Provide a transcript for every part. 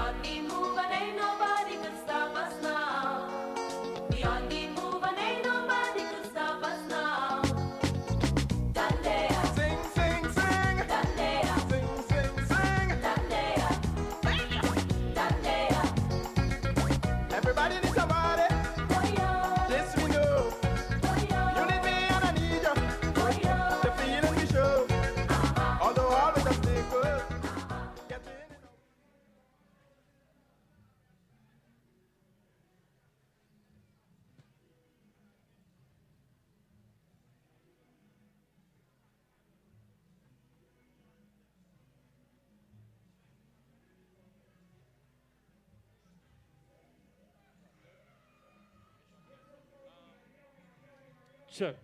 on the move and ain't nobody can stop us now. We on the move and ain't nobody can stop us now. Dandea. Sing, sing, sing. Dandea. Sing, sing, sing. Dandea. Dandea. Everybody needs somebody. Boyo. This we know. Boyo. You need me and I need you. Boyo. The feeling we show. Although always a stay good. Get in. Sure.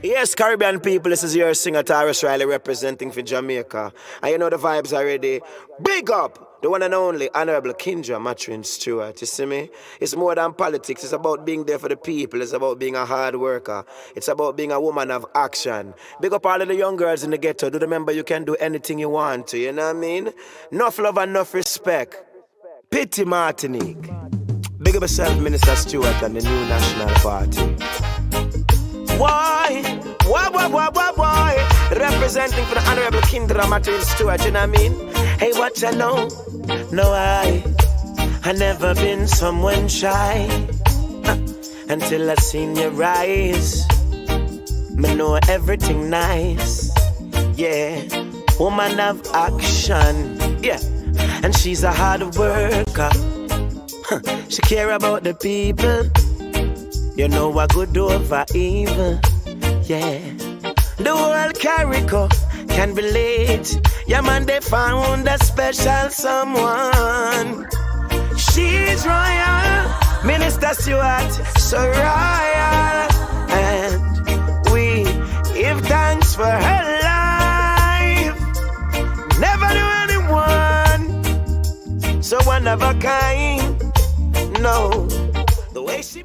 Yes, Caribbean people, this is your singer Tyrus Riley representing for Jamaica. And you know the vibes already. Big up the one and only Honorable Kindra, Maturine-Stewart. You see me? It's more than politics. It's about being there for the people. It's about being a hard worker. It's about being a woman of action. Big up all of the young girls in the ghetto. Do remember you can do anything you want to, you know what I mean? Enough love and enough respect. Pity Martinique. Big up yourself, Minister Stewart and the new National Party. Why? Representing for the Honorable Kindra, Maturine-Stewart, you know what I mean? Hey, what you know? No, I never been someone shy until I seen your eyes. Me know everything nice, yeah. Woman of action, yeah. And she's a hard worker. She care about the people. You know I good over evil, yeah. The world carico can relate. Yeah, man, they found a special someone. She's royal, Minister Stewart, so royal. And we give thanks for her life. Never knew anyone so one of a kind. No, the way she...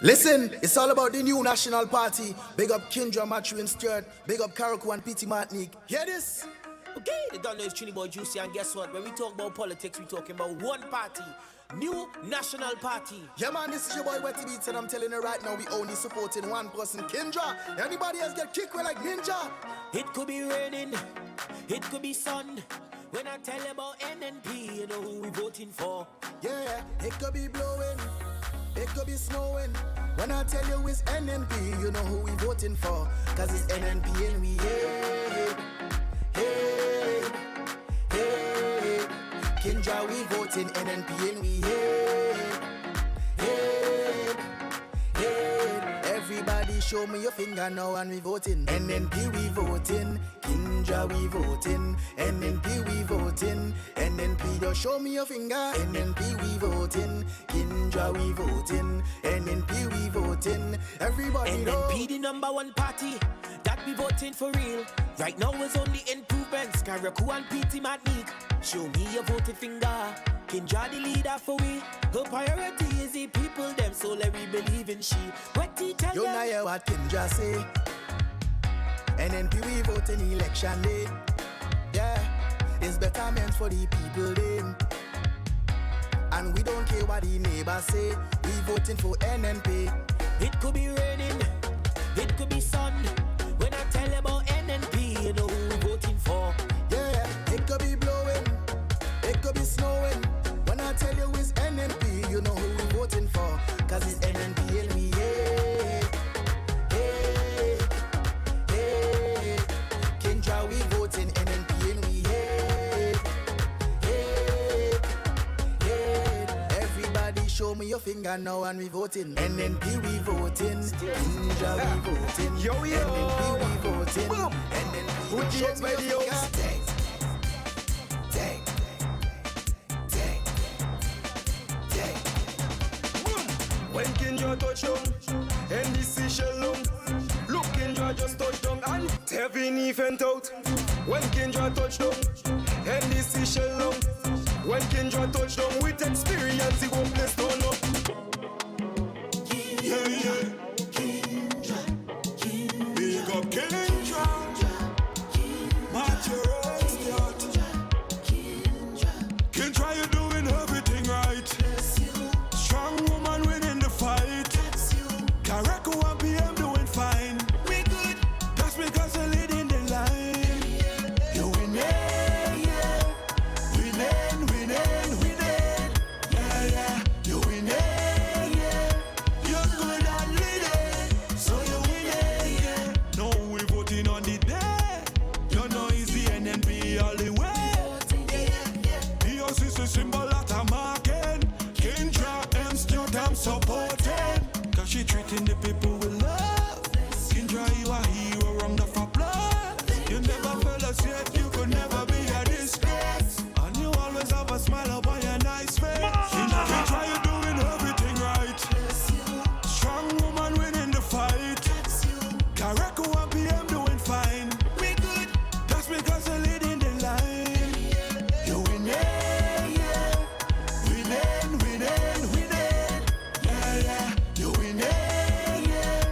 Listen, it's all about the new national party. Big up Kindra, Maturine-Stewart. Big up Karakou and P.T. Martinique. Hear this? Okay, the don't know it's Trini Boy Juicy, and guess what? When we talk about politics, we talking about one party. New National Party. Yeah man, this is your boy Wetty Beats, and I'm telling you right now, we only supporting one person, Kindra. Anybody else get kicked with like ninja? It could be raining, it could be sun. When I tell you about NNP, you know who we voting for. Yeah, it could be blowing, it could be snowing. When I tell you it's NNP, you know who we voting for. Cause it's NNP and we hey, hey, hey. Kindra, we voting NNP and we hey, hey, hey. Everybody show me your finger now and we voting. NNP we voting, Kindra we voting. NNP we voting, NNP just show me your finger. NNP we voting, Kindra we voting. NNP we voting, everybody know. NNP the number one party that we voting for real. Right now is only improvements, Karakou and P.T. Martinique. Show me your voting finger, Kindra the leader for we. Her priority is the people them, so let me believe in she. What he tell you know hear what Kindra say. NNP we voting election day. Yeah, it's better meant for the people then. And we don't care what the neighbors say. We voting for NNP. It could be raining, it could be sun. When I tell you about NNP, you know who we voting for. Yeah, it could be blowing, it could be snowing. When I tell you it's NNP, you know who we voting for. Cause it's NNP and we hey, hey, hey. Kindra, we voting NNP and we hey, hey, hey. Everybody show me your finger now and we voting. NNP we voting, Kindra we voting. Yo, yo. NNP we voting. Boom. NNP Put show the me your videos. finger. Take. When Kindra touch down, NDC shell down. Look, Kindra just touch down and Tevin event out. When Kindra touch down, NDC shell down. When Kindra touch down with experience, he won't place down up. Yeah, yeah. Big up Kindra, Maturine-Stewart. Kindra, you doing everything right. Strong woman winning the fight. Karakou and PM doing fine. We good. That's because you're leading the line. You winning, yeah. Winning, winning, winning. Yeah, yeah. You winning, yeah. You're good at leading, so you winning, yeah. No, we voting on the day. You know it's the NNP all the way. The house is a symbol that I'm marking. Kindra and Stewart I'm supporting. Cause she treating the people with love. Kindra, you a hero, round of applause. You never felt us yet, you could never be a disgrace. And you always have a smile upon your nice face. Kindra, you doing everything right. Strong woman winning the fight. Karakou and PM doing fine. We good. That's because you're leading the line. You winning, yeah. Winning, winning, winning. Yeah, yeah. You winning, yeah.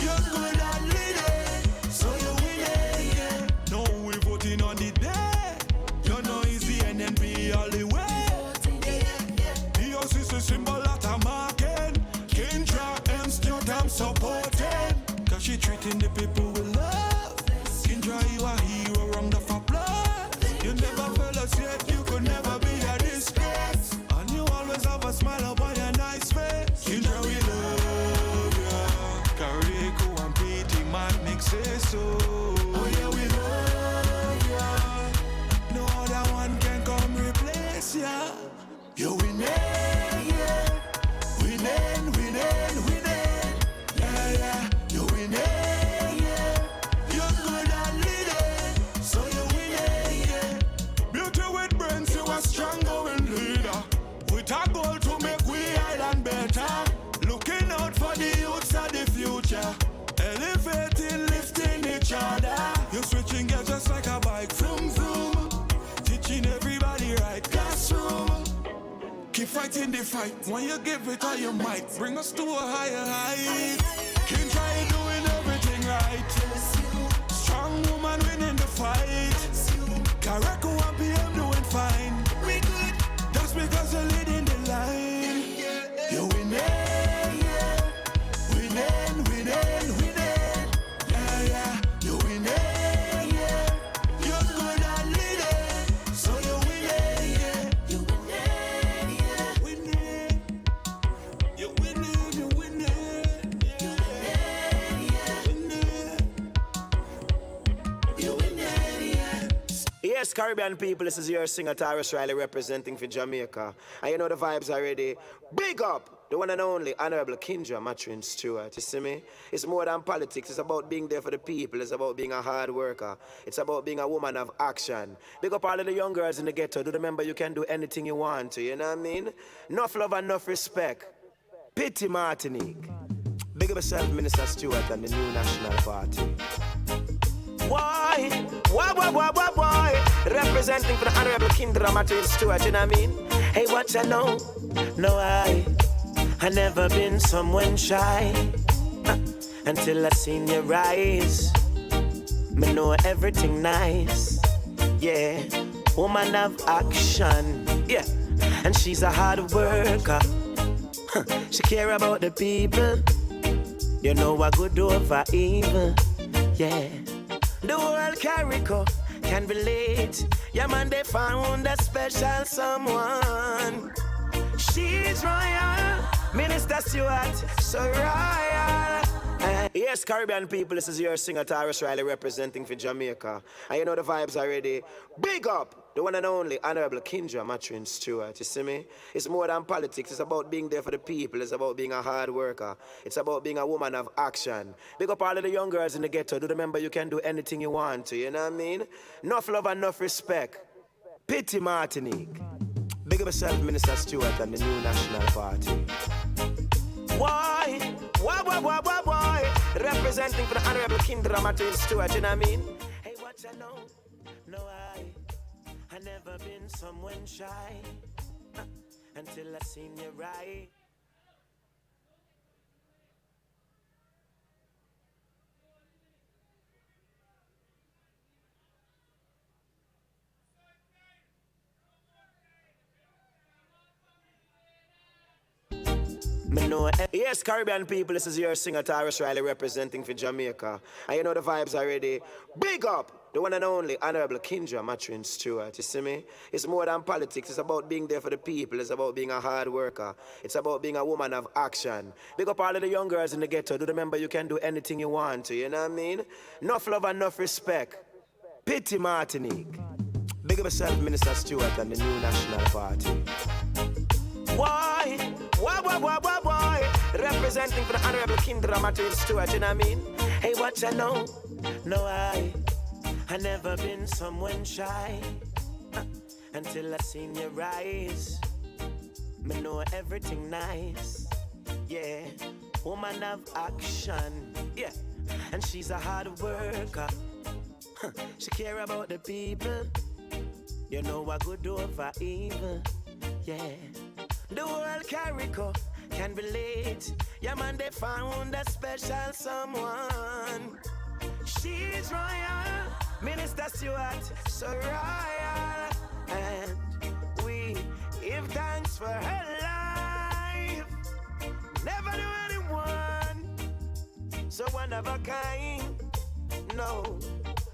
You're good at leading, so you winning, yeah. No, we voting on the day. You know it's the NNP all the way. The house is a symbol that I'm marking. Kindra and Stewart I'm supporting. Cause she treating the people with love. Kindra, you a hero, round of applause. You never felt us yet, you could never be a disgrace. And you always have a smile upon your nice face. Kindra, we love ya. Karakou and P.T. Martinique say so. Oh yeah, we love ya. No other one can come replace ya. You winning, yeah. Winning, winning, winning. Yeah, yeah. You winning, yeah. You're good at leading, so you winning, yeah. Beauty with brains, you a strong going leader. With a goal to make we island better. Looking out for the youths of the future. Elevating, lifting each fighting the fight. When you give it all you might, bring us to a higher height. Kindra doing everything right. Strong woman winning the fight. Karaku and PM doing fine. We good. That's because you're leading the line. You winning, yeah. Winning, winning, winning. Yeah, yeah. You winning, yeah. You're good at leading, so you're winning, yeah. You winning, yeah. Winning. You're winning, you're winning. You winning, yeah. Winning. You winning, yeah. Yes, Caribbean people, this is your singer Tyrus Riley representing for Jamaica. And you know the vibes already. Big up the one and only Honorable Kindra, Maturine-Stewart. You see me? It's more than politics. It's about being there for the people. It's about being a hard worker. It's about being a woman of action. Big up all of the young girls in the ghetto. Do remember you can do anything you want to, you know what I mean? Enough love and enough respect. Pity Martinique. Big up yourself, Minister Stewart and the new National Party. Why? Representing for the Honorable Kindra, Maturine-Stewart, you know what I mean? Hey, what you know? No, I never been someone shy until I seen your eyes. Me know everything nice, yeah. Woman of action, yeah. And she's a hard worker. She care about the people. You know what good over evil, yeah. The world carico can relate. Yeah, man, they found a special someone. She's royal, Minister Stewart, so royal. Yes, Caribbean people, this is your singer Tyrus Riley representing for Jamaica. And you know the vibes already. Big up the one and only Honorable Kindra, Maturine-Stewart. You see me? It's more than politics. It's about being there for the people. It's about being a hard worker. It's about being a woman of action. Big up all of the young girls in the ghetto. Do remember you can do anything you want to, you know what I mean? Enough love and enough respect. Pity Martinique. Big up yourself, Minister Stewart and the new National Party. Why? Representing for the Honorable Kindra, Maturine-Stewart, you know what I mean? Hey, what you know? No, I never been someone shy until I seen you right. Yes, Caribbean people, this is your singer Tyrus Riley representing for Jamaica. And you know the vibes already. Big up the one and only Honorable Kindra, Maturine-Stewart. You see me? It's more than politics. It's about being there for the people. It's about being a hard worker. It's about being a woman of action. Big up all of the young girls in the ghetto. Do remember you can do anything you want to, you know what I mean? Enough love and enough respect. Pity Martinique. Big up yourself, Minister Stewart and the new National Party. Why? Representing for the Honorable Kindra, Maturine-Stewart, you know what I mean? Hey, what you know? No, I never been someone shy until I seen your eyes. Me know everything nice, yeah. Woman of action, yeah. And she's a hard worker. She care about the people. You know what good over evil, yeah. The world carico can relate. Yeah, man, they found a special someone. She's royal, Minister Stewart, so royal. And we give thanks for her life. Never knew anyone so one of a kind. No,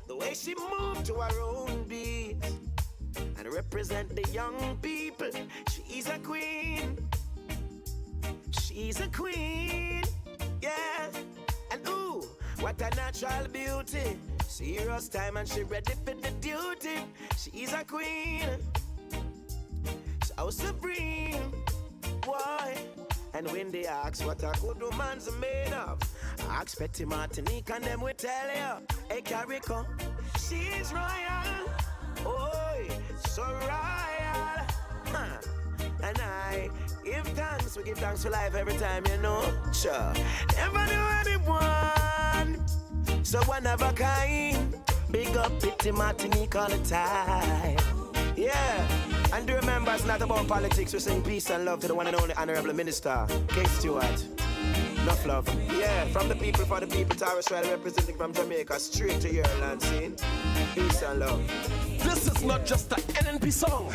the way she moved to her own beat and represent the young people. She's a queen. She's a queen, yeah. And ooh, what a natural beauty. Serious time and she ready for the duty. She's a queen, so supreme, boy. And when they ask what a good woman's made of, ask Petty Martinique and them will tell you. Hey, Carico, she's royal. Oh, so royal. Huh. And I give thanks, we give thanks for life every time, you know. Sure. Never knew anyone so one of a kind. Big up Petty Martinique all the time. Yeah. And do remember, it's not about politics. We sing peace and love to the one and only Honorable Minister, K-Stewart. Enough love. Yeah, from the people, for the people, to Australia, representing from Jamaica, straight to your land scene. Peace and love. This is not just an NNP song.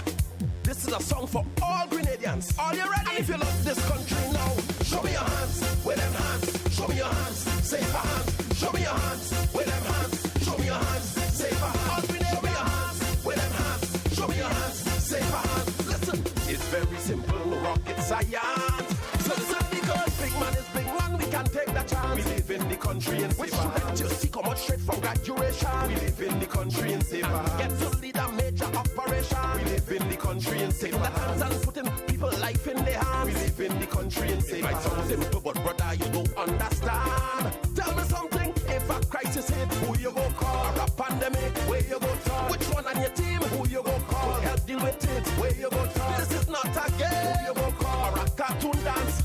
This is a song for all Grenadians. Are you ready? And if you love this country now, show me your hands, with them hands. Show me your hands, say for hands. Show me your hands, with them hands. Show me your hands, say for hands. Show me your hands, with them hands. Show me your hands, say for hands. Listen, it's very simple, rocket science. So listen, because big man is big man, we can take that chance. We live in the country in safe hands. You see, come out straight from graduation. We live in the country in safe hands. Get to lead a major operation. We live in the country in safe hands. And putting people life in their hands. We live in the country in safe hands. It might sound simple, but brother, you don't understand. Tell me something, if a crisis hit, who you go call? Or a pandemic, where you go talk? Which one on your team, who you go call? Help deal with it, where you go talk? This is not a game, who you go call? Or a cartoon dance.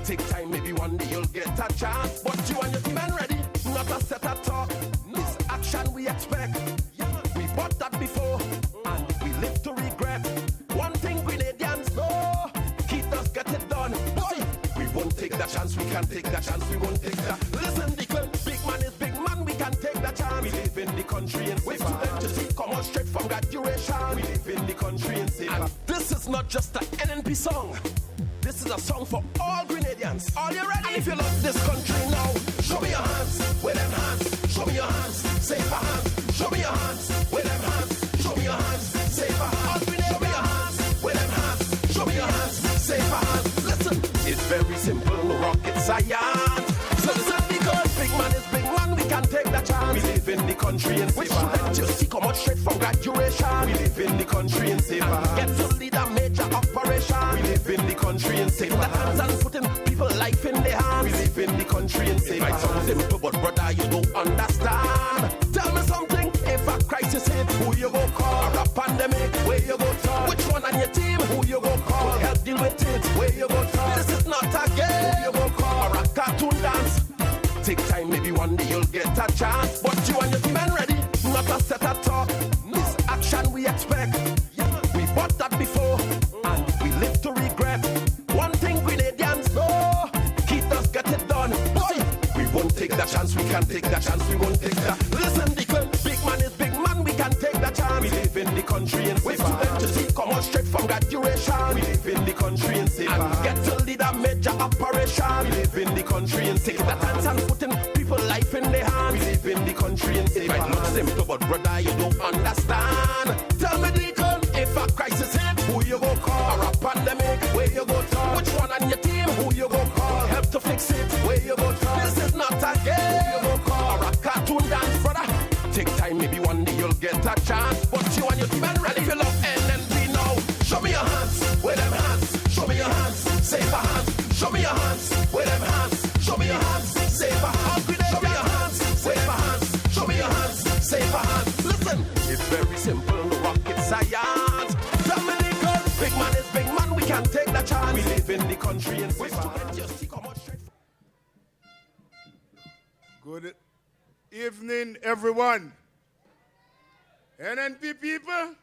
Take time, maybe one day you'll get a chance. But you and your team ain't ready, not a set of talk. This action we expect. We bought that before, and we live to regret. One thing Grenadians know, keep us get it done. Boy, we won't take that chance, we can't take that chance, we won't take that. Listen, Declan, big man is big man, we can take that chance. We live in the country and wait to them to see, come out straight from graduation. We live in the country and safe. And this is not just an NNP song. This is a song for all Grenadians. Are you ready? And if you love this country now, show me your hands, with them hands. Show me your hands, say for hands. Show me your hands, with them hands. Show me your hands, say for hands. Show me your hands, with them hands. Show me your hands, say for hands. Listen, it's very simple, rocket science. So listen, because big man is big man, we can take that chance. We live in the country in safe hands. You see, come out straight from graduation. We live in the country in safe hands. Get to lead a major operation. We live in the country in safe hands. And putting people life in their hands. We live in the country in safe hands. It might sound simple, but brother, you don't understand. Tell me something, if a crisis hit, who you go call? Or a pandemic, where you go talk? Which one on your team, who you go call? Help deal with it, where you go talk? This is not a game, who you go call? Or a cartoon dance. Take time, maybe one day you'll get a chance. But you and your team ain't ready, not a set of talk. This action we expect. We bought that before, and we live to regret. One thing Grenadians know, keep us get it done. Boy, we won't take that chance, we can't take that chance, we won't take that. Listen, Declan, big man is big man, we can take that chance. We live in the country and wait to them to see, come out straight from graduation. We live in the country and safe and get to lead a major operation. We live in the country and take that chance and putting people life in their hands. We live in the country and safe. It might look simple, but brother, you don't understand. Tell me, Deacon, if a crisis hit, who you go call? Or a pandemic, where you go talk? Which one on your team, who you go call? Help to fix it, where you go talk? This is not a game, who you go call? Or a cartoon dance, brother. Take time, maybe one day you'll get a chance. But you and your team ain't ready. If you love NNP now, show me your hands, with them hands. Show me your hands, say for hands. Show me your hands, with them hands. Show me your hands, say for hands. Show me your hands, say for hands. Show me your hands, say for hands. Listen, it's very simple, rocket science. Dominican, big man is big man, we can take the chance. We live in the country and safe hands. Just see, come on straight. Good evening, everyone. NNP people?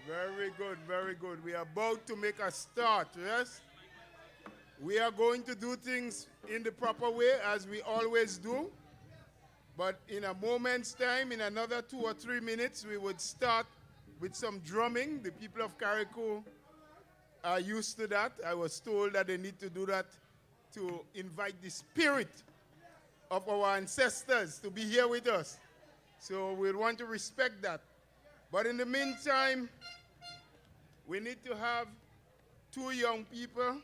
Very good, very good. We are about to make a start, yes? We are going to do things in the proper way, as we always do. But in a moment's time, in another 2 or 3 minutes, we would start with some drumming. The people of Carriacou are used to that. I was told that they need to do that to invite the spirit of our ancestors to be here with us. So we want to respect that. But in the meantime, we need to have 2 young people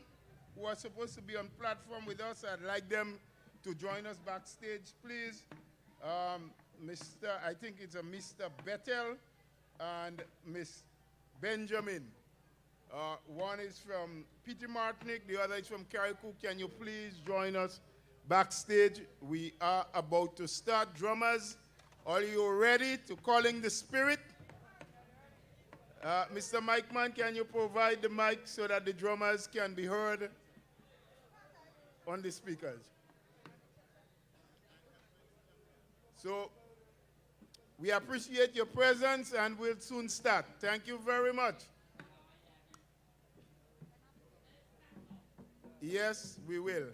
who are supposed to be on platform with us. I'd like them to join us backstage, please. I think it's a Mr. Bethel and Miss Benjamin. One is from Pity Martinique, the other is from Carriacou. Can you please join us backstage? We are about to start. Drummers, are you ready to calling the spirit? Mr. Mike Man, can you provide the mic so that the drummers can be heard on the speakers? So, We appreciate your presence and we'll soon start. Thank you very much. Yes, we will.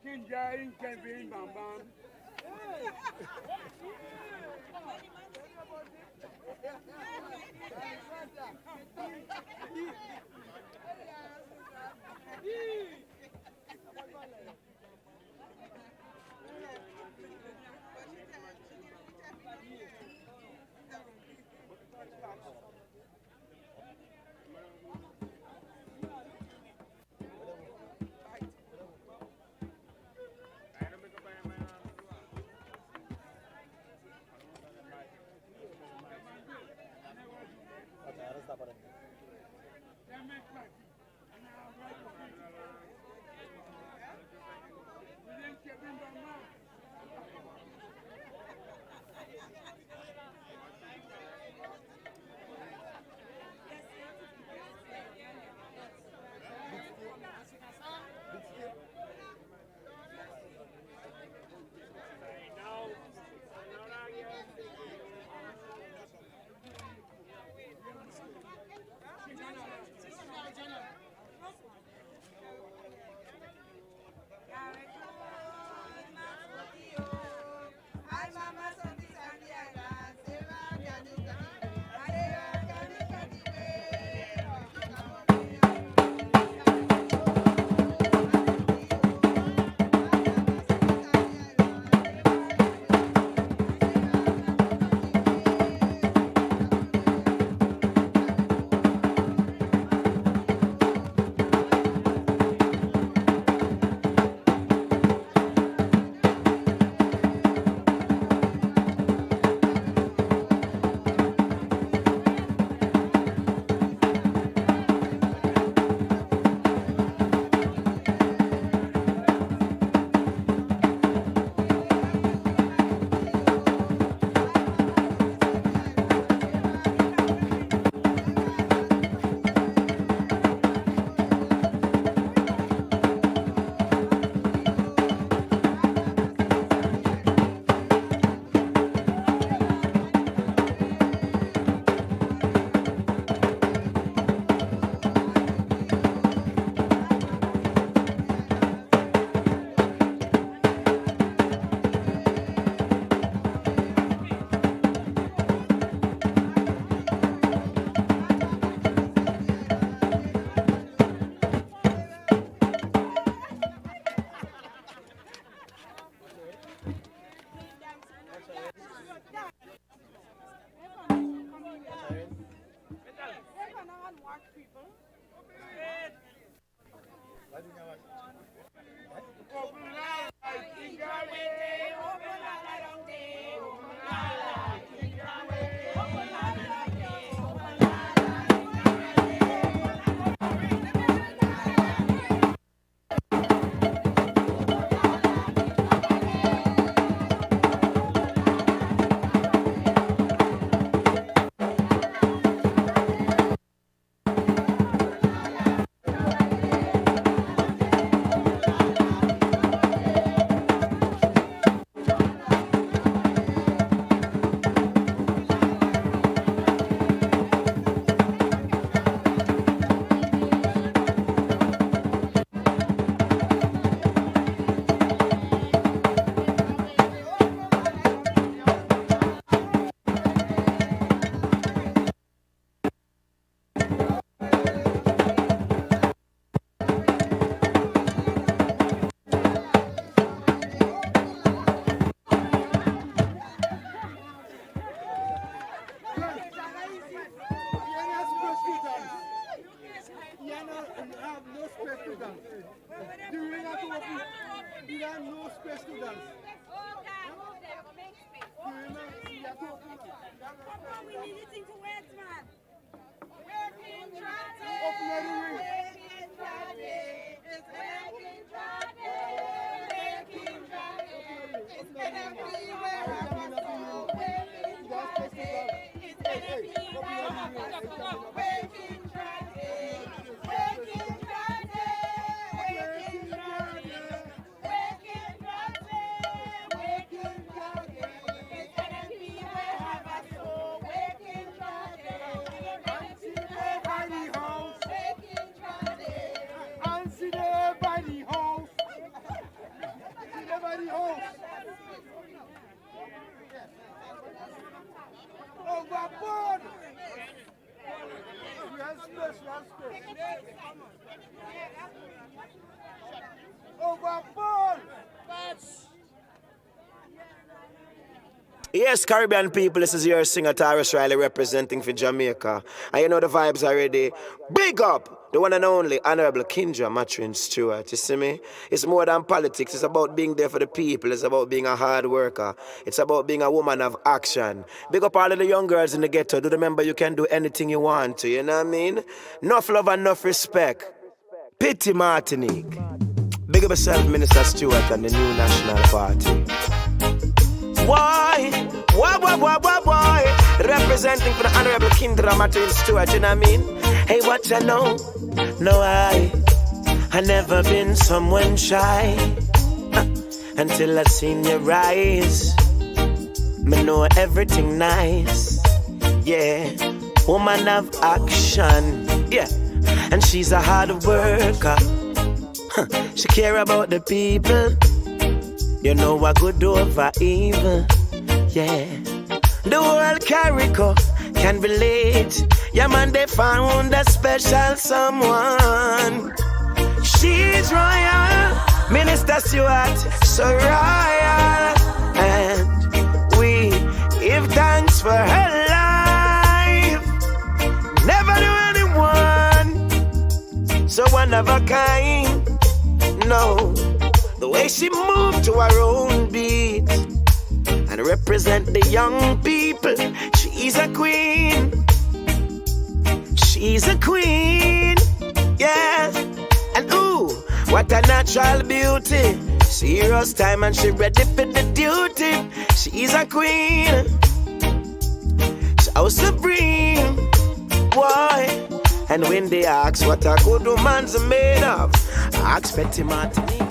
Kindra in Kevin Bam Bam. space to dance. We need you to work, man. Open the ring. Overboard! We have space. Overboard! Yes, Caribbean people, this is your singer Tyrus Riley representing for Jamaica. And you know the vibes already. Big up the one and only Honorable Kindra, Maturine-Stewart. You see me? It's more than politics. It's about being there for the people. It's about being a hard worker. It's about being a woman of action. Big up all of the young girls in the ghetto. Do remember you can do anything you want to, you know what I mean? Enough love and enough respect. Pity Martinique. Big up yourself, Minister Stewart and the new National Party. Why? Representing for the Honorable Kindra, Maturine-Stewart, you know what I mean? Hey, what you know? No, I never been someone shy until I seen your eyes. Me know everything nice, yeah. Woman of action, yeah. And she's a hard worker. She care about the people. You know what good over evil, yeah. The whole Carico can relate. Yeah, man, they found a special someone. She's royal, Minister Stewart, so royal. And we give thanks for her life. Never do anyone so one of a kind, no. The way she moved to her own beat and represent the young people. She's a queen. She's a queen. Yeah. And ooh, what a natural beauty. Serious time and she ready for the duty. She's a queen. So supreme. Boy. And when they ask what a good woman's made of, ask Betty Martinique.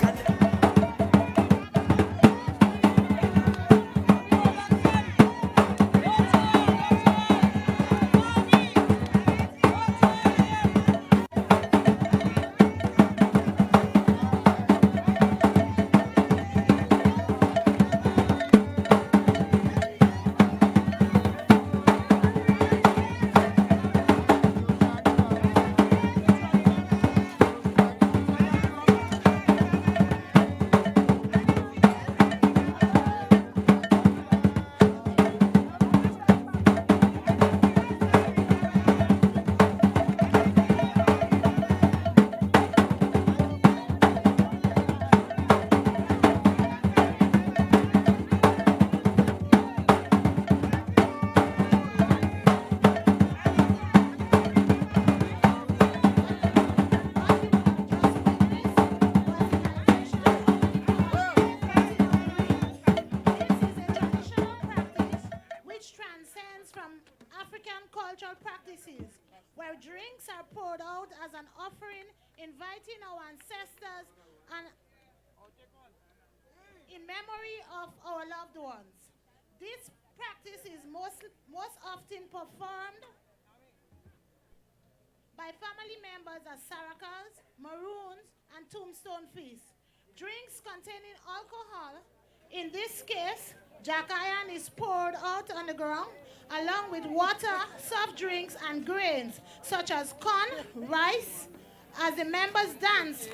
where drinks are poured out as an offering, inviting our ancestors and in memory of our loved ones. This practice is most often performed by family members at Saracals, Maroons, and Tombstone feasts. Drinks containing alcohol, in this case, Jack Iron, is poured out on the ground along with water, soft drinks, and grains such as corn, rice, as the members dance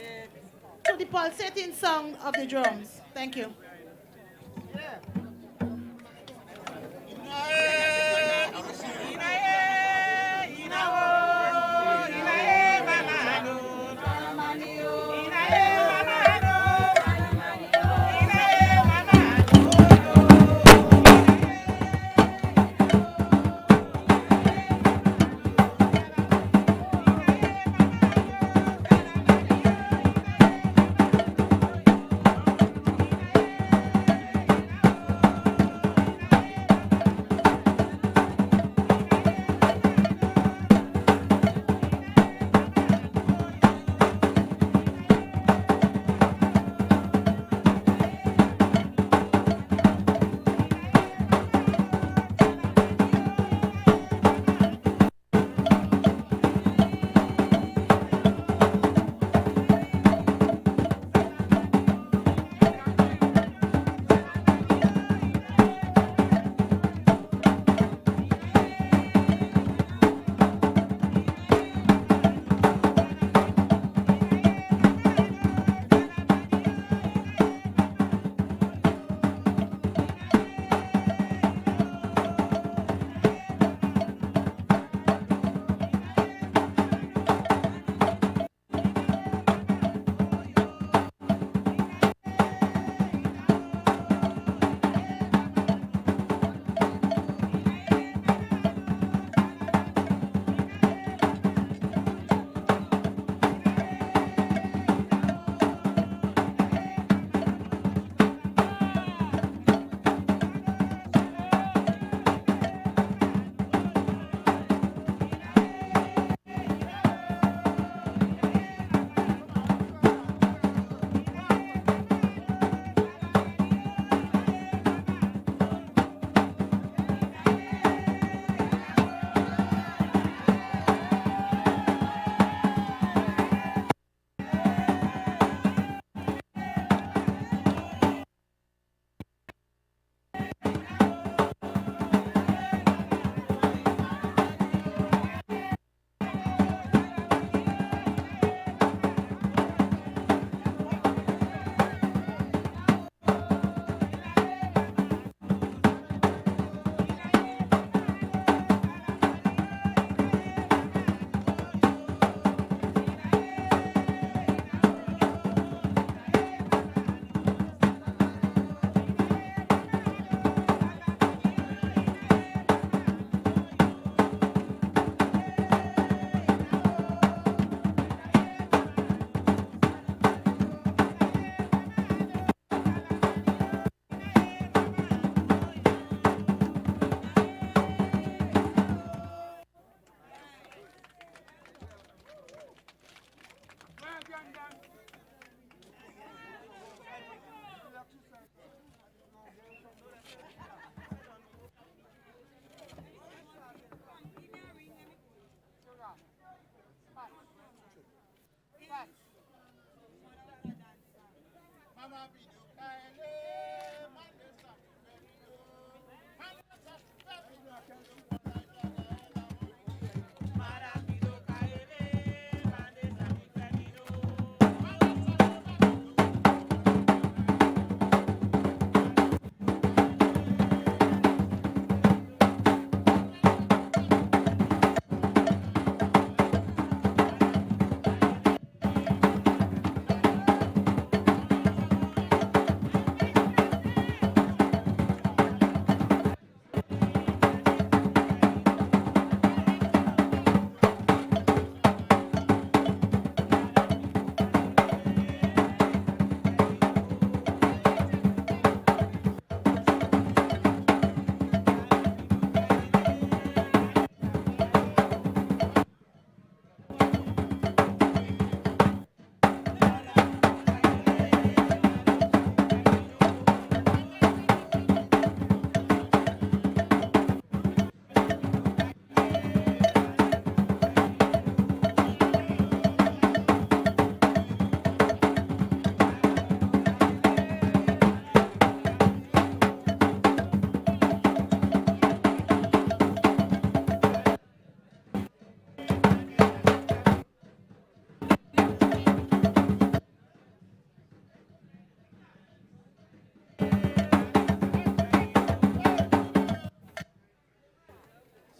to the pulsating song of the drums. Thank you.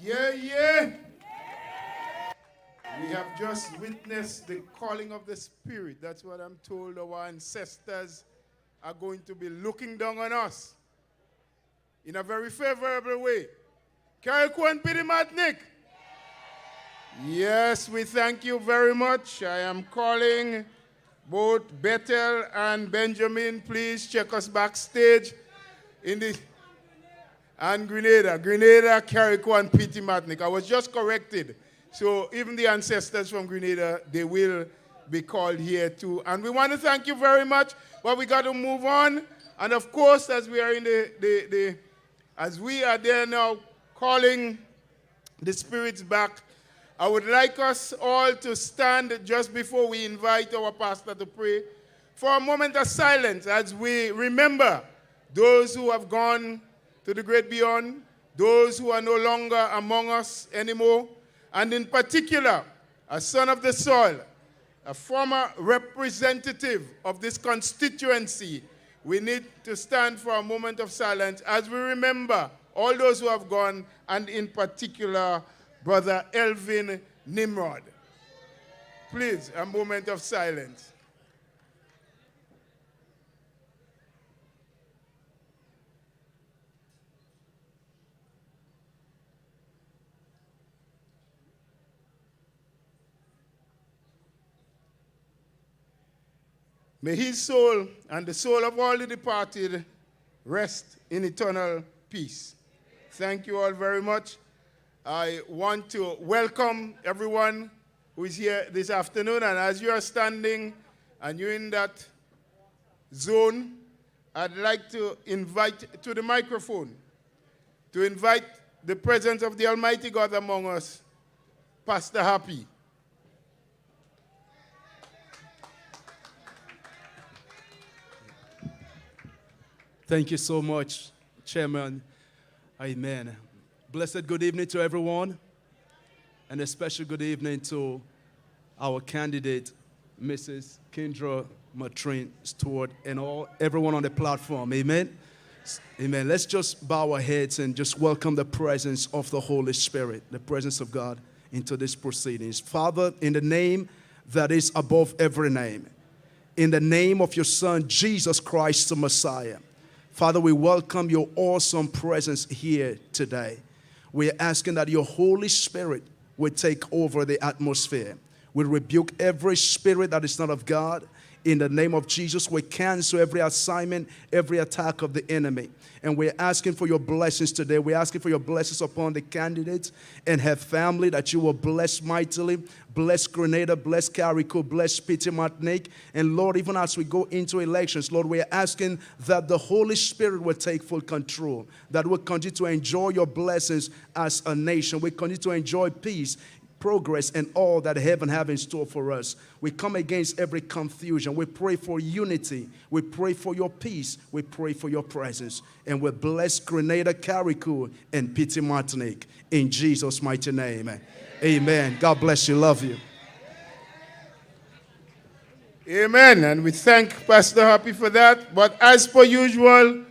Yeah, yeah. We have just witnessed the calling of the Spirit. That's what I'm told our ancestors are going to be looking down on us in a very favorable way. Carrickwan Pidimatnik. Yes, we thank you very much. I am calling both Bethel and Benjamin. Please check us backstage in the... And Grenada, Carrickwan, Pidimatnik. I was just corrected. So even the ancestors from Grenada, they will be called here too. And we want to thank you very much, but we got to move on. And of course, as we are in as we are there now calling the spirits back, I would like us all to stand just before we invite our pastor to pray for a moment of silence as we remember those who have gone to the great beyond, those who are no longer among us anymore, and in particular, a son of the soil, a former representative of this constituency. We need to stand for a moment of silence as we remember all those who have gone, and in particular, Brother Elvin Nimrod. Please, a moment of silence. May his soul and the soul of all the departed rest in eternal peace. Thank you all very much. I want to welcome everyone who is here this afternoon. And as you are standing and you're in that zone, I'd like to invite to the microphone, to invite the presence of the Almighty God among us, Pastor Happy. Thank you so much, Chairman. Amen. Blessed good evening to everyone, and a special good evening to our candidate, Mrs. Kindra Maturine-Stewart, and everyone on the platform. Amen. Amen. Let's just bow our heads and just welcome the presence of the Holy Spirit, the presence of God into these proceedings. Father, in the name that is above every name, in the name of your Son, Jesus Christ, the Messiah, Father, we welcome your awesome presence here today. We're asking that your Holy Spirit would take over the atmosphere. We rebuke every spirit that is not of God. In the name of Jesus, we cancel every assignment, every attack of the enemy. And we're asking for your blessings today. We're asking for your blessings upon the candidates and her family, that you will bless mightily. Bless Grenada, bless Carrico, bless Pidimatnik. And Lord, even as we go into elections, Lord, we're asking that the Holy Spirit will take full control, that we'll continue to enjoy your blessings as a nation. We continue to enjoy peace. progress and all that heaven have in store for us. We come against every confusion. We pray for unity. We pray for your peace. We pray for your presence. And we bless Grenada, Carriacou, and Petit Martinique in Jesus' mighty name. Amen. God bless you. Love you. Amen. And we thank Pastor Happy for that. But as per usual,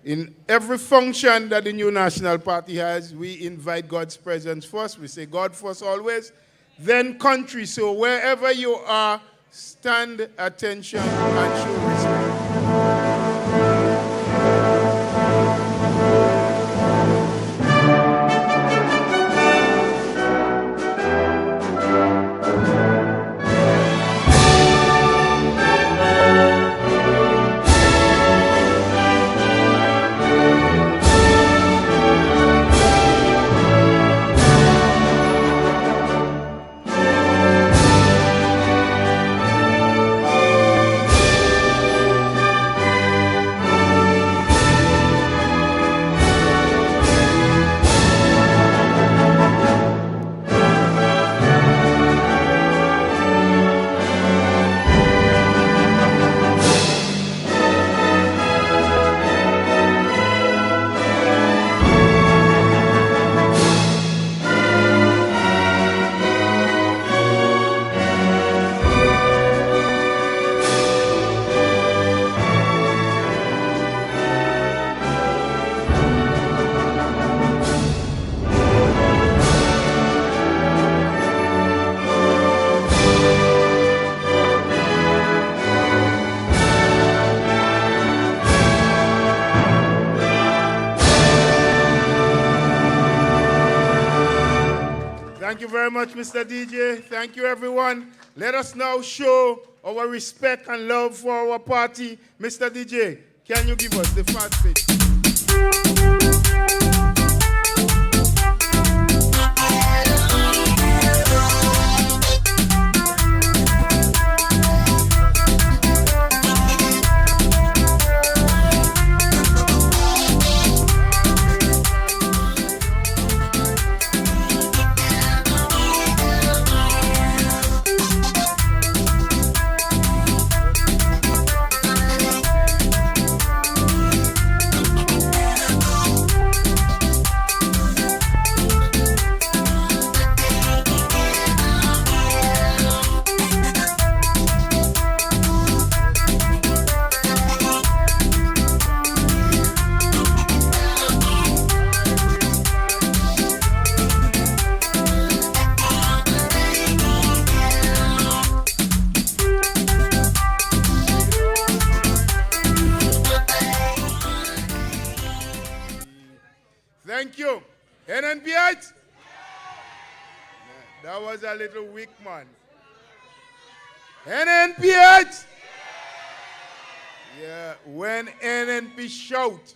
in every function that the new National Party has, we invite God's presence first. We say God first always, then country. So wherever you are, stand attention and show respect. Thank you very much, Mr. DJ. Thank you, everyone. Let us now show our respect and love for our party. Mr. DJ, can you give us the fast bit? Thank you. NNPH? That was a little weak, man. NNPH? Yeah, when NNP shout,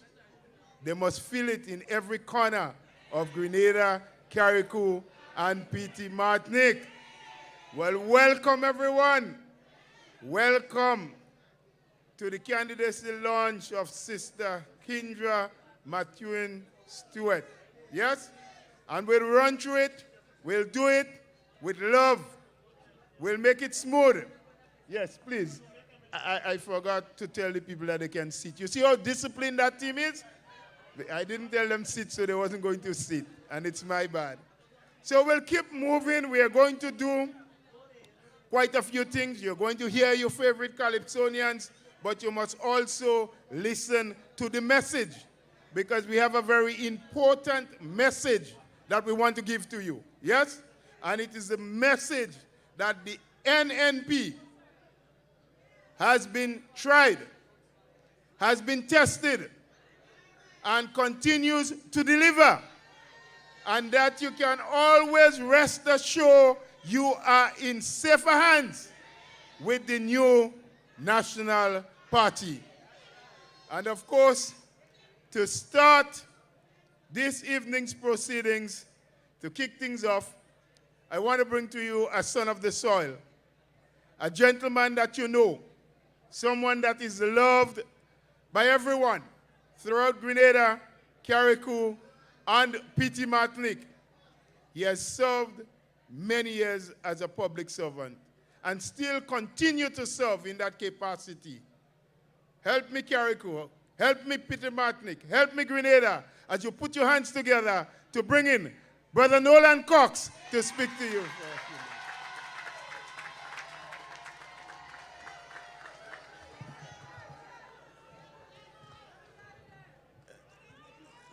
they must feel it in every corner of Grenada, Carriacou, and Petit Martinique. Well, welcome, everyone. Welcome to the candidacy launch of Sister Kindra Maturine-Stewart. Yes? And we'll run through it. We'll do it with love. We'll make it smooth. Yes, please. I forgot to tell the people that they can sit. You see how disciplined that team is? I didn't tell them sit, so they wasn't going to sit. And it's my bad. So we'll keep moving. We are going to do quite a few things. You're going to hear your favorite Calypsonians, but you must also listen to the message, because we have a very important message that we want to give to you. Yes? And it is the message that the NNP has been tried, has been tested, and continues to deliver. And that you can always rest assured you are in safer hands with the new National Party. And of course, to start this evening's proceedings, to kick things off, I want to bring to you a son of the soil, a gentleman that you know, someone that is loved by everyone throughout Grenada, Carriacou, and Petit Martinique. He has served many years as a public servant and still continue to serve in that capacity. Help me, Carriacou. Help me, Peter Martinic. Help me, Grenada, as you put your hands together to bring in Brother Nolan Cox to speak to you.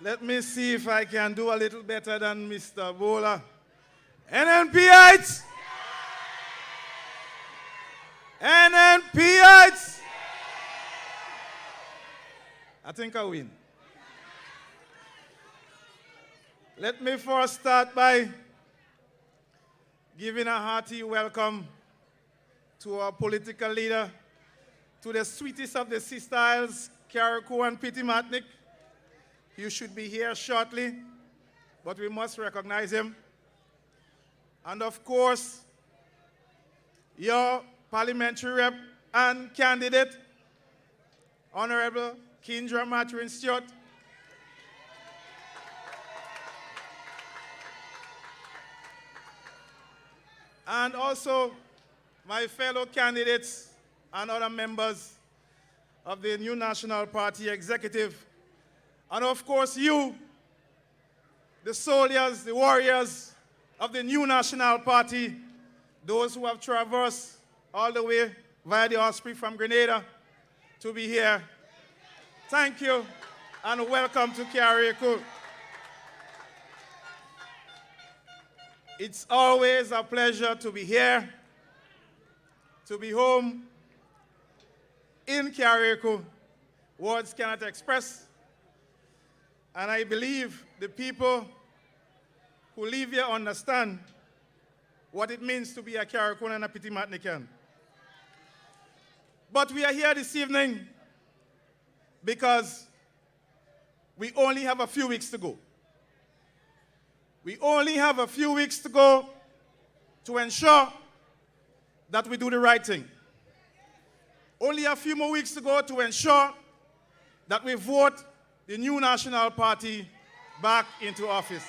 Let me see if I can do a little better than Mr. Bola. NNPites! NNPites! I think I win. Let me first start by giving a hearty welcome to our political leader, to the sweetest of the Sister Isles, Carriacou and Peter Martinic. You should be here shortly, but we must recognize him. And of course, your parliamentary rep and candidate, Honorable Kindra Maturine-Stewart. And also my fellow candidates and other members of the New National Party executive. And of course you, the soldiers, the warriors of the New National Party, those who have traversed all the way via the Osprey from Grenada to be here. Thank you and welcome to Carriacou. It's always a pleasure to be here, to be home in Carriacou. Words cannot express. And I believe the people who live here understand what it means to be a Carriacouan and a Peter Martinican. But we are here this evening because we only have a few weeks to go. We only have a few weeks to go to ensure that we do the right thing. Only a few more weeks to go to ensure that we vote the New National Party back into office.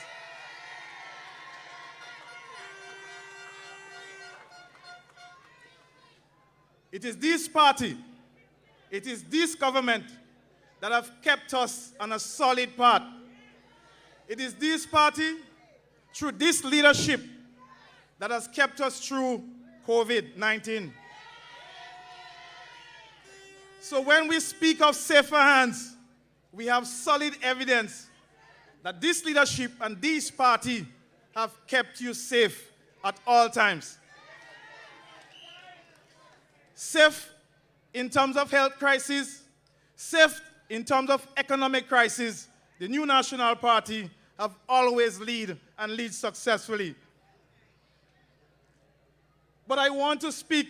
It is this party, it is this government that have kept us on a solid path. It is this party, through this leadership, that has kept us through COVID-19. So when we speak of safer hands, we have solid evidence that this leadership and this party have kept you safe at all times. Safe in terms of health crisis, safe in terms of economic crisis. The New National Party have always lead and lead successfully. But I want to speak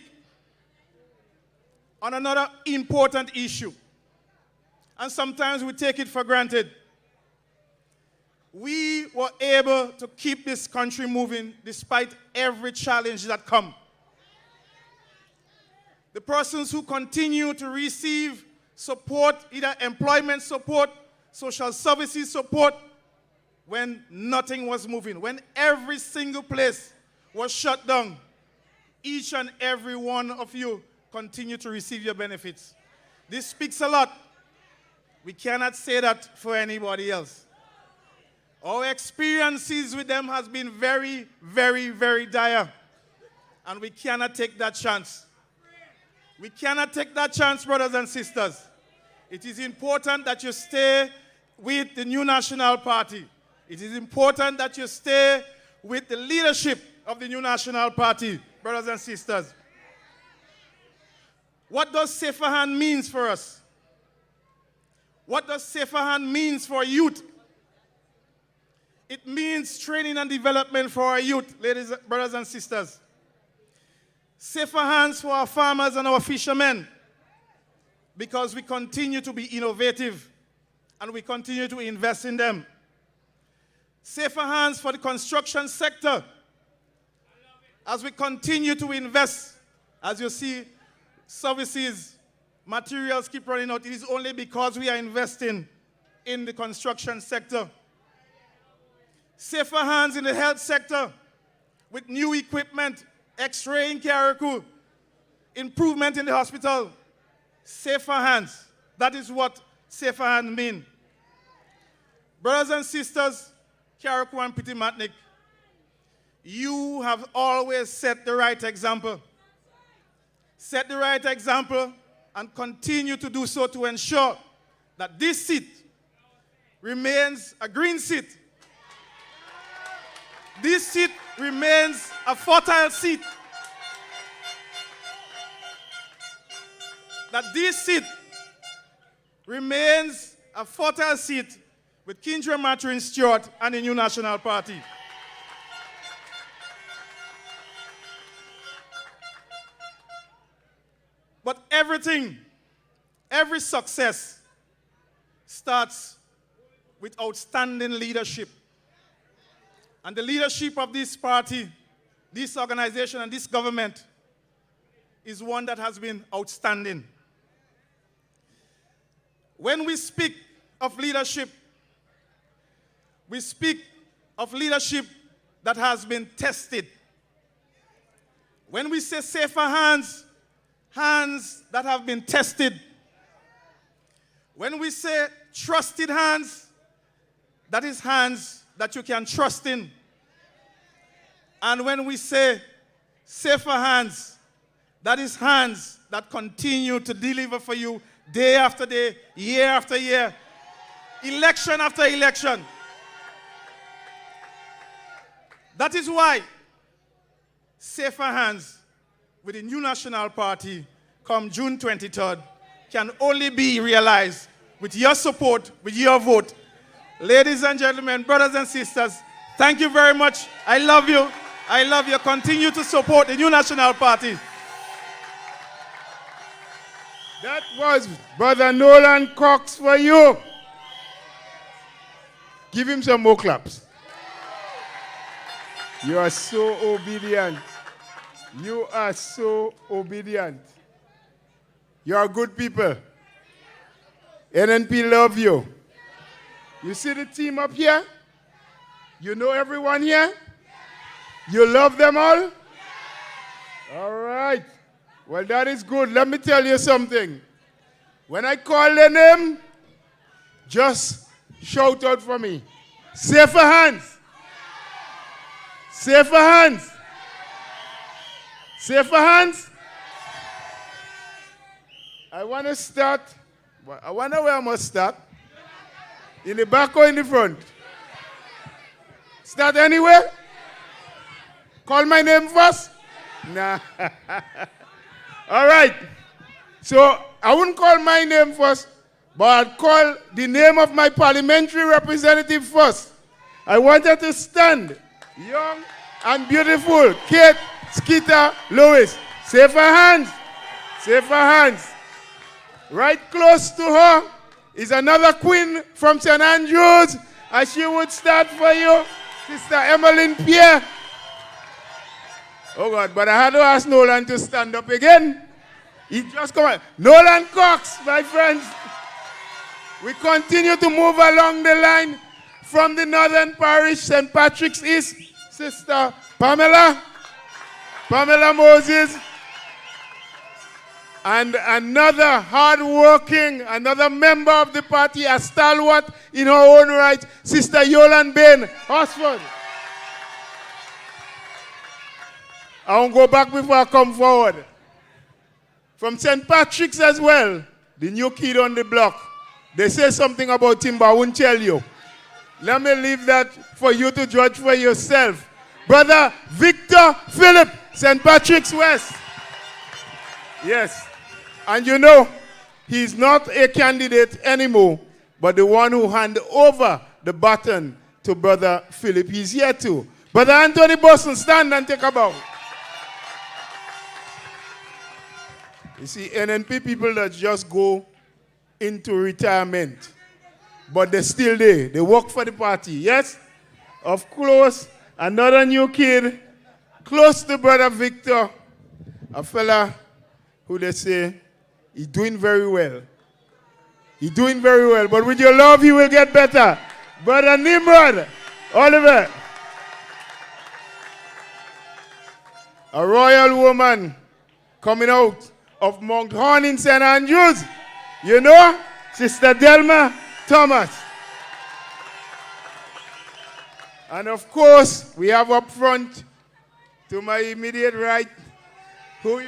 on another important issue. And sometimes we take it for granted. We were able to keep this country moving despite every challenge that comes. The persons who continue to receive support, either employment support, social services support, when nothing was moving, when every single place was shut down, each and every one of you continue to receive your benefits. This speaks a lot. We cannot say that for anybody else. Our experiences with them has been very, very, very dire. And we cannot take that chance. We cannot take that chance, brothers and sisters. It is important that you stay with the New National Party. It is important that you stay with the leadership of the New National Party, brothers and sisters. What does safer hand means for us? What does safer hand means for youth? It means training and development for our youth, ladies, brothers and sisters. Safer hands for our farmers and our fishermen, because we continue to be innovative and we continue to invest in them. Safer hands for the construction sector, as we continue to invest. As you see, services, materials keep running out. It is only because we are investing in the construction sector. Safer hands in the health sector. with new equipment, X-ray in Karaku, improvement in the hospital, safer hands. That is what safer hands mean. Brothers and sisters, Karaku and Petit Matnik, you have always set the right example. Set the right example and continue to do so to ensure that this seat remains a green seat. This seat remains a fertile seat. That this seat remains a fertile seat with Kindra, Maturine-Stewart and the New National Party. But everything, every success starts with outstanding leadership. And the leadership of this party, this organization, and this government is one that has been outstanding. When we speak of leadership, we speak of leadership that has been tested. When we say safer hands, hands that have been tested. When we say trusted hands, that is hands that you can trust in. And when we say safer hands, that is hands that continue to deliver for you day after day, year after year, election after election. That is why safer hands with the New National Party come June 23rd can only be realized with your support, with your vote. Ladies and gentlemen, brothers and sisters, thank you very much. I love you. I love you. Continue to support the New National Party. That was Brother Nolan Cox for you. Give him some more claps. You are so obedient. You are so obedient. You are good people. NNP love you. You see the team up here? You know everyone here? You love them all? All right. Well, that is good. Let me tell you something. When I call their name, just shout out for me. Safer hands. Safer hands. Safer hands. I want to start. I wonder where I must start. In the back or in the front? Start anywhere? Call my name first? Nah. All right. So I wouldn't call my name first, but I'd call the name of my parliamentary representative first. I want her to stand. Young and beautiful. Kate Skeeter Lewis. Safer hands. Safer hands. Right close to her is another queen from St. Andrews, and she would start for you, Sister Emmeline Pierre. Oh God, but I had to ask Nolan to stand up again. He just come on. Nolan Cox, my friends. We continue to move along the line from the Northern Parish, St. Patrick's East, Sister Pamela Moses. And another hard-working, another member of the party, a stalwart in her own right, Sister Yolande bain-horsford. I won't go back before I come forward. From St. Patrick's as well, the new kid on the block. They say something about him, but I won't tell you. Let me leave that for you to judge for yourself. Brother Victor Philip, St. Patrick's West. Yes. And you know, he's not a candidate anymore, but the one who handed over the baton to Brother Philip. He's here too. Brother Anthony Boston, stand and take a bow. You see, NNP people that just go into retirement, but they're still there. They work for the party, yes? Of course, another new kid, close to Brother Victor, a fella who they say, he's doing very well. He's doing very well, but with your love, he will get better. Brother Nimrod, Oliver. A royal woman coming out of Mount Horn in St. Andrews. You know, Sister Delma Thomas. And of course, we have up front, to my immediate right, who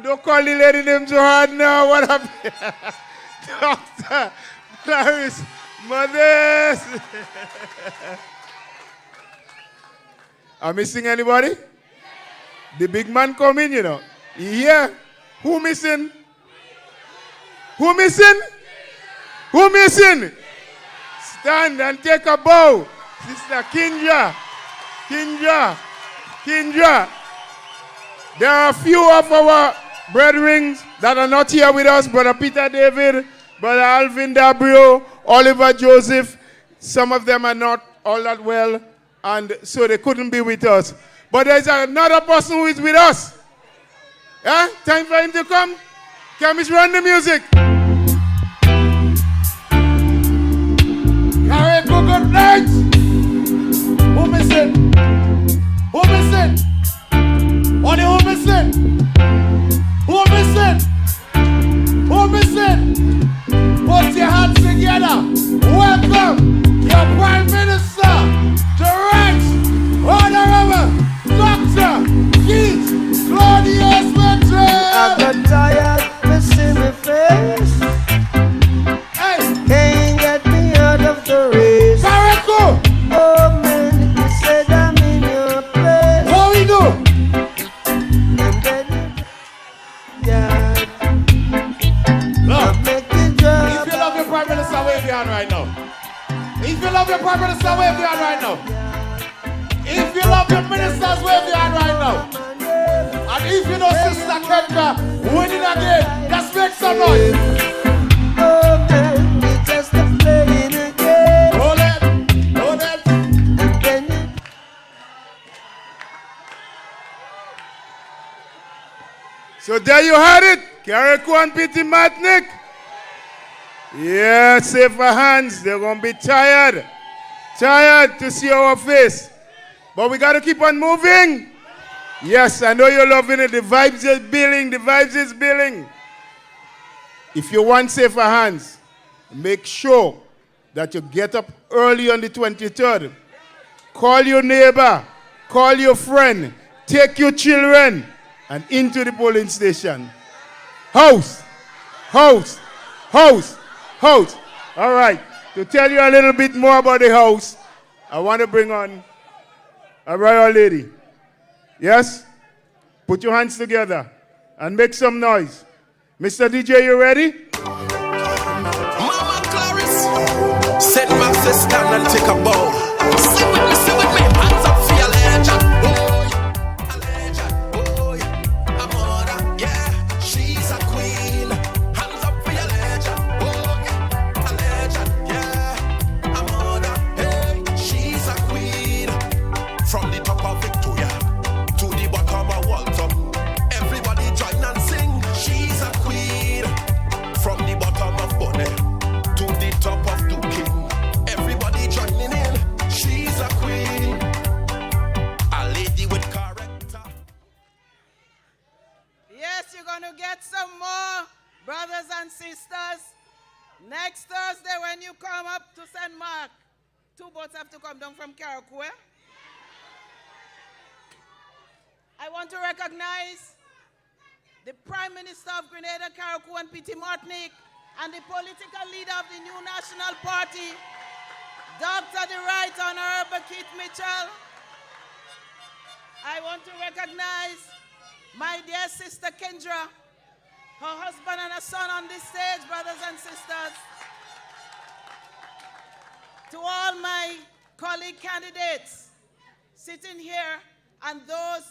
don't call the lady name so hard now. What up? Dr. Clarice Mothers. Am I missing anybody? The big man coming, you know. Yeah. Who missing? Who missing? Who missing? Stand and take a bow. Sister Kindra. Kindra. Kindra. There are a few of our brethren that are not here with us. Brother Peter David, Brother Alvin Dabrio, Oliver Joseph. Some of them are not all that well, and so they couldn't be with us. But there's another person who is with us. Yeah? Time for him to come. Can we run the music? Carry good night. Who missing? Who missing? Only who missing? Who missing? Who missing? Put your hands together. Welcome your Prime Minister, the Right Honorable Dr. Keith Claudius Maturine. I got tired to see my face. Hey, Can't get me out of the race. Kareko, Oh man, you said I'm in your place. what we do? And then yeah, Look, make it drop. if you love your Prime Minister, wave your hand right now. If you love your Prime Minister, wave your hand right now. If you love your ministers, wave your hand right now. And if you know Sister Kendra winning again, just make some noise. Oh man, you just a playing again. Hold it, hold it. And then you So there you had it. Kareko and Pity Matnik. Yeah, safer hands. They're going to be tired. Tired to see our face. But we got to keep on moving. Yes, I know you're loving it. The vibes is building. The vibes is building. If you want safer hands, make sure that you get up early on the 23rd. Call your neighbor. Call your friend. Take your children and into the polling station. House. House. House. House. All right. To tell you a little bit more about the house, I want to bring on a royal lady. Yes? Put your hands together and make some noise. Mr. DJ, you ready? Mama Clarice, set my sister and take a bow. Sit with me, hands up for your legend. Oh, a legend. Oh, a mother, yeah, she's a queen. Hands up for your legend. Oh, a legend, yeah, a mother, hey, she's a queen. From the top of Victoria to the bottom of Walter, everybody join and sing. She's a queen. From the bottom of Bonnet to the top of Duking, everybody joining in. She's a queen, a lady with character. Yes, you're going to get some more brothers and sisters. Next Thursday when you come up to St. Mark, 2 boats have to come down from Carriacou. I want to recognize the Prime Minister of Grenada, Carriacou and Pity Martinique, and the political leader of the new National Party, Dr. the Right Honorable Keith Mitchell. I want to recognize my dear sister Kindra, her husband and her son on this stage, brothers and sisters. To all my colleague candidates sitting here and those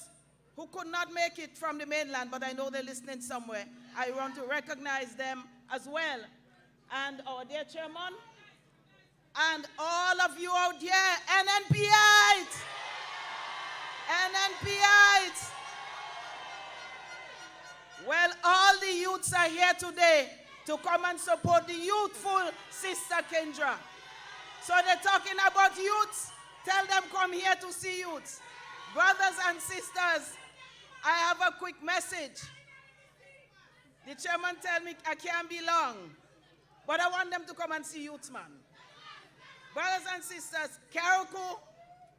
who could not make it from the mainland, but I know they're listening somewhere, I want to recognize them as well. And our dear chairman, and all of you out here, NNPites! NNPites! Well, all the youths are here today to come and support the youthful Sister Kindra. So they're talking about youths. Tell them come here to see youths. Brothers and sisters, I have a quick message. The chairman tell me I can't be long, but I want them to come and see Youth Man. Brothers and sisters, Karaku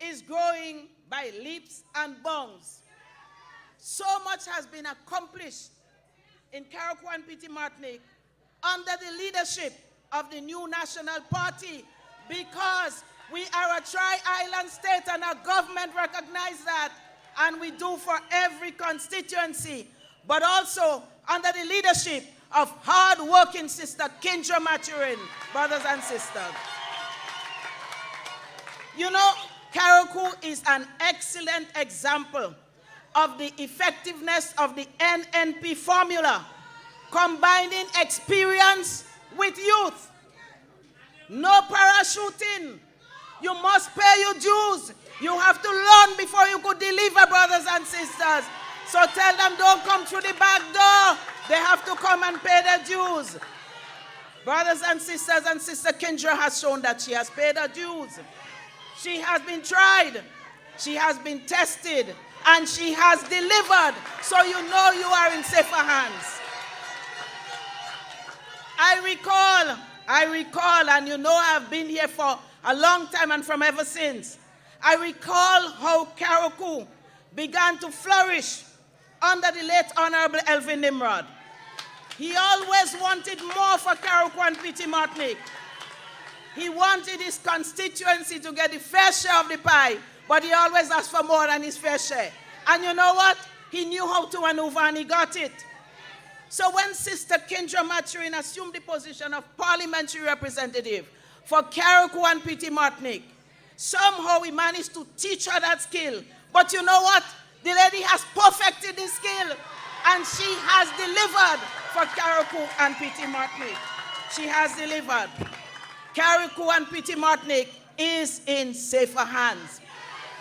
is growing by leaps and bounds. So much has been accomplished in Karaku and Petit Martinique under the leadership of the new National Party, because we are a tri-island state and our government recognizes that, and we do for every constituency, but also under the leadership of hard-working Sister Kindra Maturine, brothers and sisters. You know, Karaku is an excellent example of the effectiveness of the NNP formula, combining experience with youth. No parachuting. You must pay your dues. You have to learn before you could deliver, brothers and sisters. So tell them, don't come through the back door. They have to come and pay their dues. Brothers and Sister Kindra has shown that she has paid her dues. She has been tried, she has been tested, and she has delivered. So you know you are in safer hands. I recall, and you know I've been here for a long time and from ever since. I recall how Karaku began to flourish under the late Honorable Elvin Nimrod. He always wanted more for Karaku and Petit Martinique. He wanted his constituency to get the fair share of the pie, but he always asked for more than his fair share. And you know what? He knew how to maneuver and he got it. So when Sister Kindra Maturine assumed the position of parliamentary representative for Karaku and Petit Martinique, somehow we managed to teach her that skill. But you know what? The lady has perfected the skill, and she has delivered for Karaku and Petit Martinique. She has delivered. Karaku and Petit Martinique is in safer hands.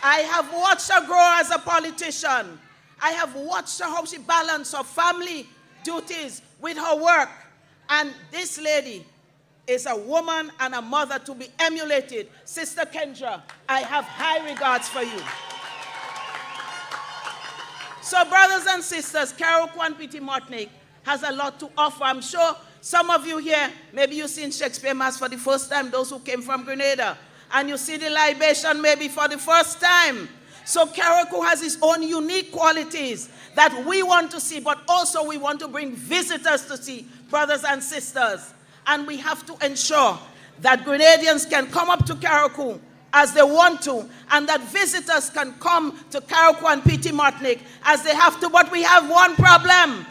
I have watched her grow as a politician. I have watched her how she balanced her family duties with her work. And this lady is a woman and a mother to be emulated. Sister Kindra, I have high regards for you. So brothers and sisters, Karaku and Petit Martinique has a lot to offer. I'm sure some of you here, maybe you've seen Shakespeare Mass for the first time, those who came from Grenada, and you see the libation maybe for the first time. So Karaku has its own unique qualities that we want to see, but also we want to bring visitors to see, brothers and sisters. And we have to ensure that Grenadians can come up to Karaku as they want to, and that visitors can come to Karaku and Petit Martinique as they have to. But we have one problem: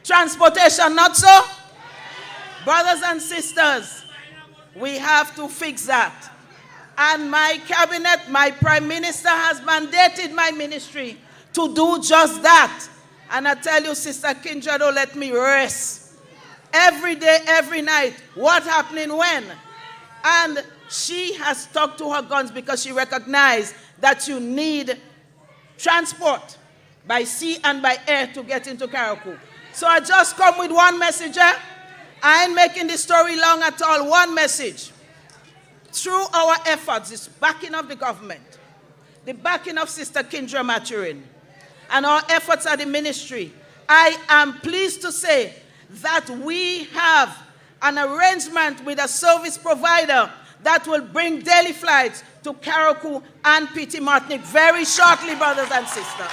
transportation, not so? Brothers and sisters, we have to fix that. And my cabinet, my prime minister has mandated my ministry to do just that. And I tell you, Sister Kindra, don't let me rest. Every day, every night, what happening when? And she has stuck to her guns because she recognized that you need transport by sea and by air to get into Karaku. So I just come with one message. I ain't making the story long at all. One message. Through our efforts, this backing of the government, the backing of Sister Kindra Maturine, and our efforts at the ministry, I am pleased to say that we have an arrangement with a service provider that will bring daily flights to Karaku and Petit Martinique very shortly, brothers and sisters.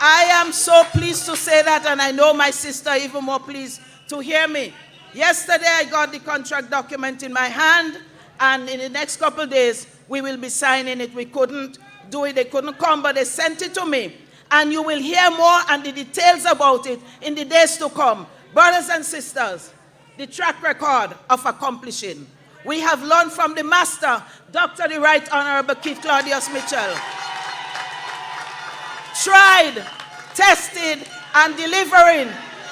I am so pleased to say that, and I know my sister even more pleased to hear me. Yesterday, I got the contract document in my hand, and in the next couple of days, we will be signing it. We couldn't do it. They couldn't come, but they sent it to me. And you will hear more and the details about it in the days to come. Brothers and sisters, the track record of accomplishing. We have learned from the master, Dr. the Right Honorable Keith Claudius Mitchell. Tried, tested, and delivering.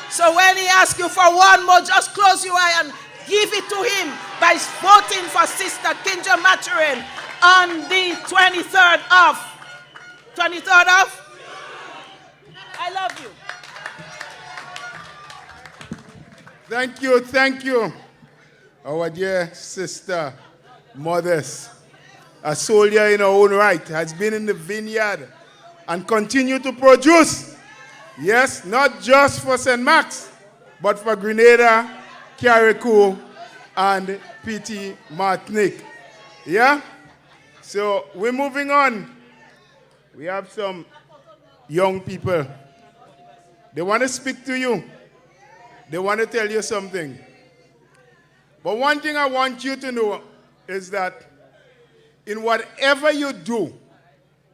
So when he asks you for one more, just close your eye and give it to him by voting for Sister Kindra Maturine on the 23rd of. 23rd of? I love you. Thank you. Our dear sister, Modest, a soldier in her own right, has been in the vineyard and continue to produce. Yes, not just for St. Max, but for Grenada, Carriacou, and Petit Martinique. Yeah? So we're moving on. We have some young people. They want to speak to you. They want to tell you something. But one thing I want you to know is that in whatever you do,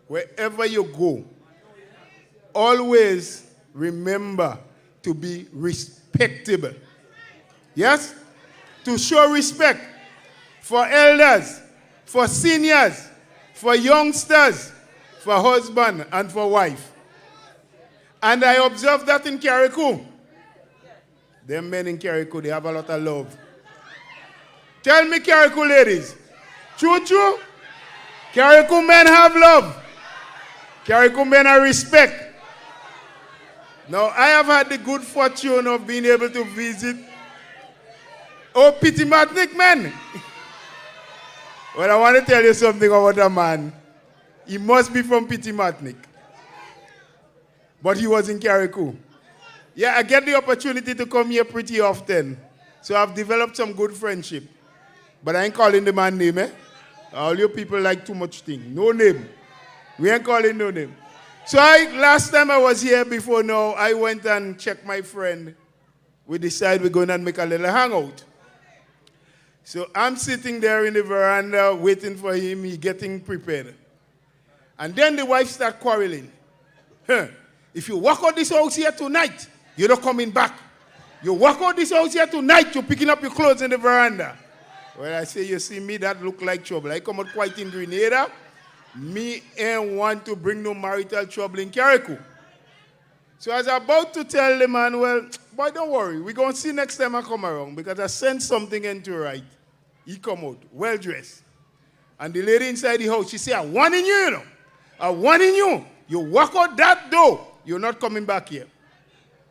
wherever you go, always remember to be respectable. Yes? To show respect for elders, for seniors, for youngsters, for husband and for wife. And I observed that in Carriacou. Them men in Carriacou, they have a lot of love. Tell me, Carriacou ladies, true? Carriacou men have love. Carriacou men are respect. Now, I have had the good fortune of being able to visit Petit Martinique men. Well, I want to tell you something about a man. He must be from Petit Martinique. But he was in Carriacou. Yeah, I get the opportunity to come here pretty often. So I've developed some good friendship. But I ain't calling the man name, eh? All you people like too much thing. No name. We ain't calling no name. So last time I was here before now, I went and checked my friend. We decided we're going to make a little hangout. So I'm sitting there in the veranda waiting for him. He getting prepared. And then the wife start quarreling. If you walk out this house here tonight, you're not coming back. You walk out this house here tonight, you're picking up your clothes in the veranda. Well, I say, you see me, that look like trouble. I come out quite in Grenada. Me ain't want to bring no marital trouble in Carriacou. So I was about to tell the man, well, boy, don't worry. We're going to see next time I come around because I sent something in to write. He come out, well-dressed. And the lady inside the house, she said, I warning you, you know. I warning you. You walk out that door, you're not coming back here.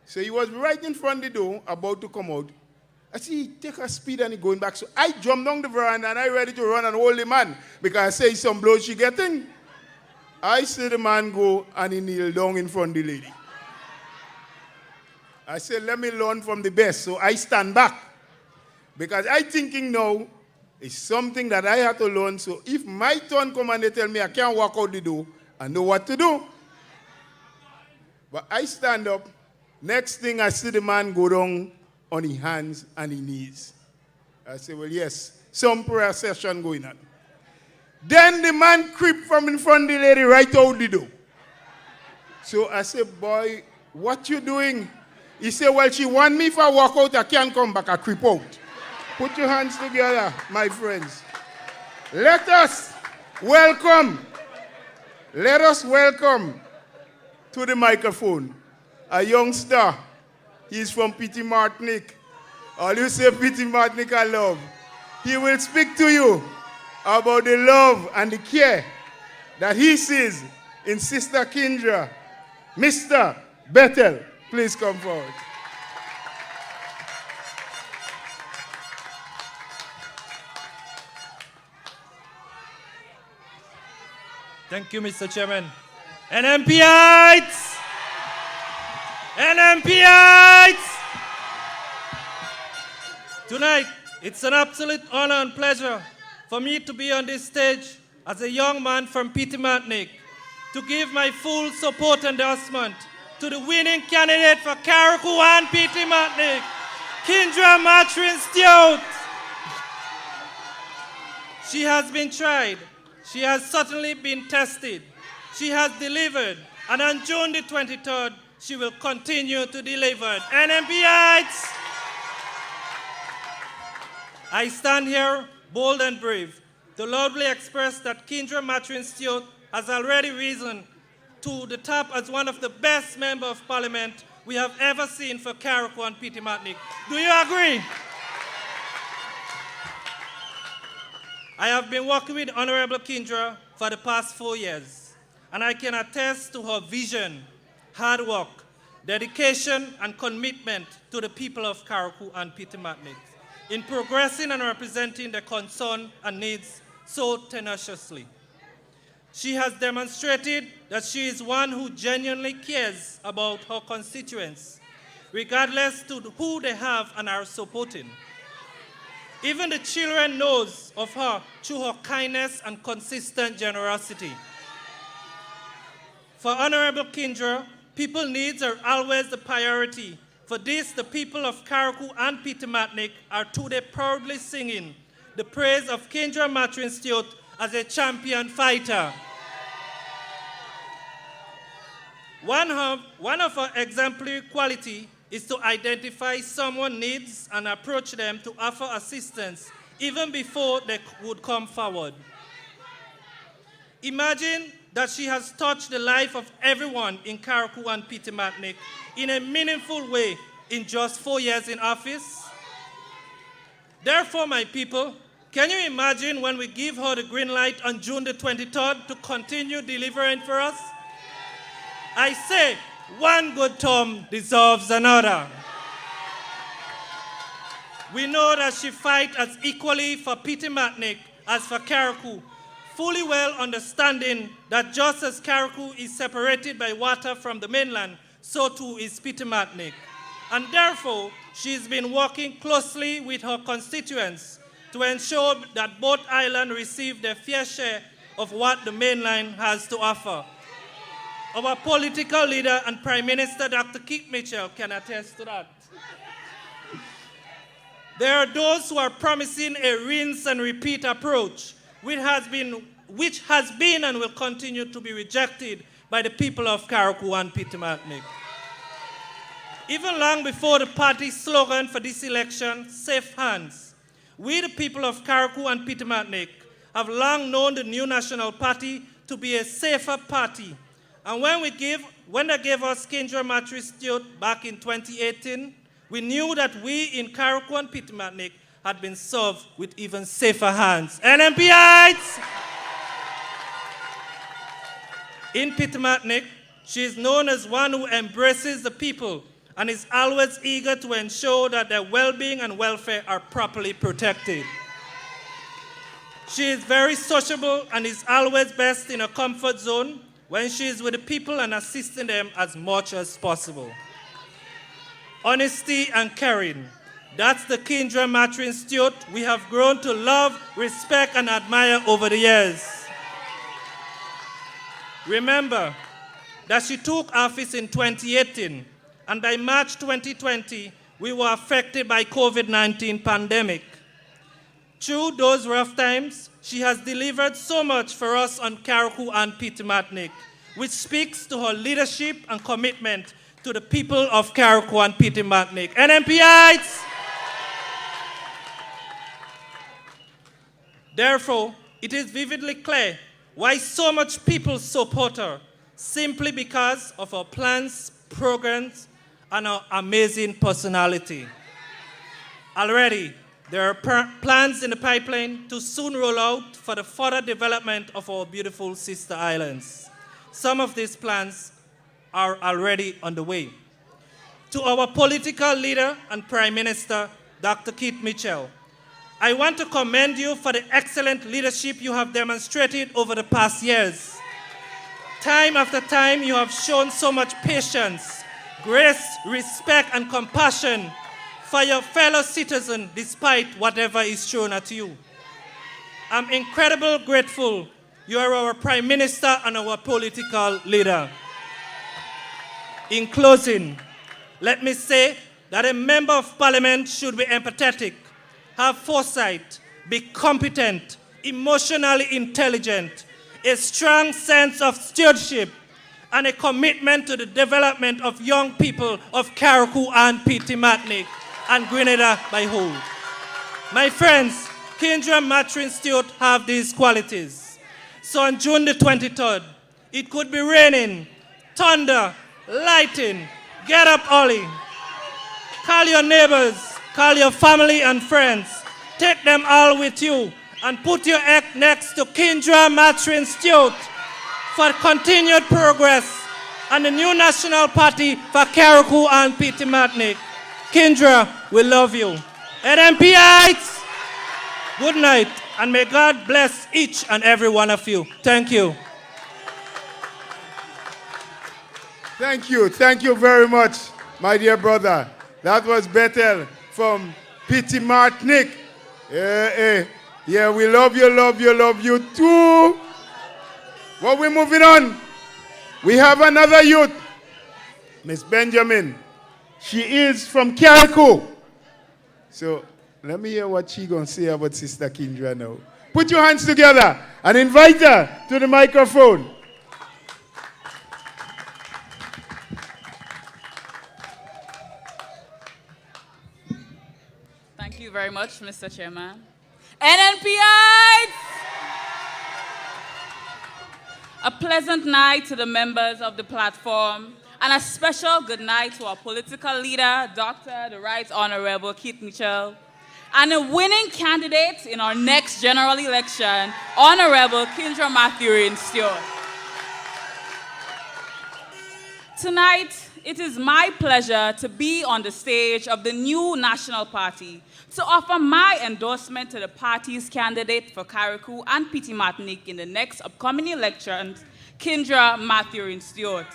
So he was right in front of the door, about to come out. I see he take a speed and he going back. So I jumped down the veranda and I ready to run and hold the man because I say some blows she getting. I see the man go and he kneel down in front of the lady. I said, let me learn from the best. So I stand back because I thinking now it's something that I have to learn. So if my turn come and they tell me I can't walk out the door, I know what to do. But I stand up. Next thing I see the man go down on his hands and his knees. I say, well, yes, some prayer session going on. Then the man creep from in front of the lady right out the door. So I say, boy, what you doing? He said, well, she want me if I walk out, I can't come back, I creep out. Put your hands together, my friends. Let us welcome to the microphone a youngster. He's from Petit Martinique. All you say Petit Martinique I love. He will speak to you about the love and the care that he sees in Sister Kindra. Mr. Bethel, please come forward. Thank you, Mr. Chairman. NMPites! NMPites! Tonight, it's an absolute honor and pleasure for me to be on this stage as a young man from Petit Martinique to give my full support and endorsement to the winning candidate for Carriacou and Petit Martinique, Kindra Maturine-Stewart. She has been tried. She has certainly been tested. She has delivered. And on June the 23rd, she will continue to deliver. NMPites! I stand here bold and brave to loudly express that Kindra Maturine-Stewart has already risen to the top as one of the best members of parliament we have ever seen for Carriacou and Petit Martinique. Do you agree? I have been working with Honorable Kindra for the past 4 years, and I can attest to her vision, hard work, dedication, and commitment to the people of Carriacou and Petit Martinique in progressing and representing their concern and needs so tenaciously. She has demonstrated that she is one who genuinely cares about her constituents, regardless to who they have and are supporting. Even the children knows of her through her kindness and consistent generosity. For Honorable Kindra, people needs are always the priority. For this, the people of Carriacou and Peter Matnick are today proudly singing the praise of Kindra Maturine-Stewart as a champion fighter. One of her exemplary qualities is to identify someone's needs and approach them to offer assistance even before they would come forward. Imagine that she has touched the life of everyone in Carriacou and Peter Matnick in a meaningful way in just 4 years in office. Therefore, my people, can you imagine when we give her the green light on June the 23rd to continue delivering for us? I say, one good term deserves another. We know that she fights as equally for Peter Matnick as for Carriacou, fully well understanding that just as Carriacou is separated by water from the mainland, so too is Peter Matnick. And therefore, she's been working closely with her constituents to ensure that both islands receive their fair share of what the mainland has to offer. Our political leader and Prime Minister, Dr. Keith Mitchell, can attest to that. There are those who are promising a rinse and repeat approach, which has been and will continue to be rejected by the people of Carriacou and Peter Matnick. Even long before the party's slogan for this election, Safe Hands, we, the people of Carriacou and Peter Matnick, have long known the New National Party to be a safer party. And when they gave us Kindra Maturine-Stewart back in 2018, we knew that we in Carriacou and Peter Matnick had been served with even safer hands. NMPites! In Peter Matnick, she is known as one who embraces the people and is always eager to ensure that their well-being and welfare are properly protected. She is very sociable and is always best in a comfort zone when she is with the people and assisting them as much as possible. Honesty and caring. That's the Kindra Maturine-Stewart we have grown to love, respect, and admire over the years. Remember that she took office in 2018, and by March 2020, we were affected by COVID-19 pandemic. Through those rough times, she has delivered so much for us on Carriacou and Peter Matnick, which speaks to her leadership and commitment to the people of Carriacou and Peter Matnick. NMPites! Therefore, it is vividly clear why so much people support her, simply because of her plans, programs, and her amazing personality. Already, there are plans in the pipeline to soon roll out for the further development of our beautiful sister islands. Some of these plans are already underway. To our political leader and Prime Minister, Dr. Keith Mitchell, I want to commend you for the excellent leadership you have demonstrated over the past years. Time after time, you have shown so much patience, grace, respect, and compassion for your fellow citizens despite whatever is thrown at you. I'm incredibly grateful you are our Prime Minister and our political leader. In closing, let me say that a member of Parliament should be empathetic, have foresight, be competent, emotionally intelligent, a strong sense of stewardship, and a commitment to the development of young people of Carriacou and Peter Matnick and Grenada by whole. My friends, Kindra Maturine-Stewart have these qualities. So on June the 23rd, it could be raining, thunder, lightning, get up early. Call your neighbors, call your family and friends, take them all with you, and put your egg next to Kindra Maturine-Stewart for continued progress and the new National Party for Carriacou and Peter Matnick. Kindra, we love you. NMPites, good night, and may God bless each and every one of you. Thank you. Thank you. Thank you very much, my dear brother. That was Bethel from Petit Martinique. Yeah, we love you too. Well, we're moving on. We have another youth, Miss Benjamin. She is from Carriacou. So let me hear what she gonna say about Sister Kindra now. Put your hands together and invite her to the microphone. Thank you very much, Mr. Chairman. NNPites! A pleasant night to the members of the platform, and a special good night to our political leader, Dr. the Right Honorable Keith Mitchell, and a winning candidate in our next general election, Honorable Kindra Maturine-Stewart. Tonight, it is my pleasure to be on the stage of the new National Party to offer my endorsement to the party's candidate for Carriacou and Petit Martinique in the next upcoming elections, Kindra Maturine-Stewart.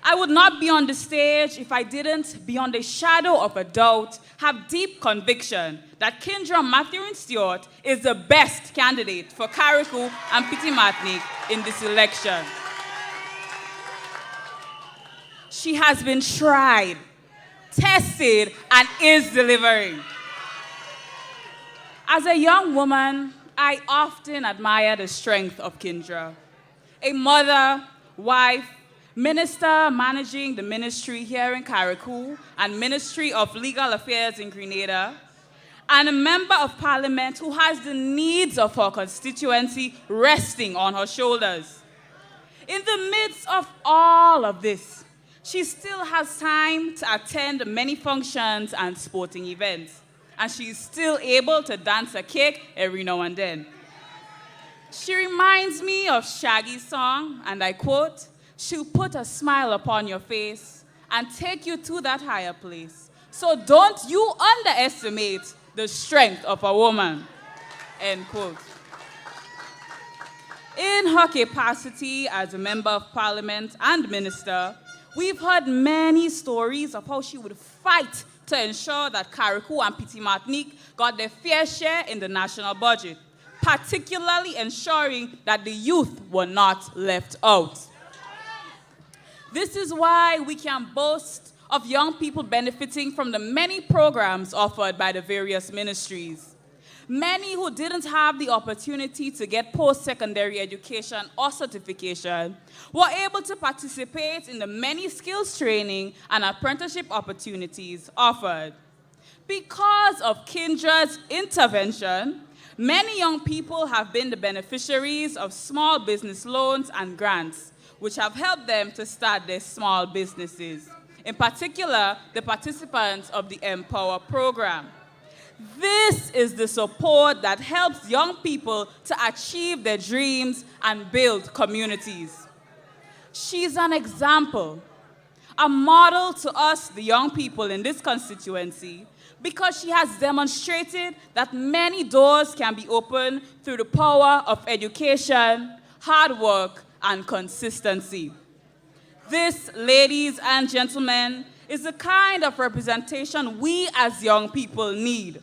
I would not be on the stage if I didn't, beyond a shadow of a doubt, have deep conviction that Kindra Maturine-Stewart is the best candidate for Carriacou and Petit Martinique in this election. She has been tried, tested, and is delivering. As a young woman, I often admire the strength of Kindra. A mother, wife, minister managing the ministry here in Carriacou and Ministry of Legal Affairs in Grenada, and a member of parliament who has the needs of her constituency resting on her shoulders. In the midst of all of this, she still has time to attend many functions and sporting events, and she is still able to dance a cake every now and then. She reminds me of Shaggy's song, and I quote, "She'll put a smile upon your face and take you to that higher place. So don't you underestimate the strength of a woman," end quote. In her capacity as a member of parliament and minister, we've heard many stories of how she would fight to ensure that Carriacou and Petit Martinique got their fair share in the national budget, particularly ensuring that the youth were not left out. This is why we can boast of young people benefiting from the many programs offered by the various ministries. Many who didn't have the opportunity to get post-secondary education or certification were able to participate in the many skills training and apprenticeship opportunities offered. Because of Kindra's intervention, many young people have been the beneficiaries of small business loans and grants, which have helped them to start their small businesses, in particular, the participants of the Empower program. This is the support that helps young people to achieve their dreams and build communities. She's an example, a model to us, the young people in this constituency, because she has demonstrated that many doors can be opened through the power of education, hard work, and consistency. This, ladies and gentlemen, is the kind of representation we as young people need.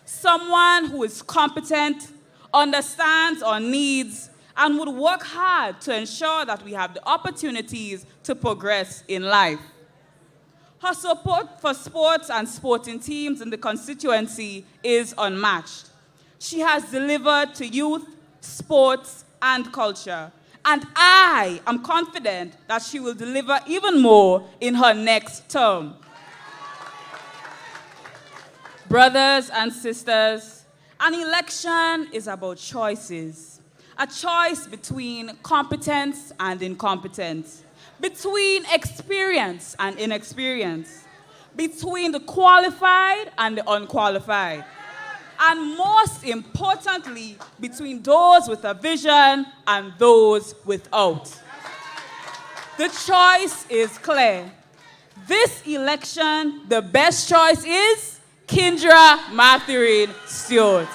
Someone who is competent, understands our needs, and would work hard to ensure that we have the opportunities to progress in life. Her support for sports and sporting teams in the constituency is unmatched. She has delivered to youth, sports, and culture. And I am confident that she will deliver even more in her next term. Brothers and sisters, an election is about choices. A choice between competence and incompetence, between experience and inexperience, between the qualified and the unqualified, and most importantly, between those with a vision and those without. The choice is clear. This election, the best choice is Kindra Maturine-Stewart.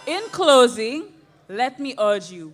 In closing, let me urge you,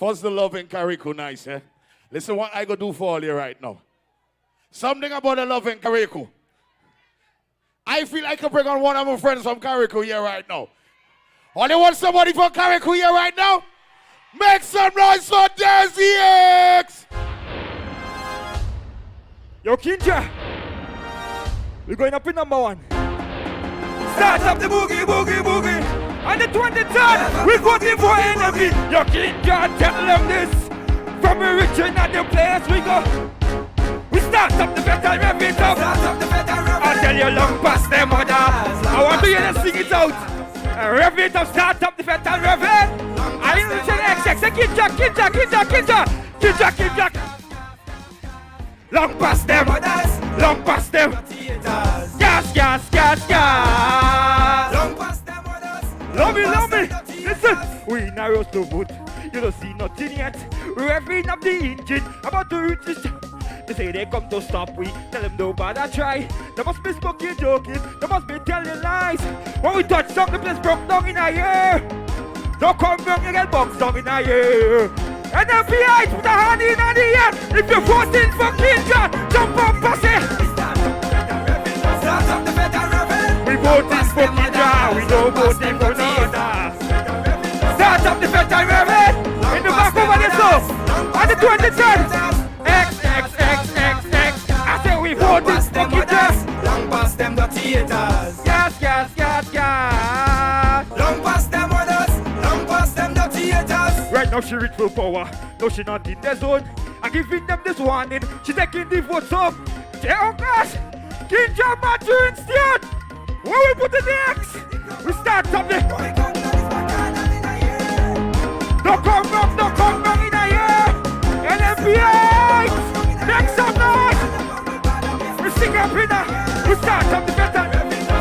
First, the love in Carrico nice, eh? Listen what I go do for all you right now. Something about the love in Carrico. I feel like I can bring on one of my friends from Carrico here right now. Only want somebody from Carrico here right now? Make some noise for Desi X! Yo, Kindra, we're going up in number 1. Start up the boogie, boogie, boogie. On the 23rd, we're voting for enemy. Yo, Kindra, tell them this. From the region at the place we go. We start up the better, rev it up. I'll tell you long past them mother. I want to hear them sing it out. Rev it up, start up the better, rev it. I ain't reaching XX, Kindra. Long past them, long past them. Gas. Long past them, love me. Listen, we in a roast to vote. You don't see nothing yet. Revving up the engine, about to reach this. They say they come to stop we. Tell them no bother try. They must be smoking, joking. They must be telling lies. When we touch down, the place broke down in a year. Don't come wrong, you get boxed down in a year. And then behind, put a hand in the air. If you're voting for Kindra, jump up, pass it. We voting for Kindra, we don't voting for Nada. Start up the better reverend. In the back over the soul. On the 23rd. X. I say we voting for Kindra. Long past them dirty haters. Gas. Long past them others. Long past them dirty haters. Right now she reach full power. No, she not in the zone. I'm giving them this warning. She taking the votes up. Oh gosh. Kindra, Maturine-Stewart. Where we put the X? We start up the... Don't come wrong in a year. NMPA. Make some noise. We sing up in a... We start up the better.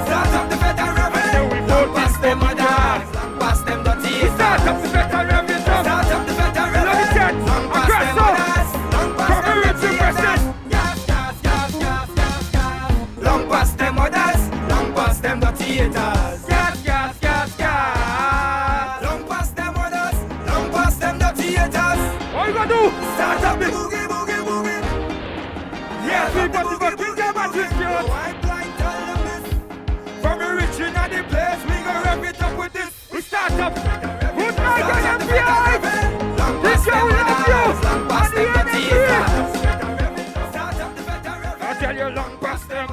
Start up the better reverend. We vote past them others. Past them dirty haters. We start up the better reverend. Start up the better reverend. Long past them others. Long past them dirty haters. Long past them others. Long past them dirty haters. Long past them others. Long past them dirty haters. What you gonna do? Start up the boogie. Yes, we got to go Kindra, Maturine-Stewart. From the rich in the place, we go wrap it up with this. We start up. Good night, NMPA. This show will have you. Past them dirty haters. I tell you, long past them.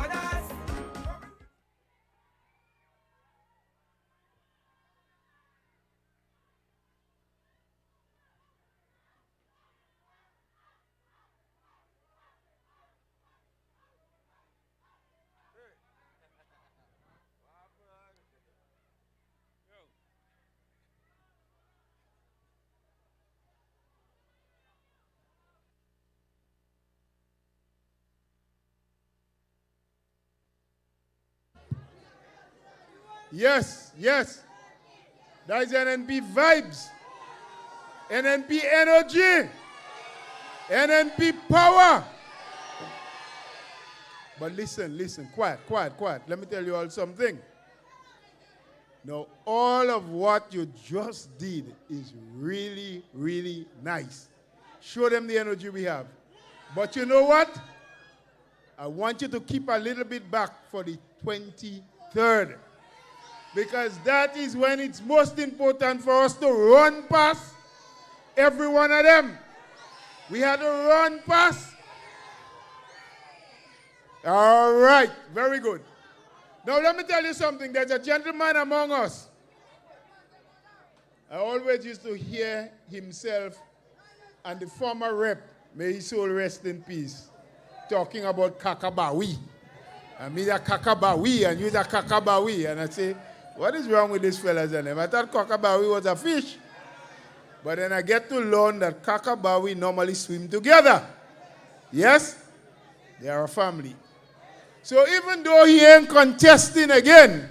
Yes. That is NNP vibes. NNP energy. NNP power. But listen. Quiet. Let me tell you all something. Now, all of what you just did is really, really nice. Show them the energy we have. But you know what? I want you to keep a little bit back for the 23rd. Because that is when it's most important for us to run past every one of them. We had to run past. All right, very good. Now let me tell you something. There's a gentleman among us. I always used to hear himself and the former rep, may his soul rest in peace, talking about Kakabawi. I mean a Kakabawi and you a Kakabawi. And I say, what is wrong with these fellas and them? I thought Kakabawi was a fish. But then I get to learn that Kakabawi normally swim together. Yes? They are a family. So even though he ain't contesting again,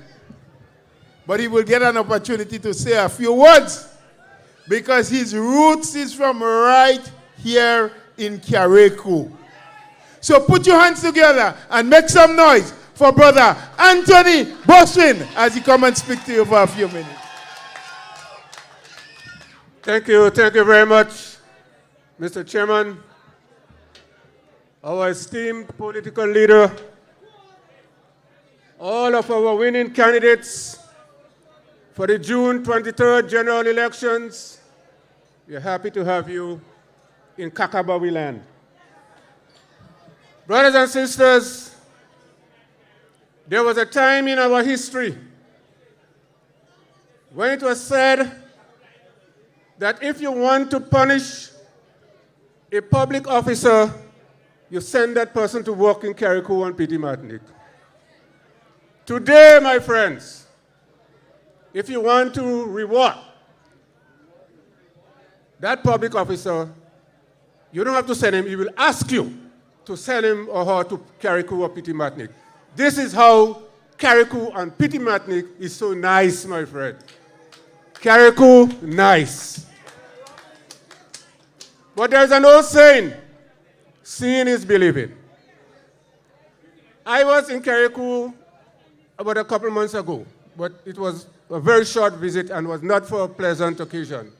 but he will get an opportunity to say a few words because his roots is from right here in Carrico. So put your hands together and make some noise for Brother Anthony Boswin as he come and speak to you for a few minutes. Thank you very much, Mr. Chairman, our esteemed political leader, all of our winning candidates for the June 23rd general elections. We're happy to have you in Kakabawi land. Brothers and sisters, there was a time in our history when it was said that if you want to punish a public officer, you send that person to work in Carriacou and Petit Martinique. Today, my friends, if you want to reward that public officer, you don't have to send him, he will ask you to send him or her to Carriacou or Petit Martinique. This is how Carriacou and Petit Martinique is so nice, my friend. Carriacou, nice. But there's an old saying, seeing is believing. I was in Carriacou about a couple months ago, but it was a very short visit and was not for a pleasant occasion.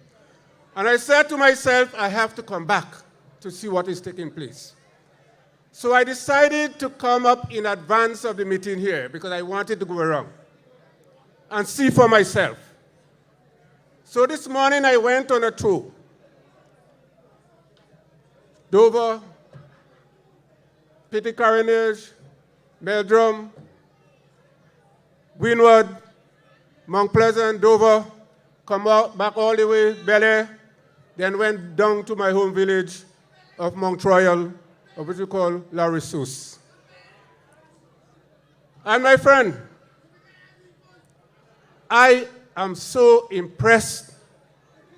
And I said to myself, I have to come back to see what is taking place. So I decided to come up in advance of the meeting here because I wanted to go around and see for myself. So this morning I went on a tour. Dover, Petit Carenage, Meldrum, Windward, Mount Pleasant, Dover, come out, back all the way, Bel Air, then went down to my home village of Mount Royal, or what we call La Ressource. And my friend, I am so impressed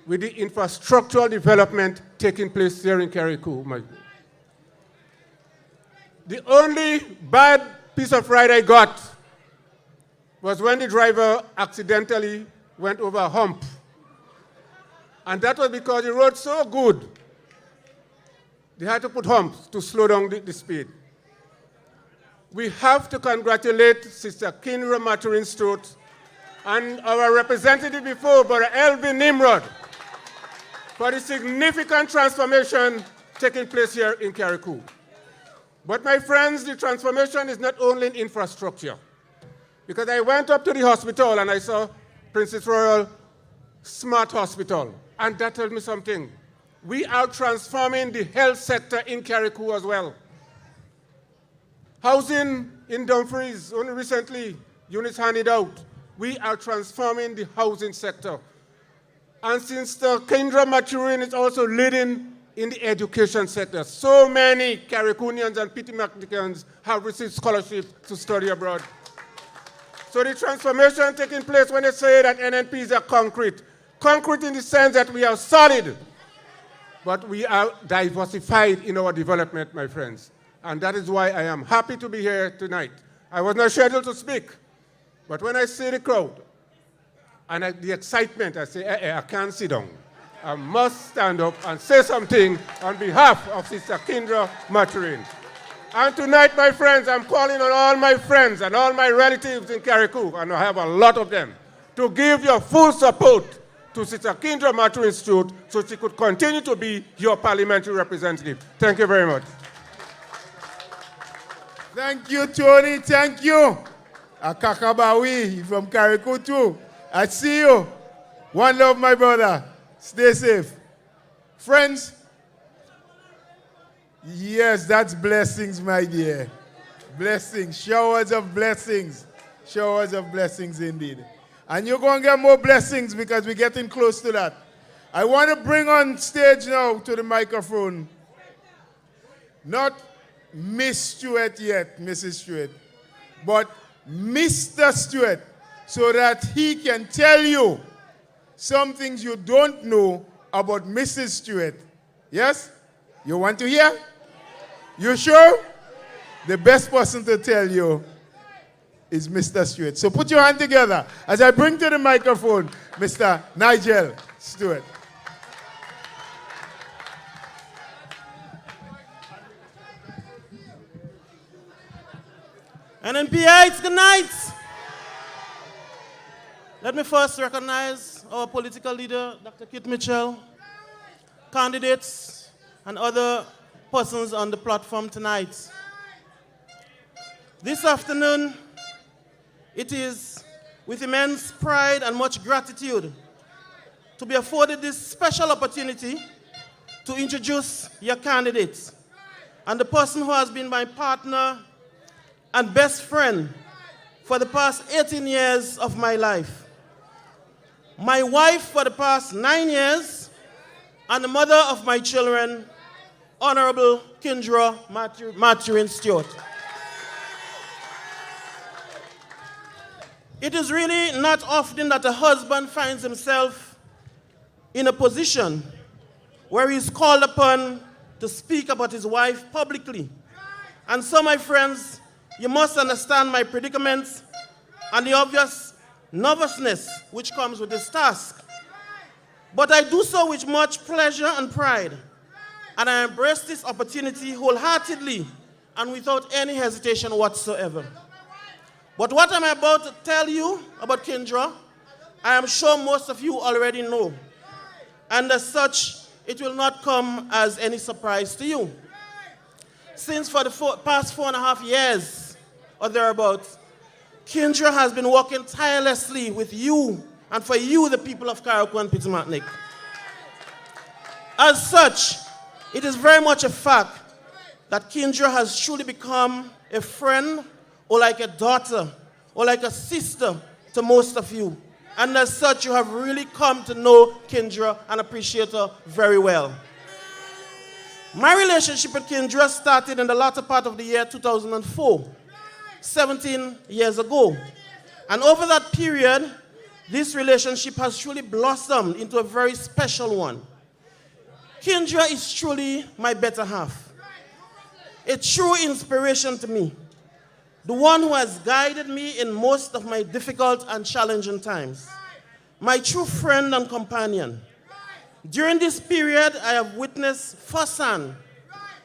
with the infrastructural development taking place here in Carriacou. The only bad piece of ride I got was when the driver accidentally went over a hump. And that was because the road so good, they had to put humps to slow down the speed. We have to congratulate Sister Kindra Maturine-Stewart and our representative before, Brother Elvin Nimrod, for the significant transformation taking place here in Carriacou. But my friends, the transformation is not only in infrastructure. Because I went up to the hospital and I saw Princess Royal Smart Hospital, and that told me something. We are transforming the health sector in Carriacou as well. Housing in Dumfries, only recently, units handed out. We are transforming the housing sector. And since the Kindra Maturine is also leading in the education sector, so many Carriacouians and Petit Martiniquans have received scholarships to study abroad. So the transformation taking place when they say that NNPs are concrete. Concrete in the sense that we are solid, but we are diversified in our development, my friends. And that is why I am happy to be here tonight. I was not scheduled to speak, but when I see the crowd and the excitement, I say, I can't sit down. I must stand up and say something on behalf of Sister Kindra Maturine. And tonight, my friends, I'm calling on all my friends and all my relatives in Carriacou, and I have a lot of them, to give your full support to Sister Kindra Maturine-Stewart so she could continue to be your parliamentary representative. Thank you very much. Thank you, Tony. Thank you. Akakabawi from Carriacou too. I see you. One love, my brother. Stay safe. Friends, yes, that's blessings, my dear. Blessings, showers of blessings. Showers of blessings indeed. And you're going to get more blessings because we're getting close to that. I want to bring on stage now to the microphone, not Miss Stewart yet, Mrs. Stewart, but Mr. Stewart, so that he can tell you some things you don't know about Mrs. Stewart. Yes? You want to hear? You sure? The best person to tell you is Mr. Stewart. So put your hand together as I bring to the microphone Mr. Nigel Stewart. NNPA, good night. Let me first recognize our political leader, Dr. Kit Mitchell, candidates, and other persons on the platform tonight. This afternoon, it is with immense pride and much gratitude to be afforded this special opportunity to introduce your candidates and the person who has been my partner and best friend for the past 18 years of my life. My wife for the past 9 years, and the mother of my children, Honorable Kindra Maturine-Stewart. It is really not often that a husband finds himself in a position where he's called upon to speak about his wife publicly. And so, my friends, you must understand my predicament and the obvious nervousness which comes with this task. But I do so with much pleasure and pride, and I embrace this opportunity wholeheartedly and without any hesitation whatsoever. But what I'm about to tell you about Kindra, I am sure most of you already know. And as such, it will not come as any surprise to you. Since for the past 4.5 years or thereabouts, Kindra has been working tirelessly with you and for you, the people of Carriacou and Petit Martinique. As such, it is very much a fact that Kindra has truly become a friend or like a daughter or like a sister to most of you. And as such, you have really come to know Kindra and appreciate her very well. My relationship with Kindra started in the latter part of the year 2004, 17 years ago. And over that period, this relationship has truly blossomed into a very special one. Kindra is truly my better half, a true inspiration to me, the one who has guided me in most of my difficult and challenging times, my true friend and companion. During this period, I have witnessed firsthand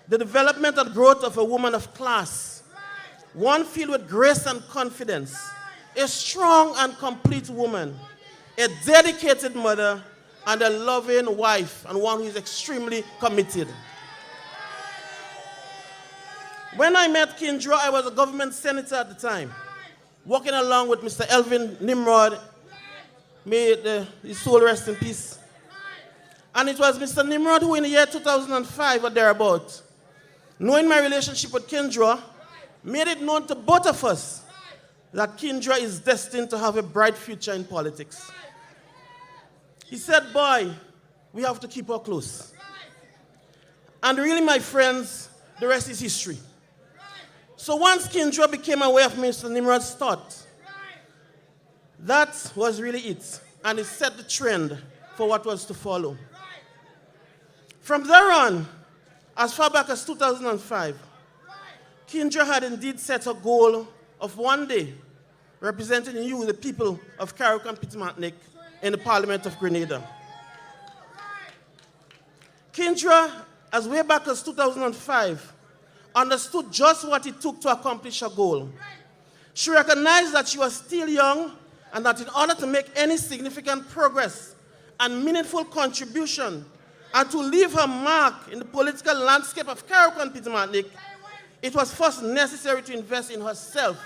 the development and growth of a woman of class, one filled with grace and confidence, a strong and complete woman, a dedicated mother, and a loving wife, and one who is extremely committed. When I met Kindra, I was a government senator at the time, working along with Mr. Elvin Nimrod, may his soul rest in peace. And it was Mr. Nimrod who in the year 2005 or thereabout, knowing my relationship with Kindra, made it known to both of us that Kindra is destined to have a bright future in politics. He said, boy, we have to keep her close. And really, my friends, the rest is history. So once Kindra became aware of Mr. Nimrod's thought, that was really it. And it set the trend for what was to follow. From there on, as far back as 2005, Kindra had indeed set a goal of one day representing you, the people of Carriacou and Petit Martinique, in the Parliament of Grenada. Kindra, as way back as 2005, understood just what it took to accomplish her goal. She recognized that she was still young and that in order to make any significant progress and meaningful contribution and to leave her mark in the political landscape of Carriacou and Petit Martinique, it was first necessary to invest in herself,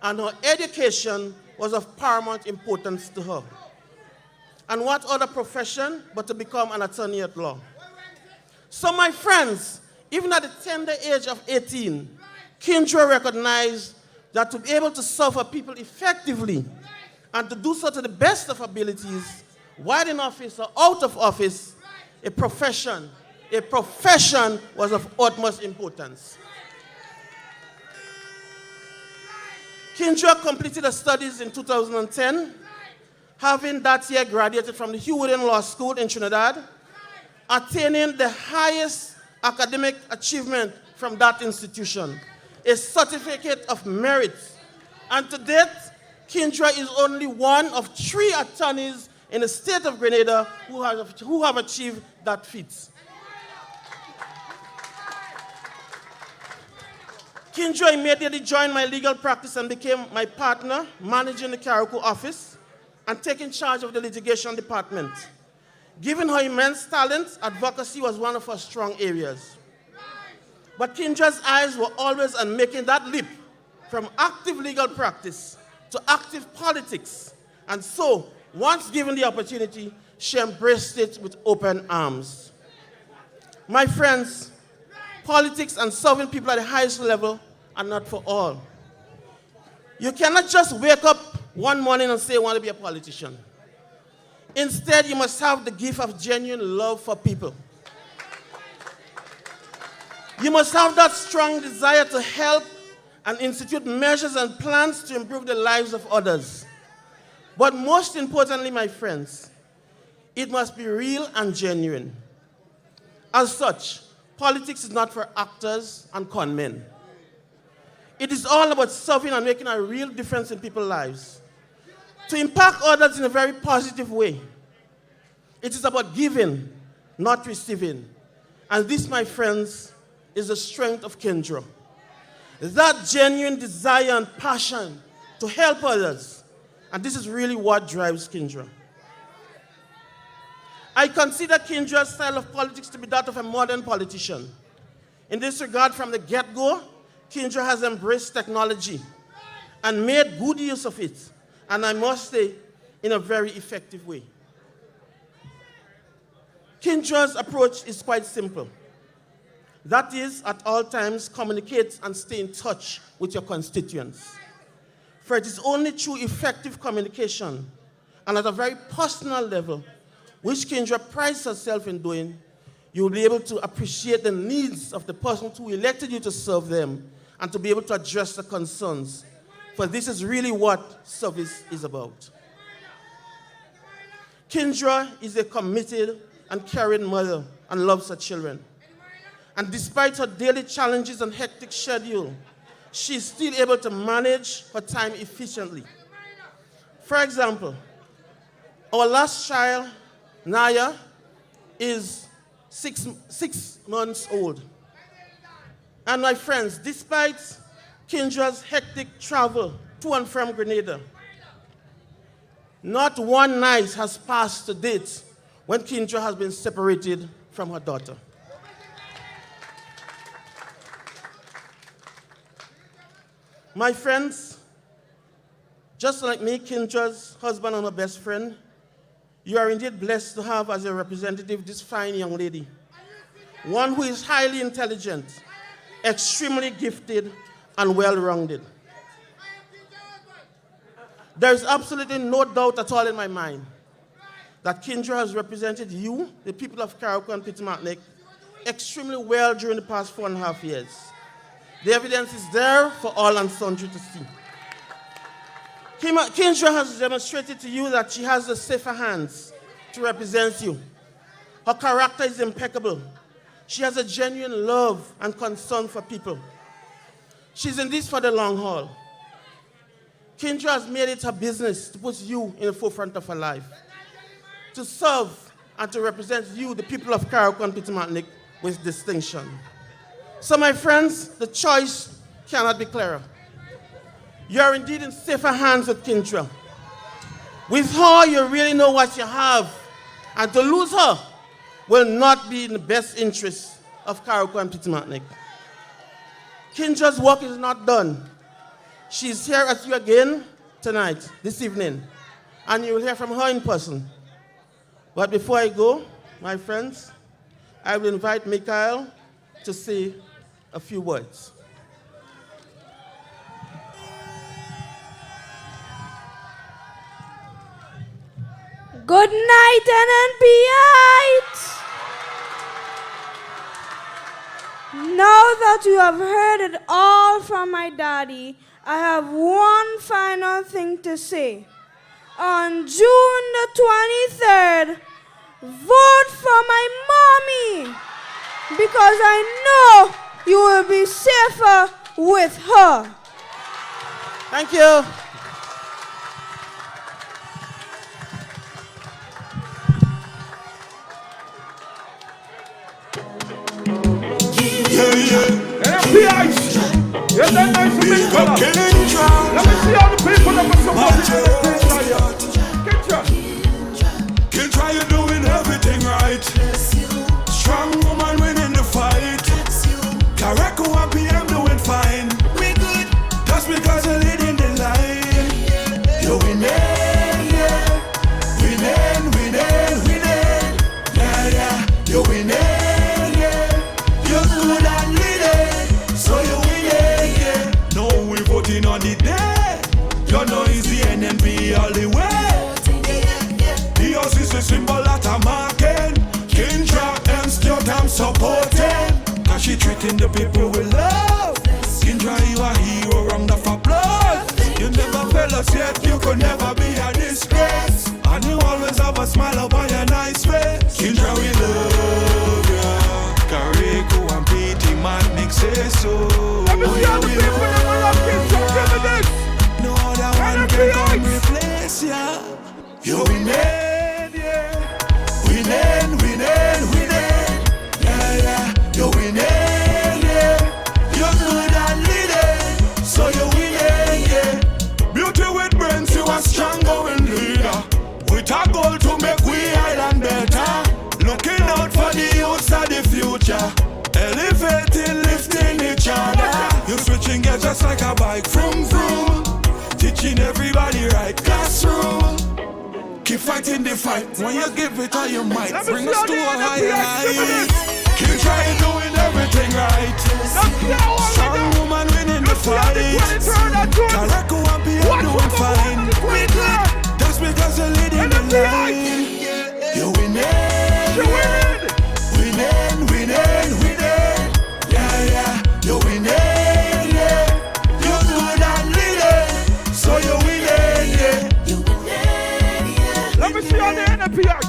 and her education was of paramount importance to her. And what other profession but to become an attorney at law? So my friends, even at the tender age of 18, Kindra recognized that to be able to serve her people effectively and to do so to the best of abilities, while in office or out of office, a profession was of utmost importance. Kindra completed her studies in 2010, having that year graduated from the Hugh Woodin Law School in Trinidad, attaining the highest academic achievement from that institution, a certificate of merit. And to date, Kindra is only one of 3 attorneys in the state of Grenada who have achieved that feat. Kindra immediately joined my legal practice and became my partner, managing the Carriacou office. and taking charge of the litigation department. Given her immense talent, advocacy was one of her strong areas. But Kindra's eyes were always on making that leap from active legal practice to active politics. And so, once given the opportunity, she embraced it with open arms. My friends, politics and serving people at the highest level are not for all. You cannot just wake up one morning and say you want to be a politician. Instead, you must have the gift of genuine love for people. You must have that strong desire to help and institute measures and plans to improve the lives of others. But most importantly, my friends, it must be real and genuine. As such, politics is not for actors and con men. It is all about serving and making a real difference in people's lives, to impact others in a very positive way. It is about giving, not receiving. And this, my friends, is the strength of Kindra. That genuine desire and passion to help others. And this is really what drives Kindra. I consider Kindra's style of politics to be that of a modern politician. In this regard, from the get-go, Kindra has embraced technology and made good use of it, and I must say, in a very effective way. Kindra's approach is quite simple. That is, at all times, communicate and stay in touch with your constituents. For it is only through effective communication and at a very personal level, which Kindra prides herself in doing, you will be able to appreciate the needs of the person who elected you to serve them and to be able to address the concerns. For this is really what service is about. Kindra is a committed and caring mother and loves her children. And despite her daily challenges and hectic schedule, she is still able to manage her time efficiently. For example, our last child, Naya, is six months old. And my friends, despite Kindra's hectic travel to and from Grenada, not one night has passed to date when Kindra has been separated from her daughter. My friends, just like me, Kindra's husband and her best friend, you are indeed blessed to have as a representative this fine young lady, one who is highly intelligent, extremely gifted, and well-rounded. There is absolutely no doubt at all in my mind that Kindra has represented you, the people of Carriacou and Petit-Martinique, extremely well during the past 4.5 years. The evidence is there for all and sundry to see. Kindra has demonstrated to you that she has the safer hands to represent you. Her character is impeccable. She has a genuine love and concern for people. She's in this for the long haul. Kindra has made it her business to put you in the forefront of her life, to serve and to represent you, the people of Carriacou and Petit-Martinique, with distinction. So my friends, the choice cannot be clearer. You are indeed in safer hands with Kindra. With her, you really know what you have, and to lose her will not be in the best interest of Carriacou and Petit-Martinique. Kindra's work is not done. She's here at you again tonight, this evening, and you will hear from her in person. But before I go, my friends, I will invite Michael to say a few words. Good night, NNPites! Now that you have heard it all from my daddy, I have one final thing to say. On June the 23rd, vote for my mommy, because I know you will be safer with her. Thank you. Yes, that nice to meet you. Let me see how the people that were supporting you. Kindra, you're doing everything right. Strong woman winning the fight. Karaku and PM doing fine. We good. That's because you're leading the line. You're winning, yeah. Winning, winning, winning. Yeah, yeah. You're winning, yeah. You're good at leading. So you're winning, yeah. No, we're voting on the day. You know it's the NNP all the way. The house is a symbol that I'm marking. Kindra and Stewart I'm supporting. Cause she treating the people with love. Kindra, you a hero, round of applause. You never fail us yet, you could never be a disgrace. And you always have a smile upon your nice face. Kindra, we love ya. Kariku and Pity Matnik say so. Let me see all the people that love Kindra. Give me this. No other one can come replace ya. You winning. Winning, winning, winning. Yeah, yeah. You're winning, yeah. You're good at leading. So you're winning, yeah. Beauty with brains, you are strong going leader. With a goal to make we island better. Looking out for the youths of the future. Elevating, lifting each other. You're switching gears just like a bike. Vroom, vroom. Teaching everybody right classroom. Keep fighting the fight. When you give it all you might, bring us to a higher height. Keep trying doing everything right. Strong woman winning the fight. Karaku and PM doing fine. That's because you're leading the line. You're winning. Winning, winning, winning. Yeah, yeah. You're winning, yeah. You're good at leading. So you're winning, yeah. Let me see all the NPX.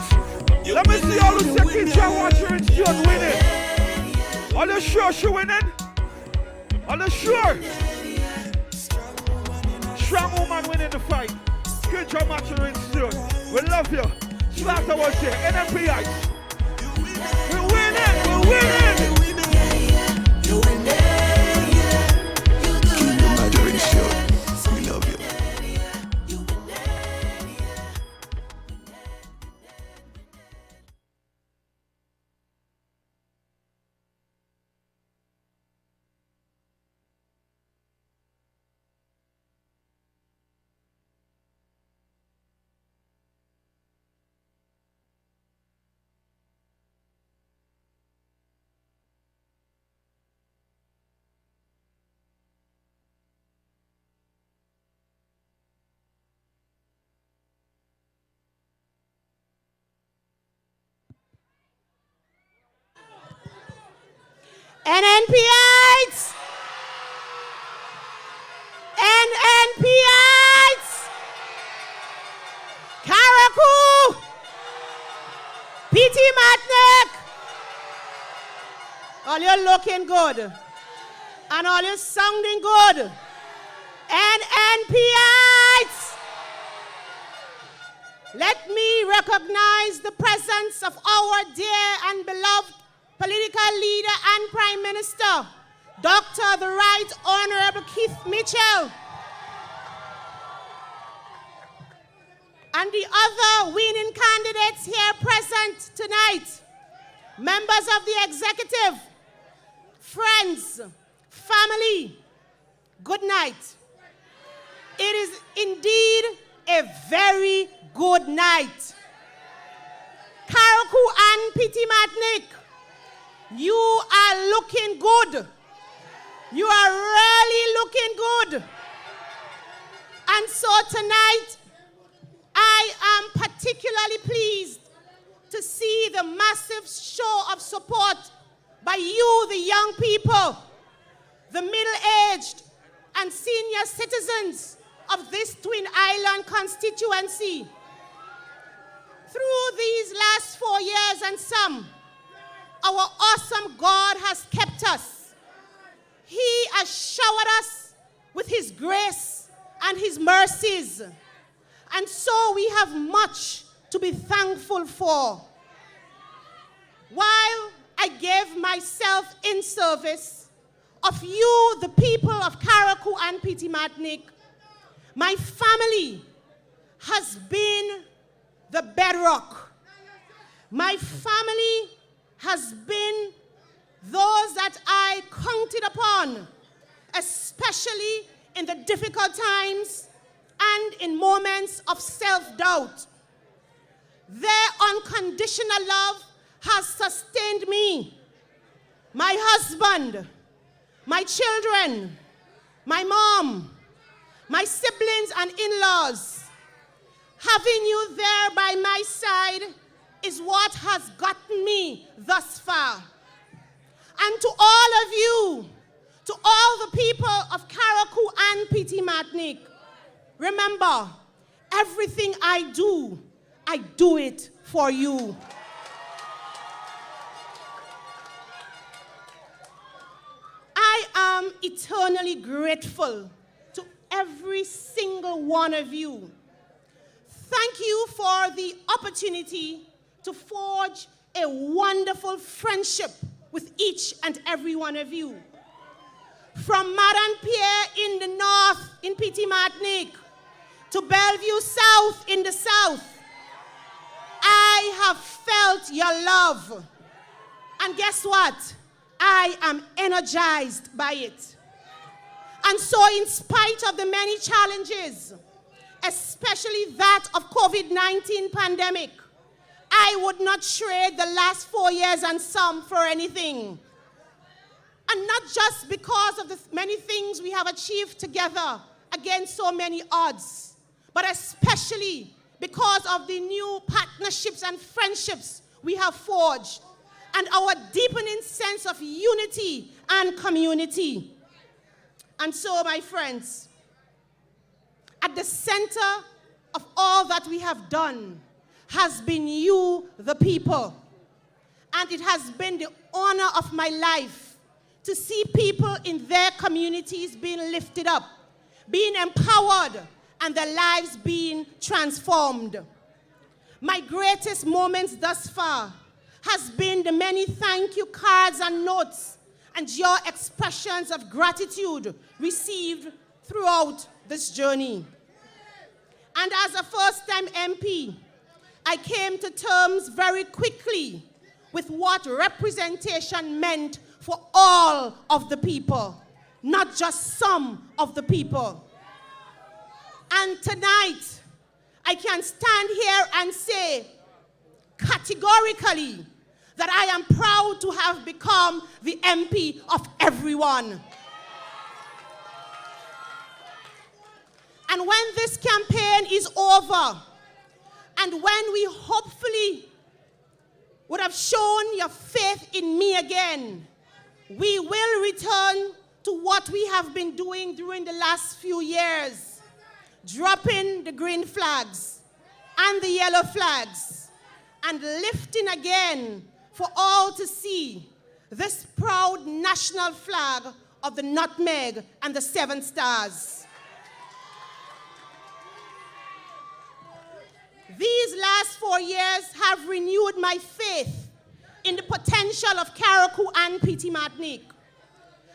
Let me see all the second show Maturine-Stewart winning. Are you sure she winning? Are you sure? Strong woman winning the fight. Kindra Maturine-Stewart. We love you. Slaughter was here. NPX. We're winning. We're winning. You're winning, yeah. Kindra Maturine-Stewart. We love you. NNPites! NNPites! Karaku! Pity Matnik! All you looking good. And all you sounding good. NNPites! Let me recognize the presence of our dear and beloved political leader and Prime Minister, Dr. the Right Honorable Keith Mitchell, and the other winning candidates here present tonight, members of the executive, friends, family, good night. It is indeed a very good night. Karaku and Pity Matnik, you are looking good. You are really looking good. And so tonight, I am particularly pleased to see the massive show of support by you, the young people, the middle-aged and senior citizens of this Twin Island constituency. Through these last 4 years and some, our awesome God has kept us. He has showered us with His grace and His mercies. And so we have much to be thankful for. While I gave myself in service of you, the people of Karaku and Pity Matnik, my family has been the bedrock My family has been those that I counted upon, especially in the difficult times and in moments of self-doubt. Their unconditional love has sustained me, my husband, my children, my mom, my siblings and in-laws. Having you there by my side is what has gotten me thus far. And to all of you, to all the people of Carriacou and Petit Martinique, remember, everything I do it for you. I am eternally grateful to every single one of you. Thank you for the opportunity to forge a wonderful friendship with each and every one of you. From Maran-Pierre in the north in Petit Martinique to Bellevue South in the south, I have felt your love. And guess what? I am energized by it. And so in spite of the many challenges, especially that of COVID-19 pandemic, I would not trade the last 4 years and some for anything. And not just because of the many things we have achieved together against so many odds, but especially because of the new partnerships and friendships we have forged and our deepening sense of unity and community. And so, my friends, at the center of all that we have done has been you, the people. And it has been the honor of my life to see people in their communities being lifted up, being empowered, and their lives being transformed. My greatest moments thus far has been the many thank you cards and notes and your expressions of gratitude received throughout this journey. And as a first-time MP, I came to terms very quickly with what representation meant for all of the people, not just some of the people. And tonight, I can stand here and say categorically that I am proud to have become the MP of everyone. And when this campaign is over, and when we hopefully would have shown your faith in me again, we will return to what we have been doing during the last few years, dropping the green flags and the yellow flags, and lifting again for all to see this proud national flag of the nutmeg and the 7 stars. These last 4 years have renewed my faith in the potential of Carriacou and Petit Martinique.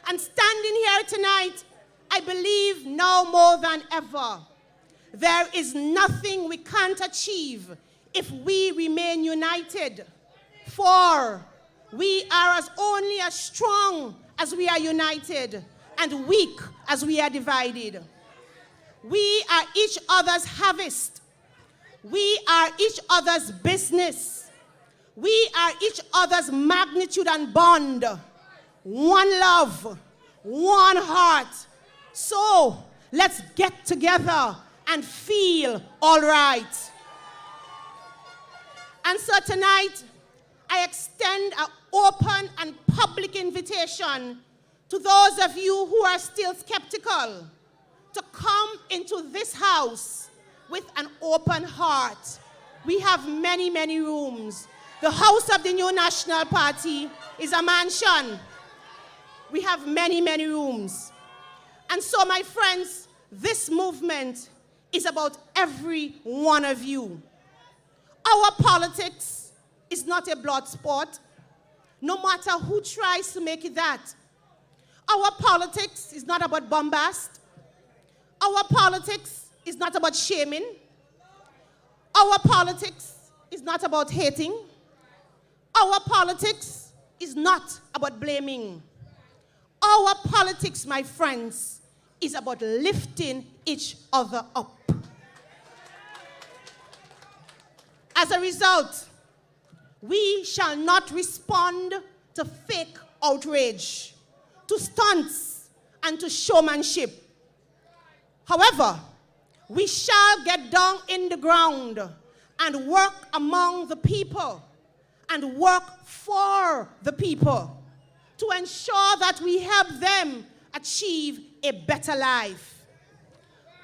And standing here tonight, I believe now more than ever, there is nothing we can't achieve if we remain united. For we are only as strong as we are united and weak as we are divided. We are each other's harvest. We are each other's business. We are each other's magnitude and bond. One love, one heart. So let's get together and feel all right. And so tonight, I extend an open and public invitation to those of you who are still skeptical to come into this house with an open heart. We have many, many rooms. The house of the new National Party is a mansion. We have many, many rooms. And so, my friends, this movement is about every one of you. Our politics is not a blood sport, no matter who tries to make it that. Our politics is not about bombast. Our politics is not about shaming. Our politics is not about hating. Our politics is not about blaming. Our politics, my friends, is about lifting each other up. As a result, we shall not respond to fake outrage, to stunts, and to showmanship. However, we shall get down in the ground and work among the people and work for the people to ensure that we help them achieve a better life.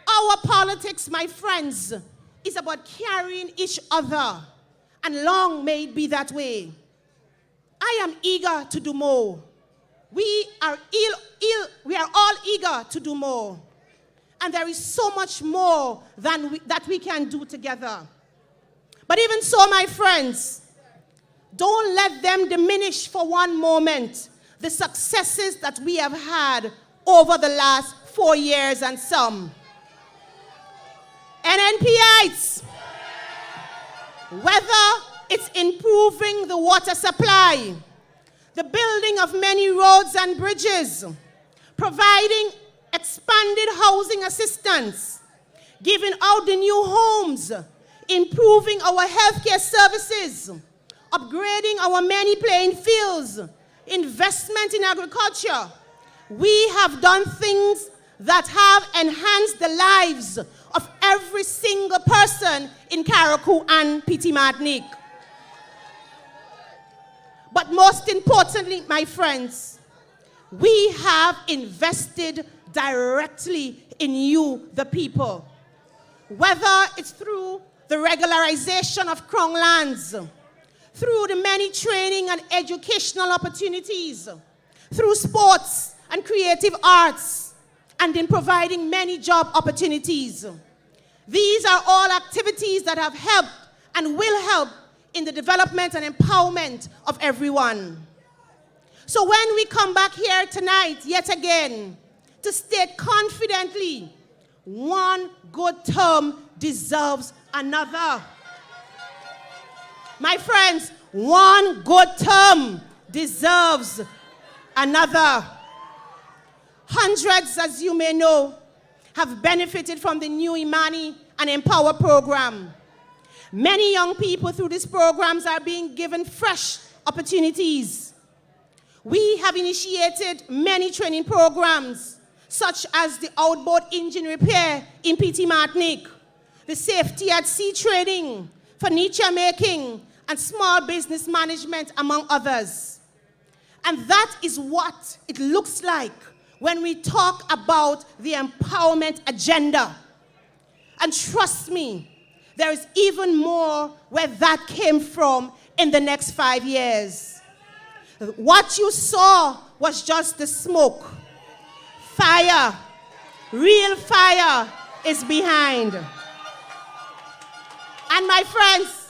Our politics, my friends, is about carrying each other, and long may it be that way. I am eager to do more. We are all eager to do more. And there is so much more that we can do together. But even so, my friends, don't let them diminish for one moment the successes that we have had over the last 4 years and some. NNPites, whether it's improving the water supply, the building of many roads and bridges, providing expanded housing assistance, giving out the new homes, improving our healthcare services, upgrading our many playing fields, investment in agriculture. We have done things that have enhanced the lives of every single person in Carriacou and Petit Martinique. But most importantly, my friends, we have invested directly in you, the people. Whether it's through the regularization of Crown lands, through the many training and educational opportunities, through sports and creative arts, and in providing many job opportunities. These are all activities that have helped and will help in the development and empowerment of everyone. So when we come back here tonight, yet again, to state confidently, one good term deserves another. My friends, one good term deserves another. Hundreds, as you may know, have benefited from the new Imani and Empower program. Many young people through these programs are being given fresh opportunities. We have initiated many training programs, such as the outboard engine repair in Petit Martinique, the safety at sea training, furniture making, and small business management, among others. And that is what it looks like when we talk about the empowerment agenda. And trust me, there is even more where that came from in the next 5 years. What you saw was just the smoke. Fire, real fire is behind. And my friends,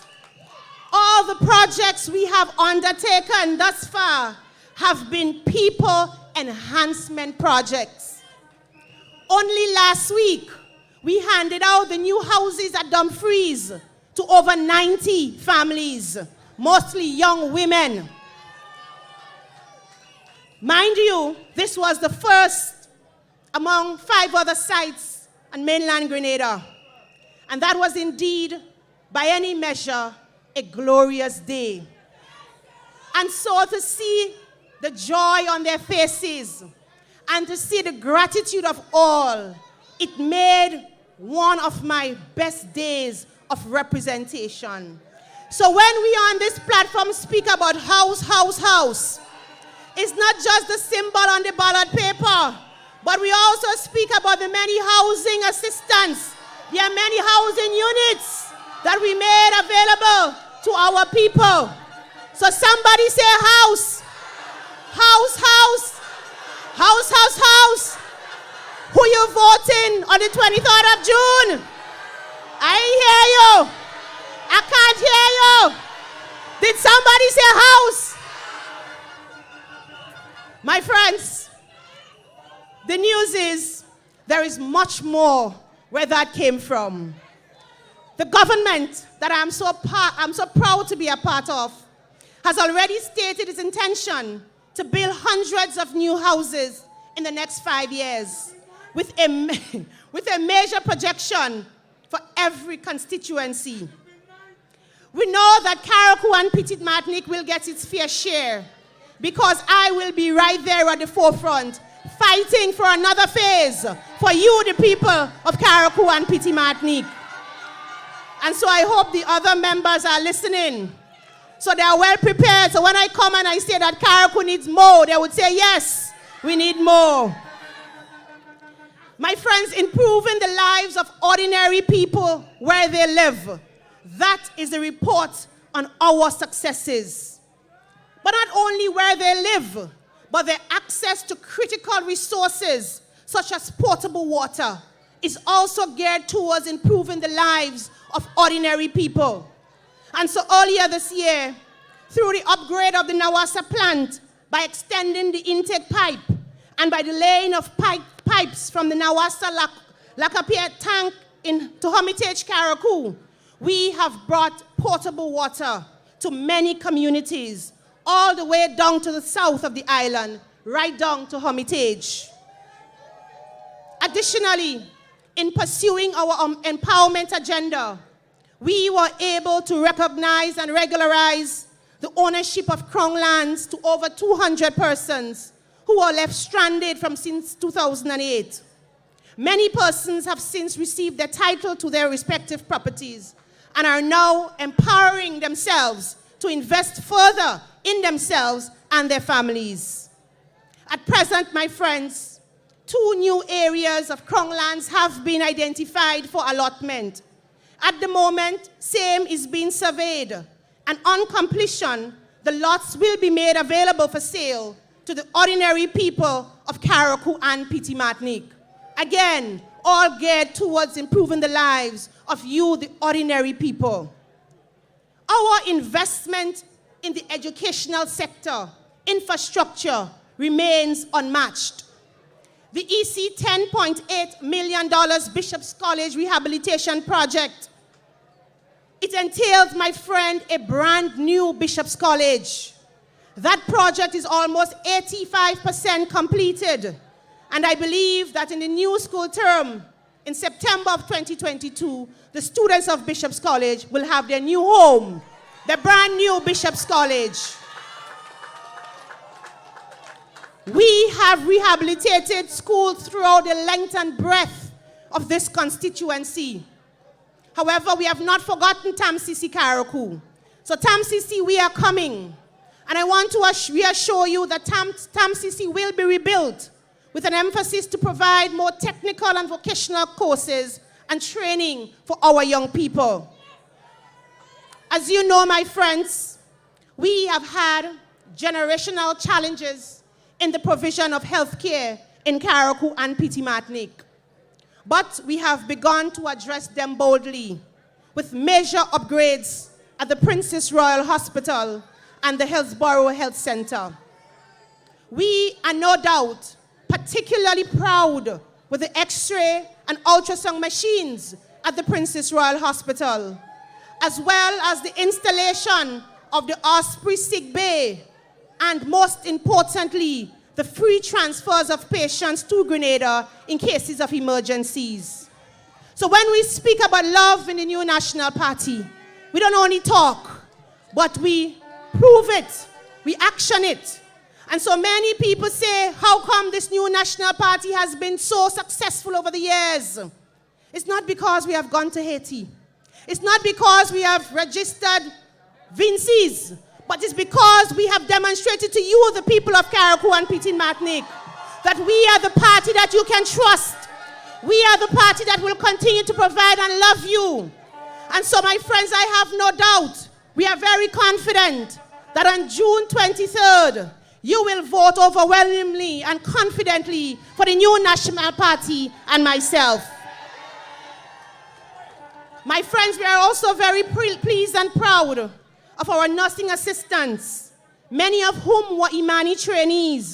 all the projects we have undertaken thus far have been people enhancement projects. Only last week, we handed out the new houses at Dumfries to over 90 families, mostly young women. Mind you, this was the first among 5 other sites on mainland Grenada. And that was indeed, by any measure, a glorious day. And so to see the joy on their faces and to see the gratitude of all, it made one of my best days of representation. So when we on this platform speak about house, house, house, it's not just the symbol on the ballot paper, but we also speak about the many housing assistance. There are many housing units that we made available to our people. So somebody say house, house, house, house, house, house. Who you voting on the 23rd of June? I ain't hear you. I can't hear you. Did somebody say house? My friends, the news is there is much more where that came from. The government that I'm so proud to be a part of has already stated its intention to build hundreds of new houses in the next 5 years, with a major projection for every constituency. We know that Carriacou and Petit Martinique will get its fair share, because I will be right there at the forefront, fighting for another phase for you, the people of Carriacou and Petit Martinique. And so I hope the other members are listening, so they are well prepared. So when I come and I say that Carriacou needs more, they would say, yes, we need more. My friends, improving the lives of ordinary people where they live, that is the report on our successes. But not only where they live, but their access to critical resources, such as potable water, is also geared towards improving the lives of ordinary people. And so earlier this year, through the upgrade of the Nawassa plant, by extending the intake pipe, and by the laying of pipes from the Nawassa Lakapia tank to Hermitage Carriacou, we have brought potable water to many communities, all the way down to the south of the island, right down to Hermitage. Additionally, in pursuing our empowerment agenda, we were able to recognize and regularize the ownership of Crown lands to over 200 persons who were left stranded from since 2008. Many persons have since received their title to their respective properties and are now empowering themselves to invest further in themselves and their families. At present, my friends, 2 new areas of Crown lands have been identified for allotment. At the moment, same is being surveyed, and on completion, the lots will be made available for sale to the ordinary people of Carriacou and Petit Martinique. Again, all geared towards improving the lives of you, the ordinary people. Our investment in the educational sector, infrastructure, remains unmatched. The EC $10.8 million Bishop's College Rehabilitation Project, it entails, my friend, a brand new Bishop's College. That project is almost 85% completed. And I believe that in the new school term, in September of 2022, the students of Bishop's College will have their new home, the brand new Bishop's College. We have rehabilitated schools throughout the length and breadth of this constituency. However, we have not forgotten Tamsisi Carriacou. So Tamsisi, we are coming. And I want to reassure you that Tamsisi will be rebuilt with an emphasis to provide more technical and vocational courses and training for our young people. As you know, my friends, we have had generational challenges in the provision of health care in Carriacou and Petit Martinique. But we have begun to address them boldly with major upgrades at the Princess Royal Hospital and the Hillsborough Health Center. We are no doubt particularly proud with the X-ray and ultrasound machines at the Princess Royal Hospital, as well as the installation of the Osprey Sick Bay, and most importantly, the free transfers of patients to Grenada in cases of emergencies. So when we speak about love in the new National Party, we don't only talk, but we prove it, we action it. And so many people say, how come this new National Party has been so successful over the years? It's not because we have gone to Haiti. It's not because we have registered Vinces, but it's because we have demonstrated to you, the people of Carriacou and Petit Martinique, that we are the party that you can trust. We are the party that will continue to provide and love you. And so, my friends, I have no doubt, we are very confident that on June 23rd, you will vote overwhelmingly and confidently for the new National Party and myself. My friends, we are also very pleased and proud of our nursing assistants, many of whom were Imani trainees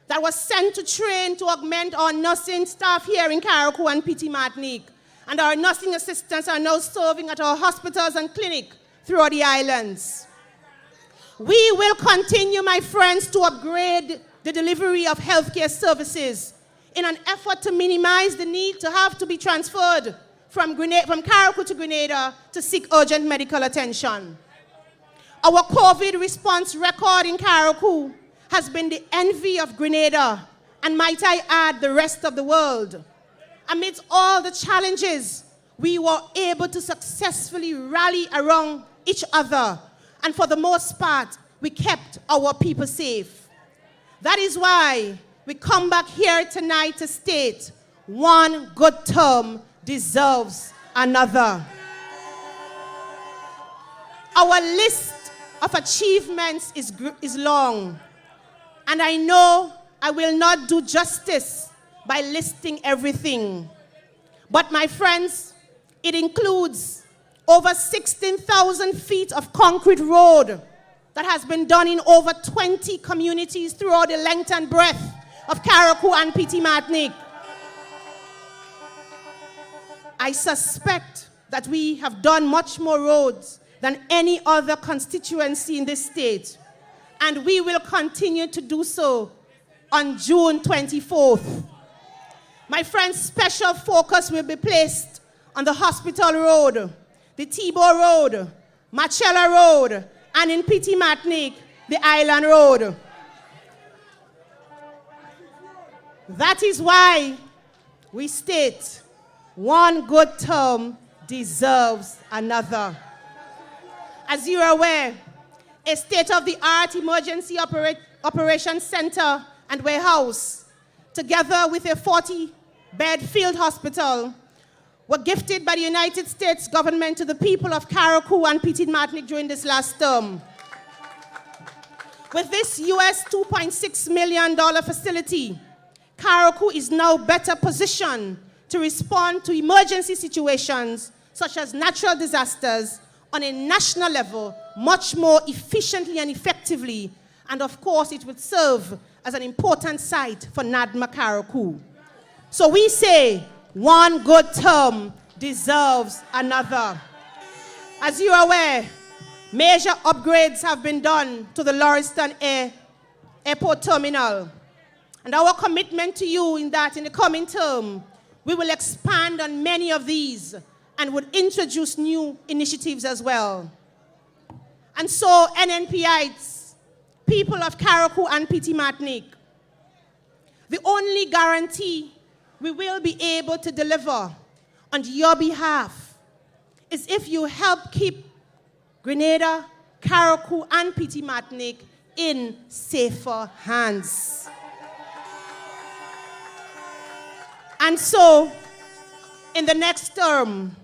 that were sent to train to augment our nursing staff here in Carriacou and Petit Martinique. And our nursing assistants are now serving at our hospitals and clinics throughout the islands. We will continue, my friends, to upgrade the delivery of healthcare services in an effort to minimize the need to have to be transferred from Carriacou to Grenada to seek urgent medical attention. Our COVID response record in Carriacou has been the envy of Grenada, and might I add, the rest of the world. Amidst all the challenges, we were able to successfully rally around each other, and for the most part, we kept our people safe. That is why we come back here tonight to state, one good term deserves another. Our list of achievements is long, and I know I will not do justice by listing everything. But my friends, it includes over 16,000 feet of concrete road that has been done in over 20 communities throughout the length and breadth of Carriacou and Petit Martinique. I suspect that we have done much more roads than any other constituency in this state, and we will continue to do so on June 24th. My friends, special focus will be placed on the Hospital Road, the Tibor Road, Marcella Road, and in Petit Martinique, the Island Road. That is why we state, one good term deserves another. As you are aware, a state-of-the-art emergency operations center and warehouse, together with a 40-bed field hospital, were gifted by the United States government to the people of Carriacou and Petit Martinique during this last term. With this US $2.6 million facility, Carriacou is now better positioned to respond to emergency situations such as natural disasters on a national level much more efficiently and effectively, and of course it would serve as an important site for NADMA Carriacou. So we say, one good term deserves another. As you are aware, major upgrades have been done to the Lauriston Airport Terminal. And our commitment to you in that in the coming term, we will expand on many of these and would introduce new initiatives as well. And so, NNPites, people of Carriacou and Petit Martinique, the only guarantee we will be able to deliver on your behalf is if you help keep Grenada, Carriacou, and Petit Martinique in safer hands. And so, in the next term,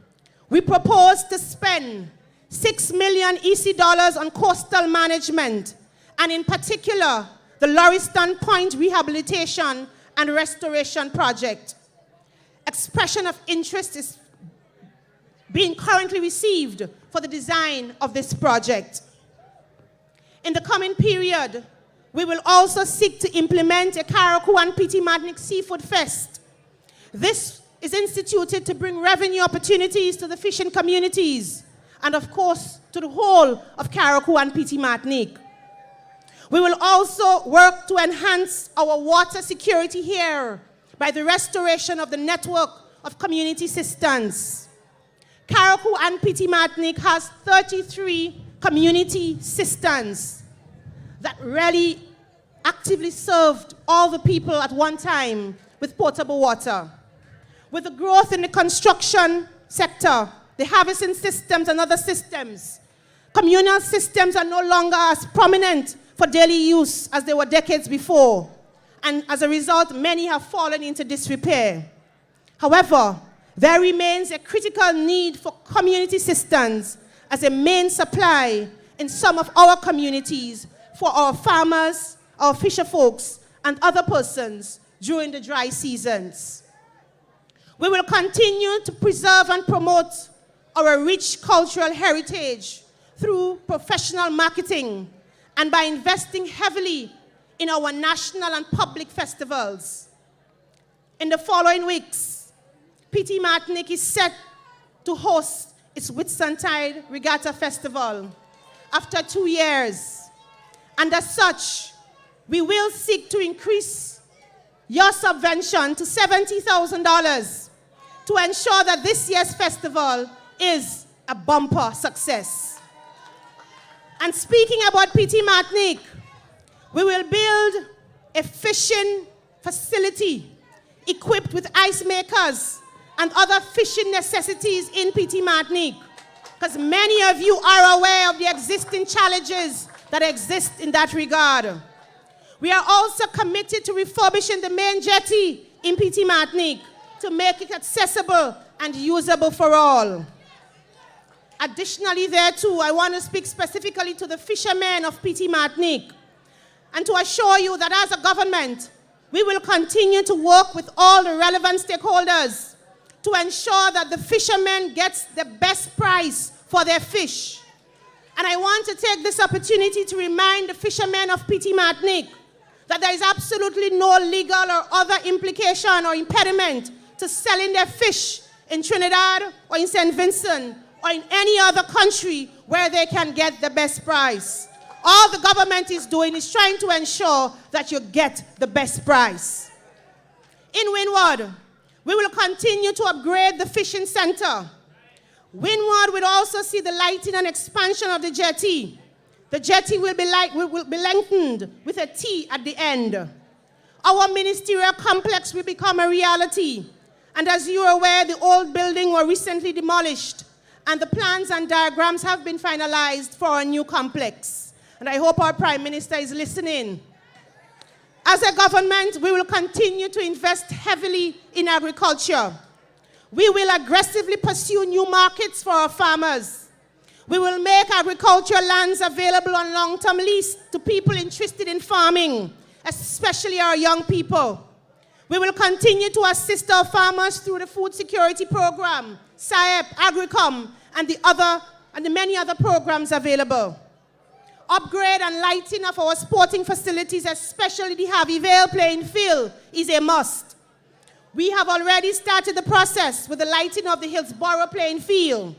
we propose to spend $6 million EC on coastal management, and in particular, the Lauriston Point Rehabilitation and Restoration Project. Expression of interest is being currently received for the design of this project. In the coming period, we will also seek to implement a Carriacou and Petit Martinique Seafood Fest. This is instituted to bring revenue opportunities to the fishing communities and, of course, to the whole of Carriacou and Petit Martinique. We will also work to enhance our water security here by the restoration of the network of community cisterns. Carriacou and Petit Martinique has 33 community cisterns that really actively served all the people at one time with potable water. With the growth in the construction sector, the harvesting systems and other systems, communal systems are no longer as prominent for daily use as they were decades before. And as a result, many have fallen into disrepair. However, there remains a critical need for community cisterns as a main supply in some of our communities for our farmers, our fisher folks, and other persons during the dry seasons. We will continue to preserve and promote our rich cultural heritage through professional marketing and by investing heavily in our national and public festivals. In the following weeks, Petit Martinique is set to host its Whitsuntide Regatta Festival. After 2 years, And as such, we will seek to increase your subvention to $70,000 to ensure that this year's festival is a bumper success. And speaking about PT Martinique, we will build a fishing facility equipped with ice makers and other fishing necessities in PT Martinique, because many of you are aware of the existing challenges that exist in that regard. We are also committed to refurbishing the main jetty in PT Martinique to make it accessible and usable for all. Additionally, there too, I want to speak specifically to the fishermen of PT Martinique and to assure you that as a government, we will continue to work with all the relevant stakeholders to ensure that the fishermen gets the best price for their fish. And I want to take this opportunity to remind the fishermen of PT Martinique that there is absolutely no legal or other implication or impediment to selling their fish in Trinidad or in St. Vincent or in any other country where they can get the best price. All the government is doing is trying to ensure that you get the best price. In Windward, we will continue to upgrade the fishing center. Windward will also see the lighting and expansion of the jetty. The jetty will be lengthened with a T at the end. Our ministerial complex will become a reality. And as you are aware, the old building was recently demolished, and the plans and diagrams have been finalized for a new complex. And I hope our Prime Minister is listening. As a government, we will continue to invest heavily in agriculture. We will aggressively pursue new markets for our farmers. We will make agricultural lands available on long-term lease to people interested in farming, especially our young people. We will continue to assist our farmers through the Food Security Program, SIEP, Agricom, and the many other programs available. Upgrade and lighting of our sporting facilities, especially the Harvey Vale playing field, is a must. We have already started the process with the lighting of the Hillsborough playing field.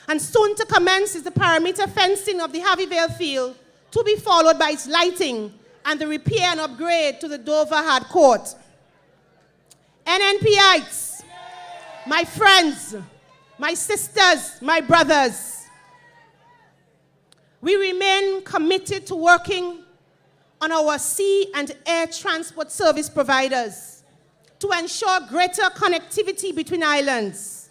And soon to commence is the perimeter fencing of the Harvey Vale field, to be followed by its lighting and the repair and upgrade to the Dover Hard Court. NNPites, my friends, my sisters, my brothers, we remain committed to working on our sea and air transport service providers to ensure greater connectivity between islands.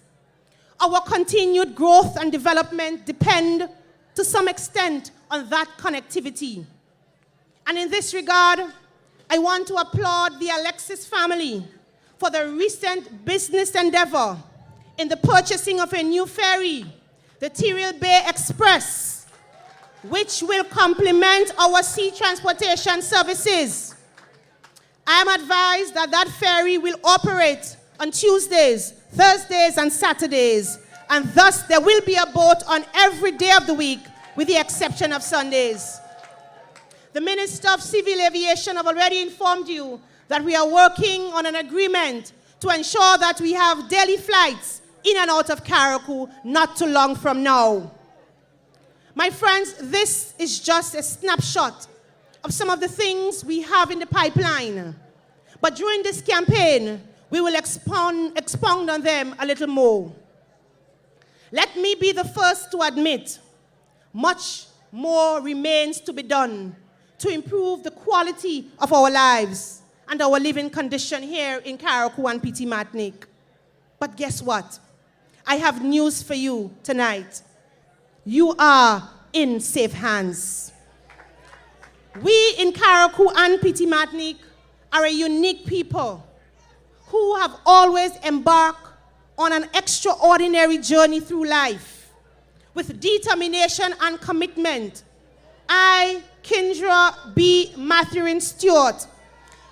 Our continued growth and development depend to some extent on that connectivity. And in this regard, I want to applaud the Alexis family for the recent business endeavor in the purchasing of a new ferry, the Tyrrell Bay Express, which will complement our sea transportation services. I am advised that that ferry will operate on Tuesdays, Thursdays, and Saturdays, and thus there will be a boat on every day of the week, with the exception of Sundays. The Minister of Civil Aviation have already informed you that we are working on an agreement to ensure that we have daily flights in and out of Carriacou not too long from now. My friends, this is just a snapshot of some of the things we have in the pipeline. But during this campaign, we will expound on them a little more. Let me be the first to admit, much more remains to be done to improve the quality of our lives and our living condition here in Carriacou and PT Martinique. But guess what? I have news for you tonight. You are in safe hands. We in Carriacou and PT Martinique are a unique people who have always embarked on an extraordinary journey through life. With determination and commitment, I, Kindra B. Maturine-Stewart,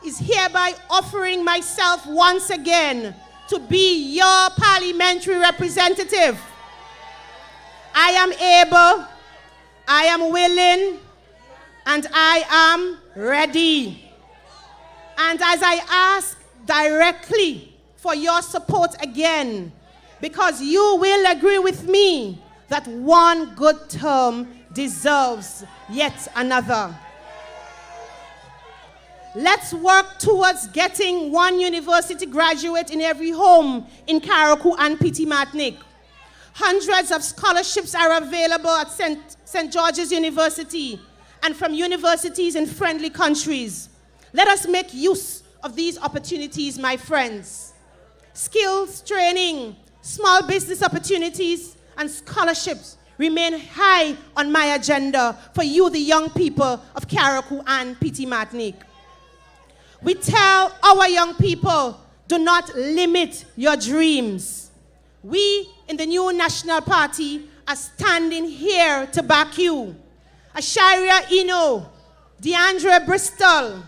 is hereby offering myself once again to be your parliamentary representative. I am able, I am willing, and I am ready. And as I ask directly for your support again, because you will agree with me that one good term deserves yet another. Let's work towards getting one university graduate in every home in Carriacou and Petit Martinique. Hundreds of scholarships are available at St. George's University and from universities in friendly countries. Let us make use of these opportunities, my friends. Skills training, small business opportunities, and scholarships remain high on my agenda for you, the young people of Carriacou and Petit Martinique. We tell our young people, do not limit your dreams. We in the new National Party are standing here to back you. Asharia Ino, DeAndre Bristol,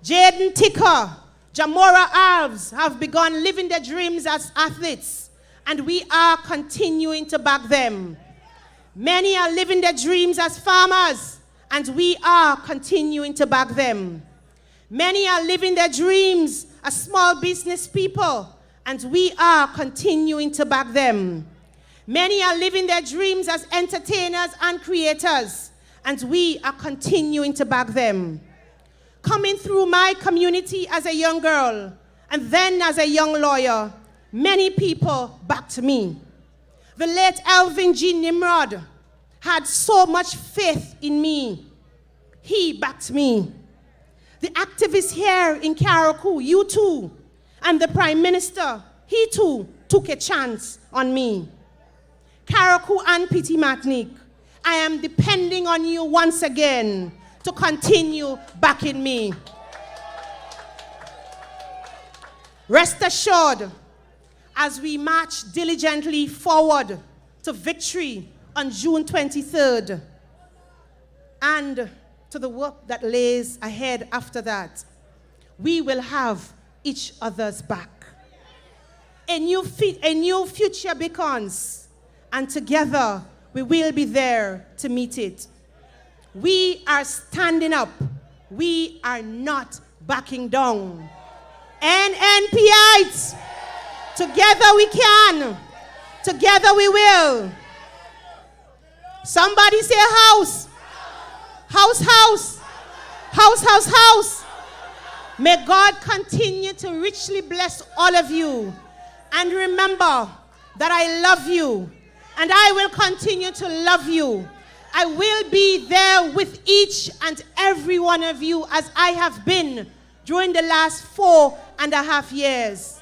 Jaden Ticker, Jamora Alves have begun living their dreams as athletes, and we are continuing to back them. Many are living their dreams as farmers, and we are continuing to back them. Many are living their dreams as small business people, and we are continuing to back them. Many are living their dreams as entertainers and creators, and we are continuing to back them. Coming through my community as a young girl, and then as a young lawyer, many people backed me. The late Elvin G. Nimrod had so much faith in me. He backed me. The activists here in Carriacou, you too, and the Prime Minister, he too took a chance on me. Carriacou and Petit Martinique, I am depending on you once again to continue backing me. Rest assured, as we march diligently forward to victory on June 23rd, and to the work that lays ahead after that, we will have each other's back. A new future beckons, and together we will be there to meet it. We are standing up. We are not backing down. NNPites, together we can. Together we will. Somebody say house. House, house. House, house, house. May God continue to richly bless all of you. And remember that I love you. And I will continue to love you. I will be there with each and every one of you as I have been during the last 4.5 years.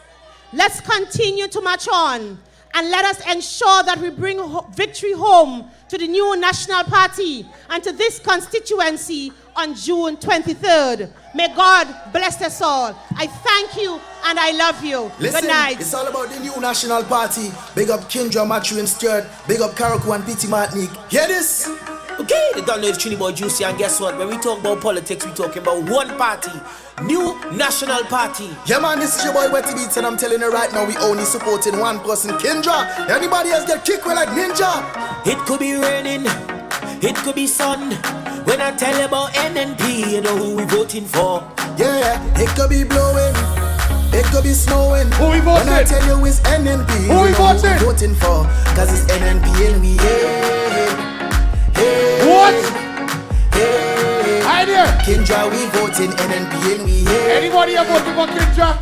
Let's continue to march on. And let us ensure that we bring victory home to the new National Party and to this constituency on June 23rd. May God bless us all. I thank you and I love you. Listen, good night. It's all about the new National Party. Big up Kindra, Maturine-Stewart. Big up Carriacou and Petit Martinique. Hear this? Okay, they don't know it's Trini Boy Juicy, and guess what? When we talk about politics, we talking about one party, new National Party. Yeah man, this is your boy Wetty Beats, and I'm telling you right now, we only supporting one person, Kindra. Anybody else get kicked with like ninja? It could be raining, it could be sun. When I tell you about NNP, you know who we voting for. Yeah, it could be blowing, it could be snowing. Who we voting? When I tell you it's NNP, who we voting? Who we voting for? Cause it's NNP and we What? Hey, hi there. Kindra, we voting NNP and we Anybody here voting for Kindra?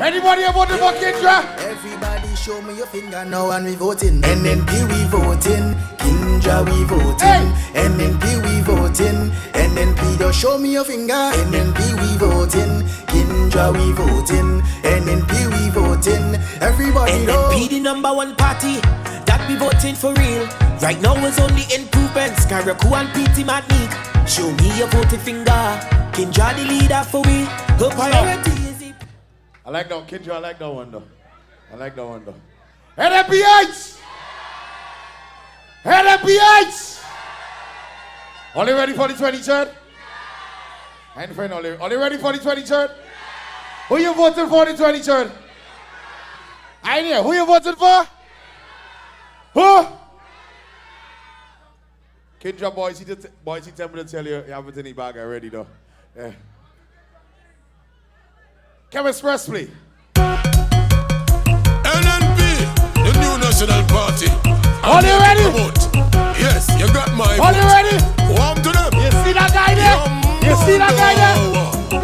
Anybody here voting for Kindra? Everybody show me your finger now and we voting. NNP we voting, Kindra we voting. NNP we voting, NNP don't show me your finger. NNP we voting, Kindra we voting. NNP we voting. Everybody know NNP the #1 party that we voting for real. Right now is only improvements. Carriacou and Petit Martinique. Show me your voting finger. Kindra the leader for we. Her priority is it. I like that, Kindra. I like that one though. I like that one though. NNPites! NNPites! Are you ready for the 23rd? And friend, are you ready for the 23rd? Who you voting for the 23rd? I know. Who you voting for? Who? Kindra boys, he tell me to tell you you haven't any bag already though. Yeah. Come express play. NNP, the new National Party. Are you ready? Yes, you got my Are you ready? Warm to them. You see that guy there? You see that guy there?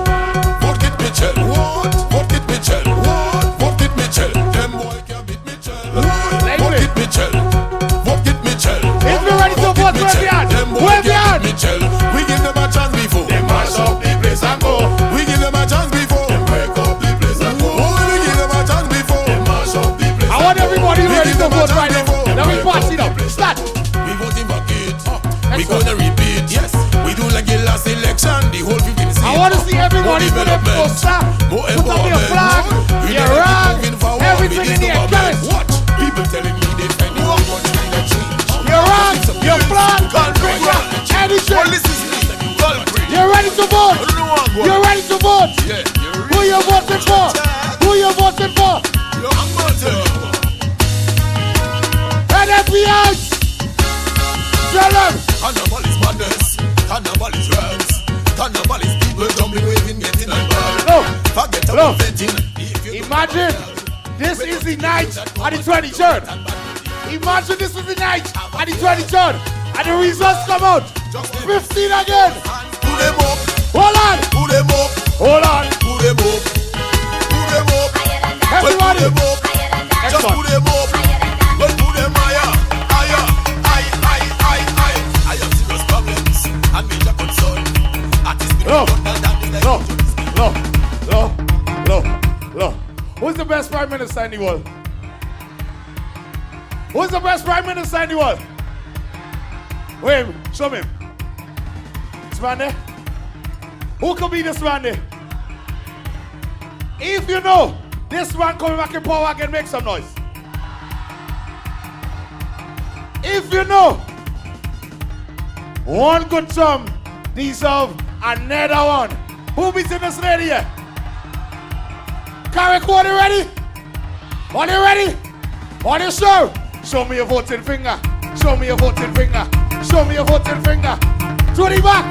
want to see everybody put up closer. Put up your flag, your rag, everything in here. Get it. Watch. People telling me they find it much in the change. Your rag, your flag, anything. You're ready to vote. You're ready to vote. Who you voting for? Who you voting for? NFP out. Tell them. Carnival is madness. Carnival is rams. Carnival is people jumping, waving, getting and ball. Forget about vetting. Imagine this is the night on the 23rd. Imagine this is the night on the 23rd. And the results come out. 15 again. Put them up. Hold on. Put them up. Hold on. Put them up. Put them up. Everybody. Put them up. Just put them up. But put them higher. Higher. I have serious problems and major concern. No. Who's the best prime minister in the world? Who's the best prime minister in the world? Wait, show me. This man there? Who could be this man there? If you know this man coming back in power again, make some noise. If you know one good term deserve another one. Who beats in this lady here? Carrick, are you ready? Are you ready? Are you sure? Show me your voting finger. Show me your voting finger. Show me your voting finger. To the back.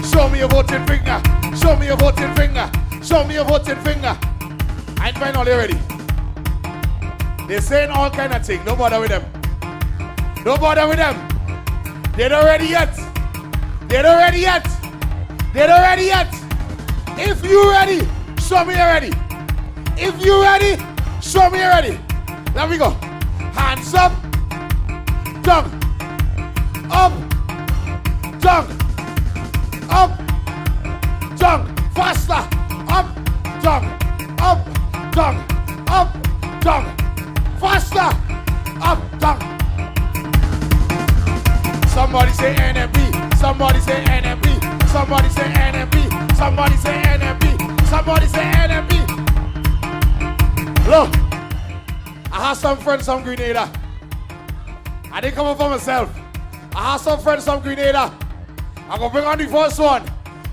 Show me your voting finger. Show me your voting finger. Show me your voting finger. I ain't find all you ready. They're saying all kind of things. Don't bother with them. Don't bother with them. They're not ready yet. They're not ready yet. They're not ready yet. If you ready, show me you're ready. If you ready, show me you're ready. Let me go. Hands up. Down. Up. Down. Up. Down. Faster. Up. Down. Up. Down. Up. Down. Faster. Up. Down. Somebody say NMP. Somebody say NMP. Somebody say NMP. Somebody say NMP. Somebody say NMP. Look, I have some friends from Grenada. I didn't come up for myself. I have some friends from Grenada. I'm gonna bring on the first one.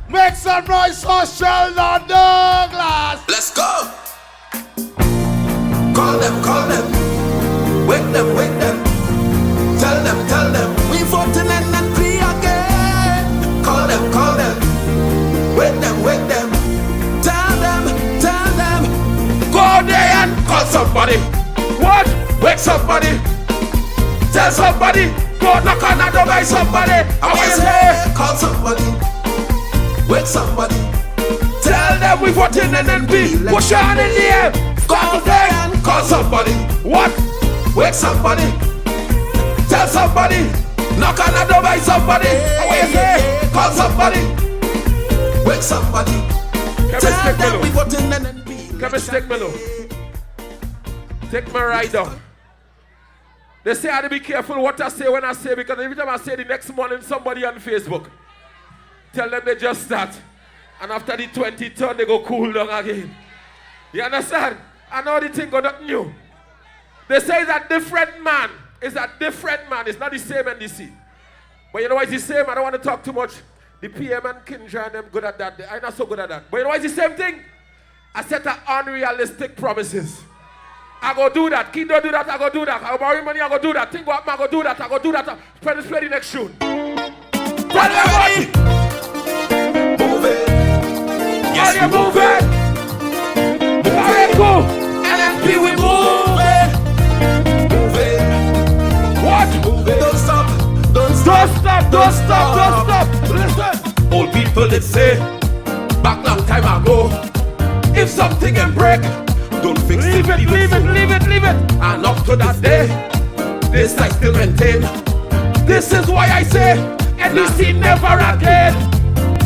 Make some noise for Sheldon Douglas. Let's go. Call them. Wake them. Tell them. We voting NNP again. Call them. Wake them. Tell them. Go there and call somebody. What? Wake somebody. Tell somebody. Go knock on the door by somebody. I want to say. Call somebody. Wake somebody. Tell them we voting NNP. Push on in the air. Call them. Call somebody. What? Wake somebody. Tell somebody. Knock on the door by somebody. I want to say. Call somebody. Wake somebody. Tell them we voting NNP. Come and stick me low. Take my rider. They say I have to be careful what I say when I say, because every time I say the next morning somebody on Facebook, tell them they just start. And after the 23rd they go cool down again. You understand? I know the thing got nothing new. They say it's a different man. It's a different man. It's not the same NDC. But you know why it's the same? I don't want to talk too much. The PM and Kindra and them good at that. I'm not so good at that. But you know why it's the same thing? I set unrealistic promises. I go do that. Kindra do that. I go do that. I borrow money. I go do that. Think what I go do that. I go do that. Play the next tune. Tell everybody. Move it. Yes, you move it. All right, go. NNP, we move it. Move it. What? Move it. Don't stop. Don't stop. Listen. Old people did say back long time ago, if something can break, don't fix it. Leave it. And up to that day, this I still maintain. This is why I say NDC never again.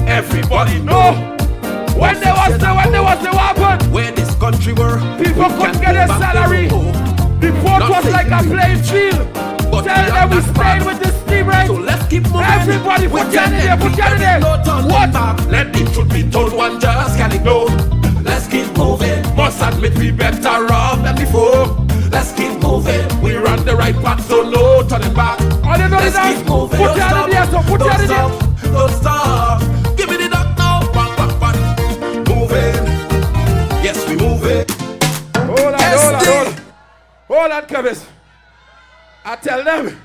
Everybody know when there was the weapon, where this country were, people couldn't get a salary. The port was like a playing field. Tell them we stayed with the steam right. So let's keep moving. Everybody put your hand in there, put your hand in there. No turning back. Let the truth be told, one just can't ignore. Let's keep moving. Must admit we better off than before. Let's keep moving. We run the right path, so no turning back. Let's keep moving. Put your hand in there, so put your hand in there. Don't stop. Give me the duck now. Back, back, back. Moving. Yes, we moving. Hold on, Kevis. I tell them,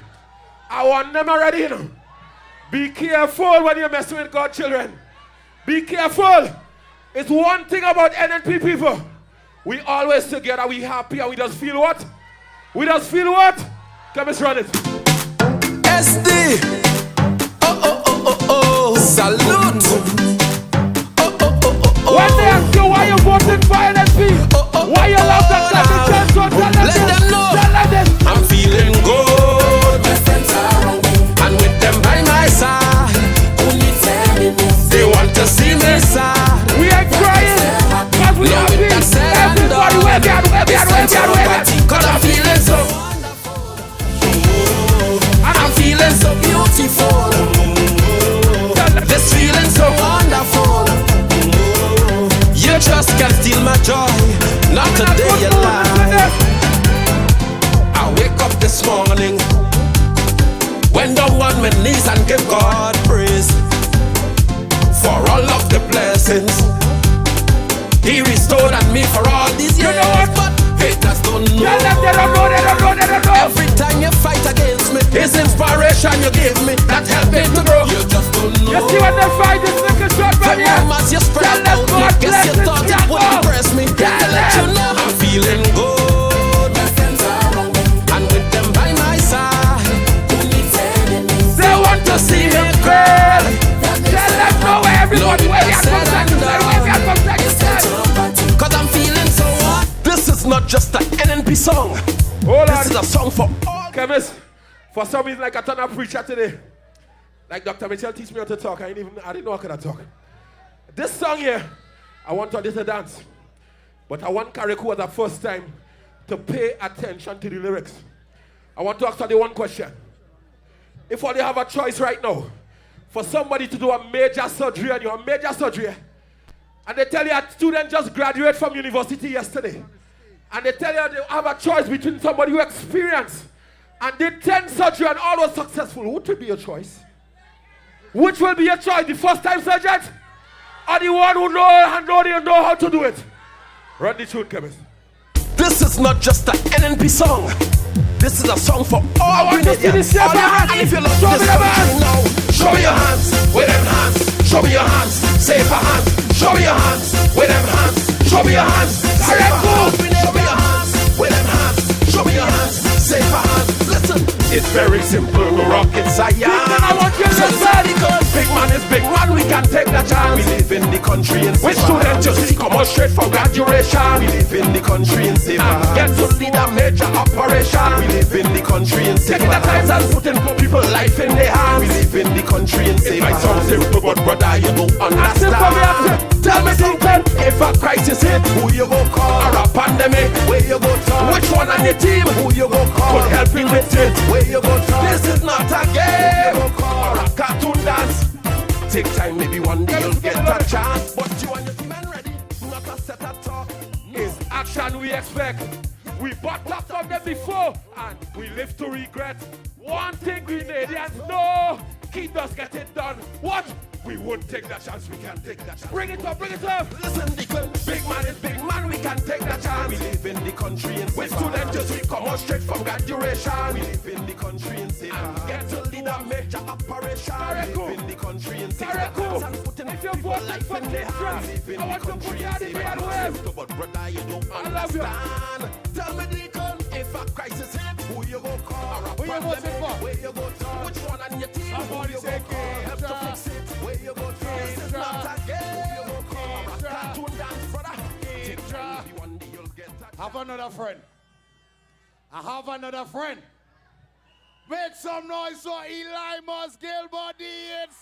I want them already, you know. Be careful when you're messing with God's children. Be careful. It's one thing about NNP people. We always together, we happy, and we just feel what? We just feel what? Kevis, run it. SD. Oh. Salute. When they ask you why you voted for NNP, why you love that Kevis, so tell them Let them know. Tell them this. I'm feeling good. And with them by my side, they want to see me sad. We ain't crying, cause we Now happy. with that said and Everybody done, wave your hand, cause I'm feeling so. And I'm feeling so beautiful. This feeling so wonderful. You just can't steal my joy. Not today, you lie. I wake up this morning, went down on my knees and give God praise for all of the blessings He restored on me for all these years. You know what? But haters don't know. Tell them they don't know, they don't know, they don't know. Every time you fight against me, His inspiration you give me, that help me to grow. You just don't know. You see when they fight this little short man here? As you spread out, I guess you thought it would impress me. To let you know I'm feeling good. And with them by my side, they want to see me cry. Tell them no way, everybody wave your hand, cause I'm feeling so what? This is not just an NNP song. This is a song for all. Kevis, for some reason like I turned a preacher today. Like Dr. Mitchell teach me how to talk. I didn't know how could I talk. This song here, I want to to dance. But I want Kariku the first time to pay attention to the lyrics. I want to ask you one question. If all you have a choice right now for somebody to do a major surgery on you, a major surgery, and they tell you a student just graduated from university yesterday, and they tell you they have a choice between somebody who experienced and did 10 surgery and all was successful, which will be your choice? Which will be your choice? The first time surgeon or the one who know how to do it? Run the tune, Kevin. This is not just an NNP song. This is a song for all Grenadians. And if you love this country now, show me your hands, with them hands. Show me your hands, say for hands. Show me your hands, with them hands. Show me your hands, say for hands. Show me your hands, with them hands. Show me your hands, say for hands. Listen, it's very simple, no rocket science. I want you to say because big man is big man, we can take the chance. We live in the country in which students you see come out straight from graduation. We live in the country in safe and get to lead a major operation. We live in the country in safe taking the times and putting people life in their hands. We live in the country in safe. My song simple, but brother, you don't understand. Tell me something, if a crisis hit, who you go call? Or a pandemic, where you go turn? Which one on your team, who you go call? Could help you with it, where you go turn? This is not a game, who you go call? Or a cartoon dance. Take time, maybe one day you'll get a chance. But you and your team ain't ready, not a set at talk. Is action we expect. We bought up from them before, and we live to regret. One thing Grenadians know, keep us get it done. What? We won't take that chance, we can take that chance. Bring it up, bring it up. Listen, the big man is big man, we can take that chance. We live in the country in with students just we come out straight from graduation. We live in the country in safe and get to lead a major operation. We live in the country in safe and putting if you vote life for Kindra, I want to put you out in the wave. But brother, you don't understand. Tell me the if a crisis hit, who you go call? Who you voting for? Where you go turn? Which one on your team? Who you go call? Help to fix it. Where you go turn? This is not a game. Who you go call? A cartoon dance, brother. Have another friend. I have another friend. Make some noise so Eli must Gilbert is.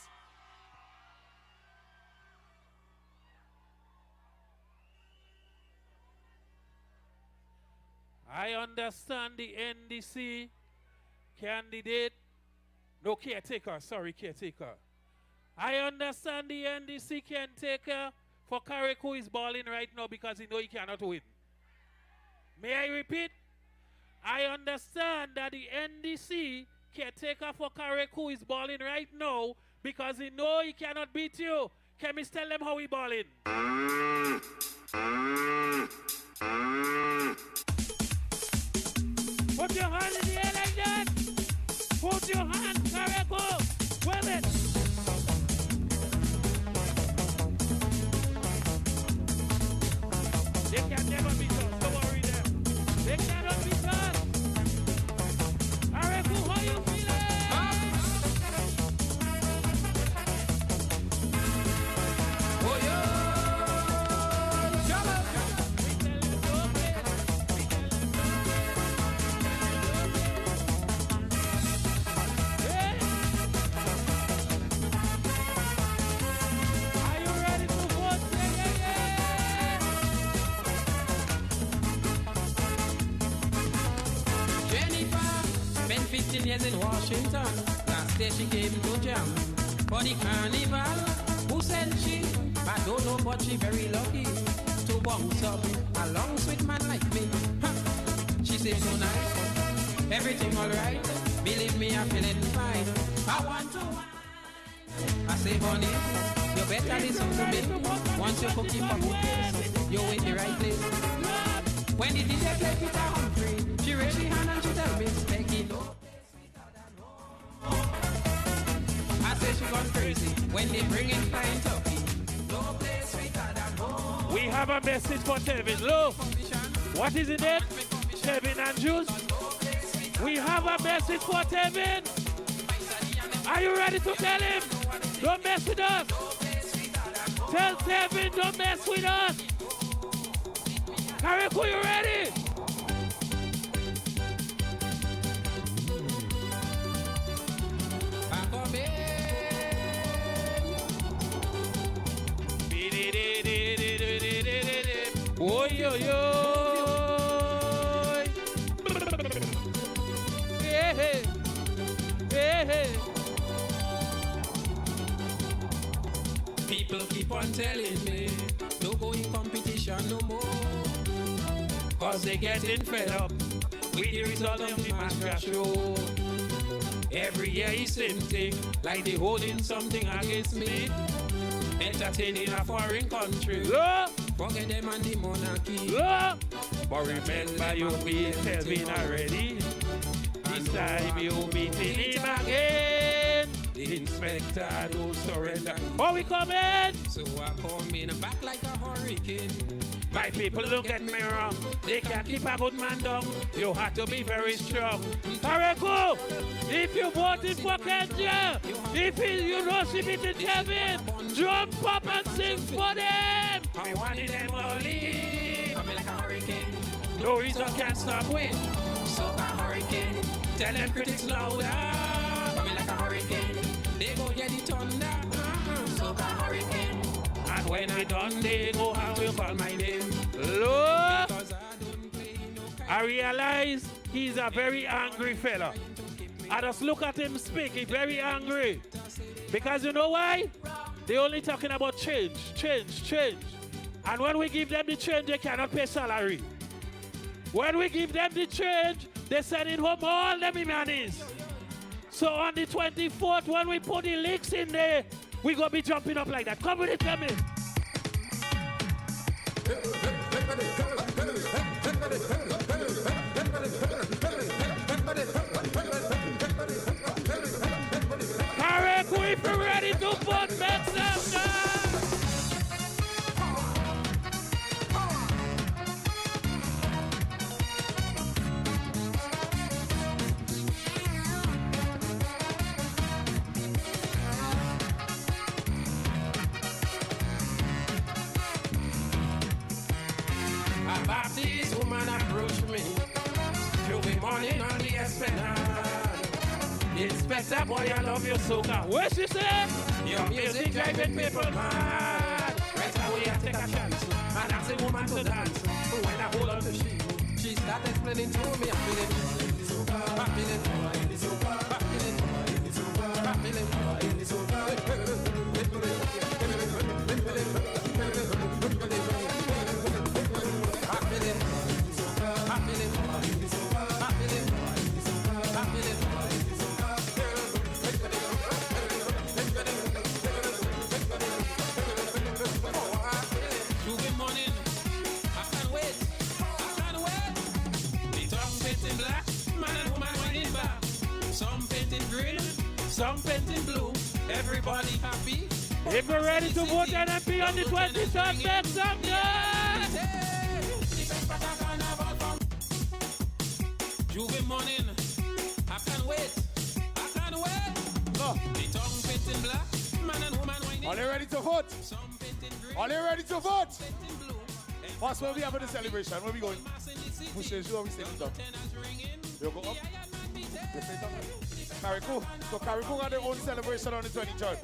I understand the NDC candidate No, caretaker. Sorry, caretaker. I understand the NDC caretaker for Carriacou is balling right now because he know he cannot win. May I repeat? I understand that the NDC caretaker for Carriacou is balling right now because he know he cannot beat you. Can we tell them how he balling? Put your hand in the air like that. Put your hand, Carriacou. Well it. They can never beat us. Don't worry them. They cannot beat us. Carriacou, how you feeling? Oh, yeah. Spent 15 years in Washington. Last year she came to jam for the carnival. Who said she? I don't know, but she very lucky to bounce up along with man like me. Ha. She seems so nice, everything alright. Believe me, I'm feeling fine. I want to wine. I say, honey, you better listen to me. Once you cook it for me, you're in the right place. When the DJ play Peter Humphrey, she raised her hand and she tell me, make it no. I say she gone crazy when they bring in fine turkey. No place sweeter than home. We have a message for Tevin. Look, what is it then? Tevin and Juice. We have a message for Tevin. Are you ready to tell him? Don't mess with us. Tell Tevin, don't mess with us. Carriacou, you ready? Oi, oi, oi. Hey, hey. Hey, hey. People keep on telling me, don't go in competition no more. Cause they getting fed up with the result of the Mascot show. Every year it's same thing, like they holding something against me. Entertaining a foreign country. Forget them and the monarchy. But remember you beat Kelvin already. This time you beating him again. The inspector don't surrender. Oh, we coming! So I come in back like a hurricane. My people, look at me wrong. They can't keep a good man down. You have to be very strong. Carriacou, if you voted for Kindra, if you know she beating Kevin, jump up and sing for them. I wanted them all leave. Coming like a hurricane. No reason can't stop win. So a hurricane. Tell them critics louder. Coming like a hurricane. They go hear the thunder. So a hurricane. And when I done, they go and will call my name. Look, I realize he's a very angry fella. I just look at him speak, he's very angry. Because you know why? They're only talking about change. And when we give them the change, they cannot pay salary. When we give them the change, they send in home all them monies. So on the 24th, when we put the leaks in there, we gonna be jumping up like that. Come with it, tell me. Carriacou, if you're ready to vote, make some noise. This woman approached me, showing morning on the Esplanade. Inspector, boy, I love your soca. What she said? Your music driving people mad. Right away I take a chance and ask a woman to dance. But when I hold on to she started explaining to me, I'm feeling soca, I'm feeling soca, I'm feeling painting black, man and woman winning back. Some painting green, some painting blue. Everybody happy. If you're ready to vote NMP on the 23rd, make some noise! Juve morning, I can't wait. I can't wait. No. The tongue painting black, man and woman winning. Are they ready to vote? Are they ready to vote? First, where we have for the celebration? Where we going? Push the shoe, we sitting down. You go up. You sit down. Carriacou. So Carriacou got their own celebration on the 23rd.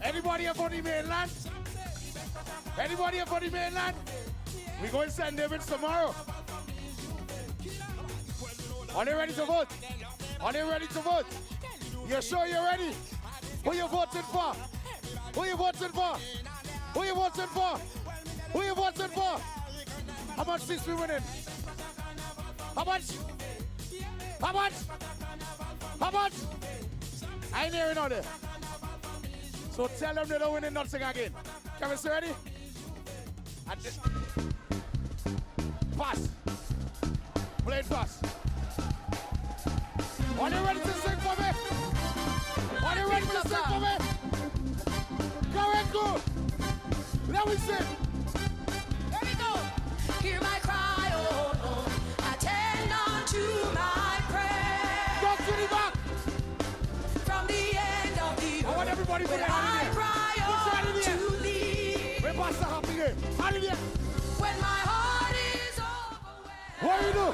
Anybody here for the mainland? Anybody here for the mainland? We going to St. David's tomorrow. Are they ready to vote? Are they ready to vote? You sure you're ready? Who you voting for? Who you voting for? Who you voting for? Who you voting for? How much is we winning? How much? How much? How much? I ain't hearing all that. So tell them they don't win nothing again. Can we see ready? Fast. Play it fast. Are you ready to sing for me? Are you ready to sing for me? Go and go. Let me sing. There we go. Hear my cry, oh, oh. Attend unto my prayer. Go to the back. From the end of the I want everybody to when I cry to thee. We're past the happy game. Hallelujah. When my heart is overwhelmed. What do you do?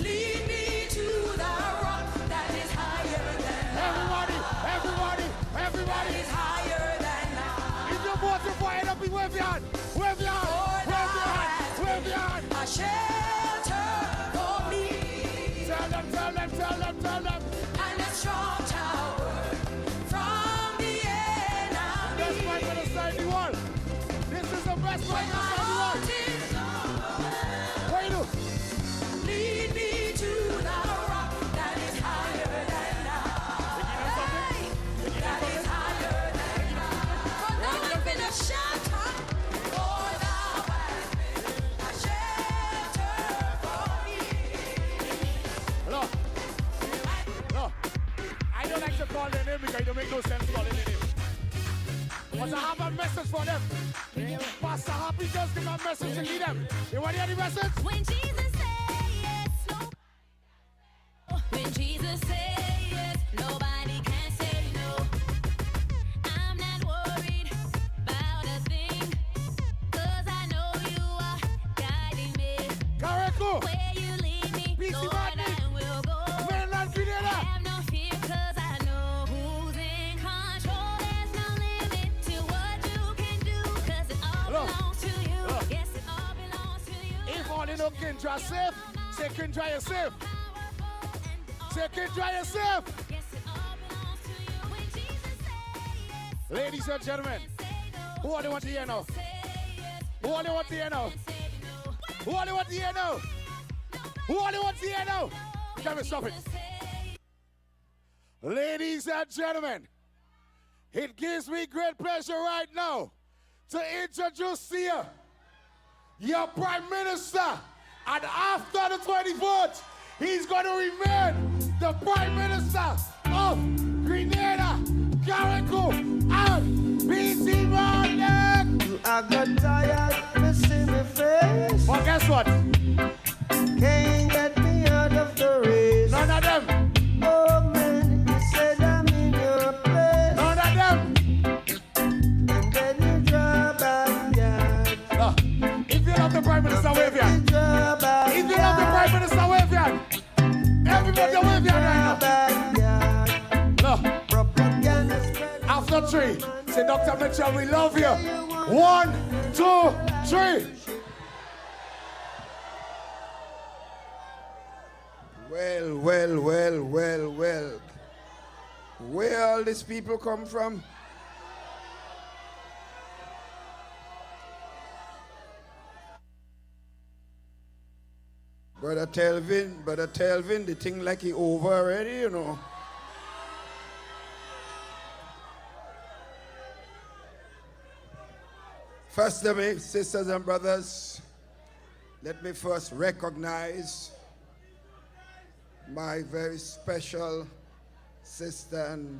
Lead me to the rock that is higher than everybody, everybody, everybody. That is higher than I. If you're voting for NLP, wave your hand. Wave your hand. Wave your hand. Wave your hand. A shelter for me. Tell them, tell them, tell them, tell them. And a strong tower from the enemy. Best fight on the side of the wall. This is the best fight on the side of the wall. What do you do? Lead me to the rock that is higher than I. That is higher than I. For thou hast been a shelter. For thou hast been a shelter for me. Look. Look. I don't like to call their name because it don't make no sense calling their name. But I have a message for them. Pastor Happy just give a message to them. You want to hear the message? When Jesus said yes, no. When Jesus said yes, nobody can say no. I'm not worried about a thing, 'cause I know you are guiding me. Carriacou. Where you lead me, Lord, I will go. Mainland Grenada. Have no fear, 'cause I know who's in control. There's no limit to what you can do, 'cause it all belongs to you. Yes, it all belongs to you. If only no Kindra safe, say Kindra you safe. Say Kindra you safe. Ladies and gentlemen, who are they want to hear now? Who are they want to hear now? Who are they want to hear now? Who are they want to hear now? Can we stop it? Ladies and gentlemen, it gives me great pleasure right now to introduce to you your Prime Minister. And after the 24th, he's going to remain the Prime Minister of Grenada, Carriacou, and BC Martin. I got tired missing my face. But guess what? Can't get me out of the race. None of them. Oh man, you said I'm in your place. None of them. And then you draw back, yeah. If you love the Prime Minister, wave your hand. If you love the Prime Minister, wave your hand. Everybody wave your hand right now. No. After three, say Dr. Mitchell, we love you. 1, 2, 3. Well, well, well, well, well. Where all these people come from? Brother Telvin, the thing like he over already, you know. First of all, sisters and brothers, let me first recognize my very special sister and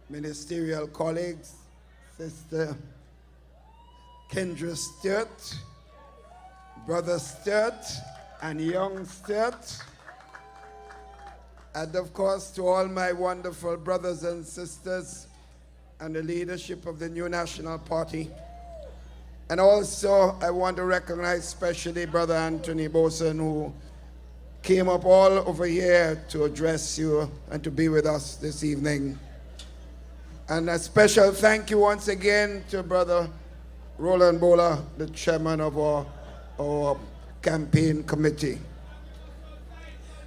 ministerial colleagues, Sister Kindra Stewart, Brother Stewart, and young Stewart, and of course to all my wonderful brothers and sisters and the leadership of the New National Party. And also I want to recognize especially Brother Anthony Boson, who came up all over here to address you and to be with us this evening. And a special thank you once again to Brother Roland Bola, the chairman of our campaign committee.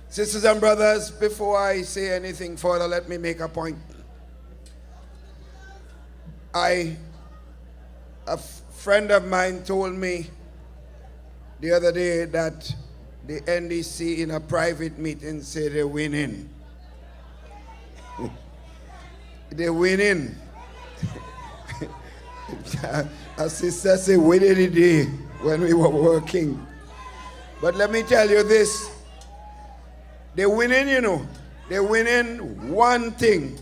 Sisters and brothers, before I say anything further, let me make a point. A friend of mine told me the other day that the NDC in a private meeting said they're winning. They're winning. A sister said winning the day when we were working. But let me tell you this. They're winning, you know. They're winning one thing.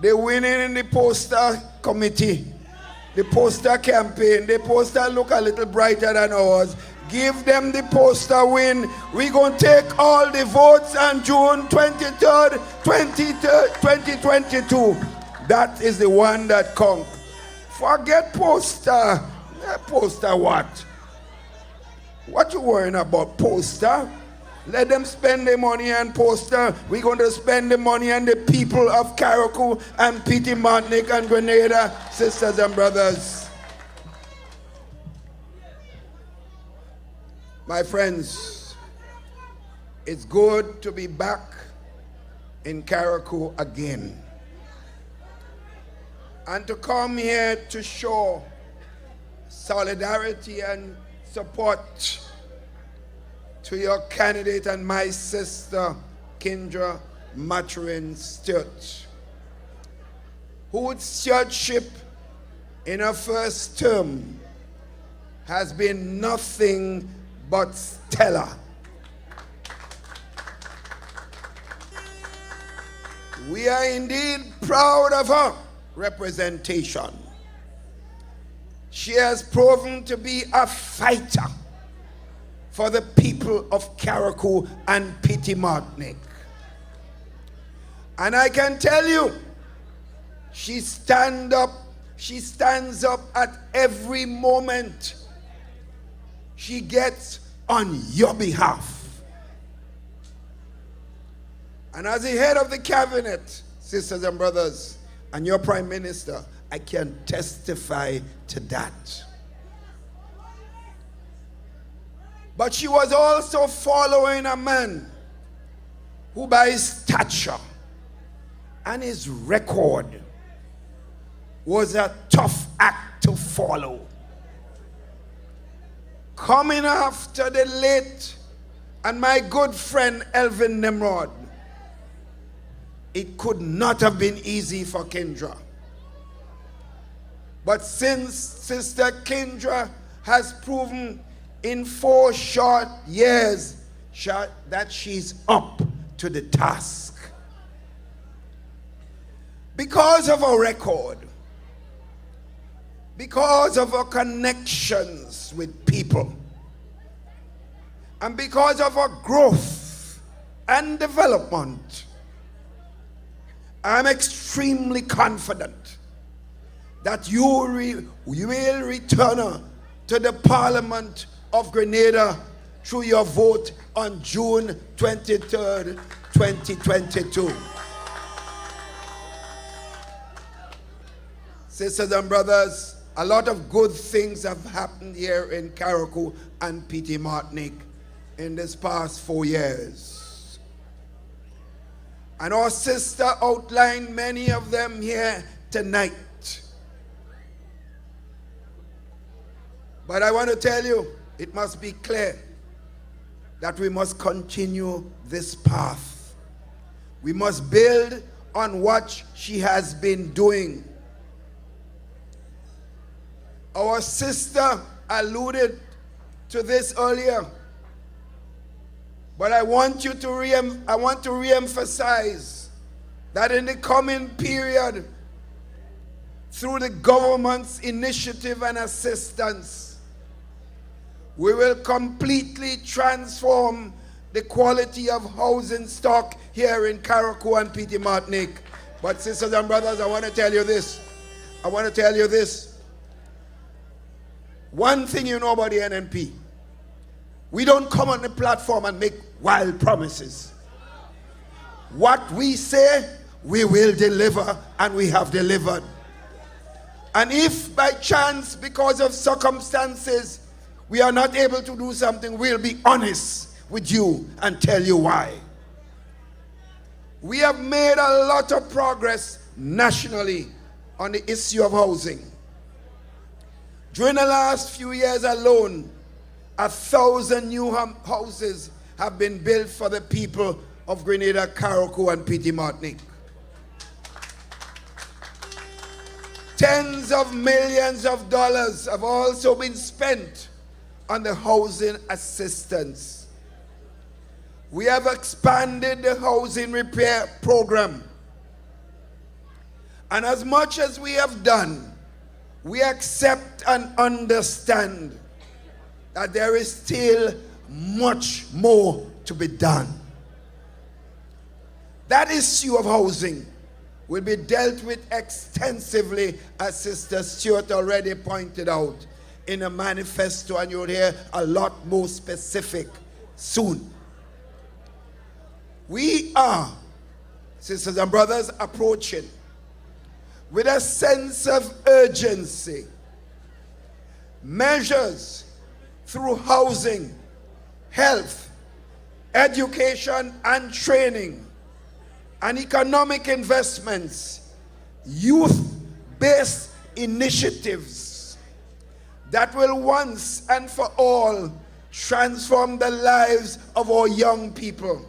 They're winning in the poster committee, the poster campaign. The poster look a little brighter than ours. Give them the poster win. We're going to take all the votes on June 23rd, 2022. That is the one that counts. Forget poster. Poster what? What you worrying about, poster? Let them spend the money on poster. We're going to spend the money on the people of Carriacou and Petit Martinique and Grenada, sisters and brothers. My friends, it's good to be back in Carriacou again. And to come here to show solidarity and support to your candidate and my sister, Kindra Maturine-Stewart, whose stewardship in her first term has been nothing but stellar. We are indeed proud of her representation. She has proven to be a fighter for the people of Carriacou and Petit Martinique. And I can tell you, she stands up at every moment she gets on your behalf. And as the head of the cabinet, sisters and brothers, and your prime minister, I can testify to that. But she was also following a man who by his stature and his record was a tough act to follow. Coming after the late and my good friend Elvin Nimrod, it could not have been easy for Kindra. But since Sister Kindra has proven in 4 short years that she's up to the task. Because of her record, because of her connections with people, and because of her growth and development, I'm extremely confident that you will return her to the Parliament of Grenada through your vote on June 23rd, 2022. Sisters and brothers, a lot of good things have happened here in Carriacou and Petit Martinique in this past 4 years. And our sister outlined many of them here tonight. But I want to tell you, it must be clear that we must continue this path. We must build on what she has been doing. Our sister alluded to this earlier. But I want to re-emphasize that in the coming period, through the government's initiative and assistance, we will completely transform the quality of housing stock here in Carriacou and Petit Martinique. But sisters and brothers, I want to tell you this. One thing you know about the NNP, we don't come on the platform and make wild promises. What we say, we will deliver, and we have delivered. And if by chance, because of circumstances, we are not able to do something, we'll be honest with you and tell you why. We have made a lot of progress nationally on the issue of housing. During the last few years alone, 1,000 new houses have been built for the people of Grenada, Carriacou, and Petit Martinique. Tens of millions of dollars have also been spent on the housing assistance. We have expanded the housing repair program. And as much as we have done, we accept and understand that there is still much more to be done. That issue of housing will be dealt with extensively, as Sister Stewart already pointed out, in a manifesto, and you'll hear a lot more specific soon. We are, sisters and brothers, approaching with a sense of urgency measures through housing, health, education and training, and economic investments, youth-based initiatives that will once and for all transform the lives of our young people,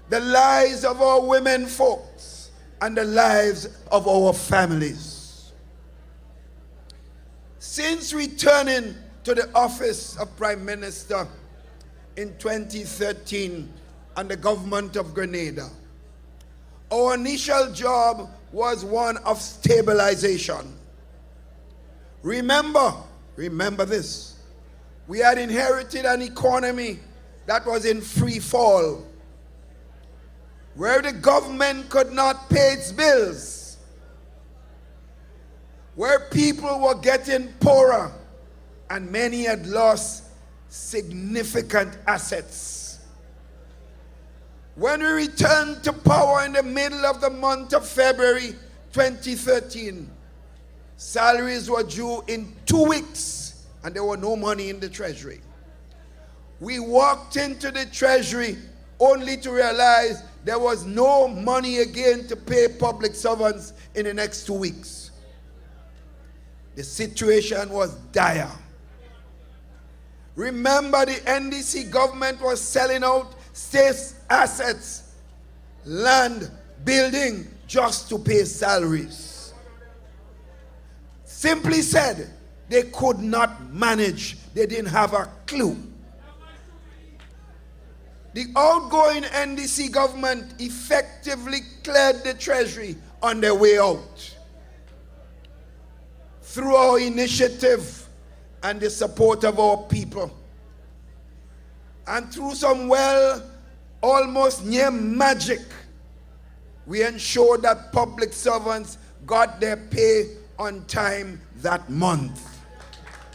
the lives of our women folks, and the lives of our families. Since returning to the office of Prime Minister in 2013 and the government of Grenada, our initial job was one of stabilization. Remember this. We had inherited an economy that was in free fall, where the government could not pay its bills, where people were getting poorer, and many had lost significant assets. When we returned to power in the middle of the month of February 2013, salaries were due in 2 weeks, and there were no money in the treasury. We walked into the treasury only to realize there was no money again to pay public servants in the next 2 weeks. The situation was dire. Remember, the NDC government was selling out state assets, land, building, just to pay salaries. Simply said, they could not manage. They didn't have a clue. The outgoing NDC government effectively cleared the treasury on their way out. Through our initiative and the support of our people, and through some almost near magic, we ensured that public servants got their pay on time that month.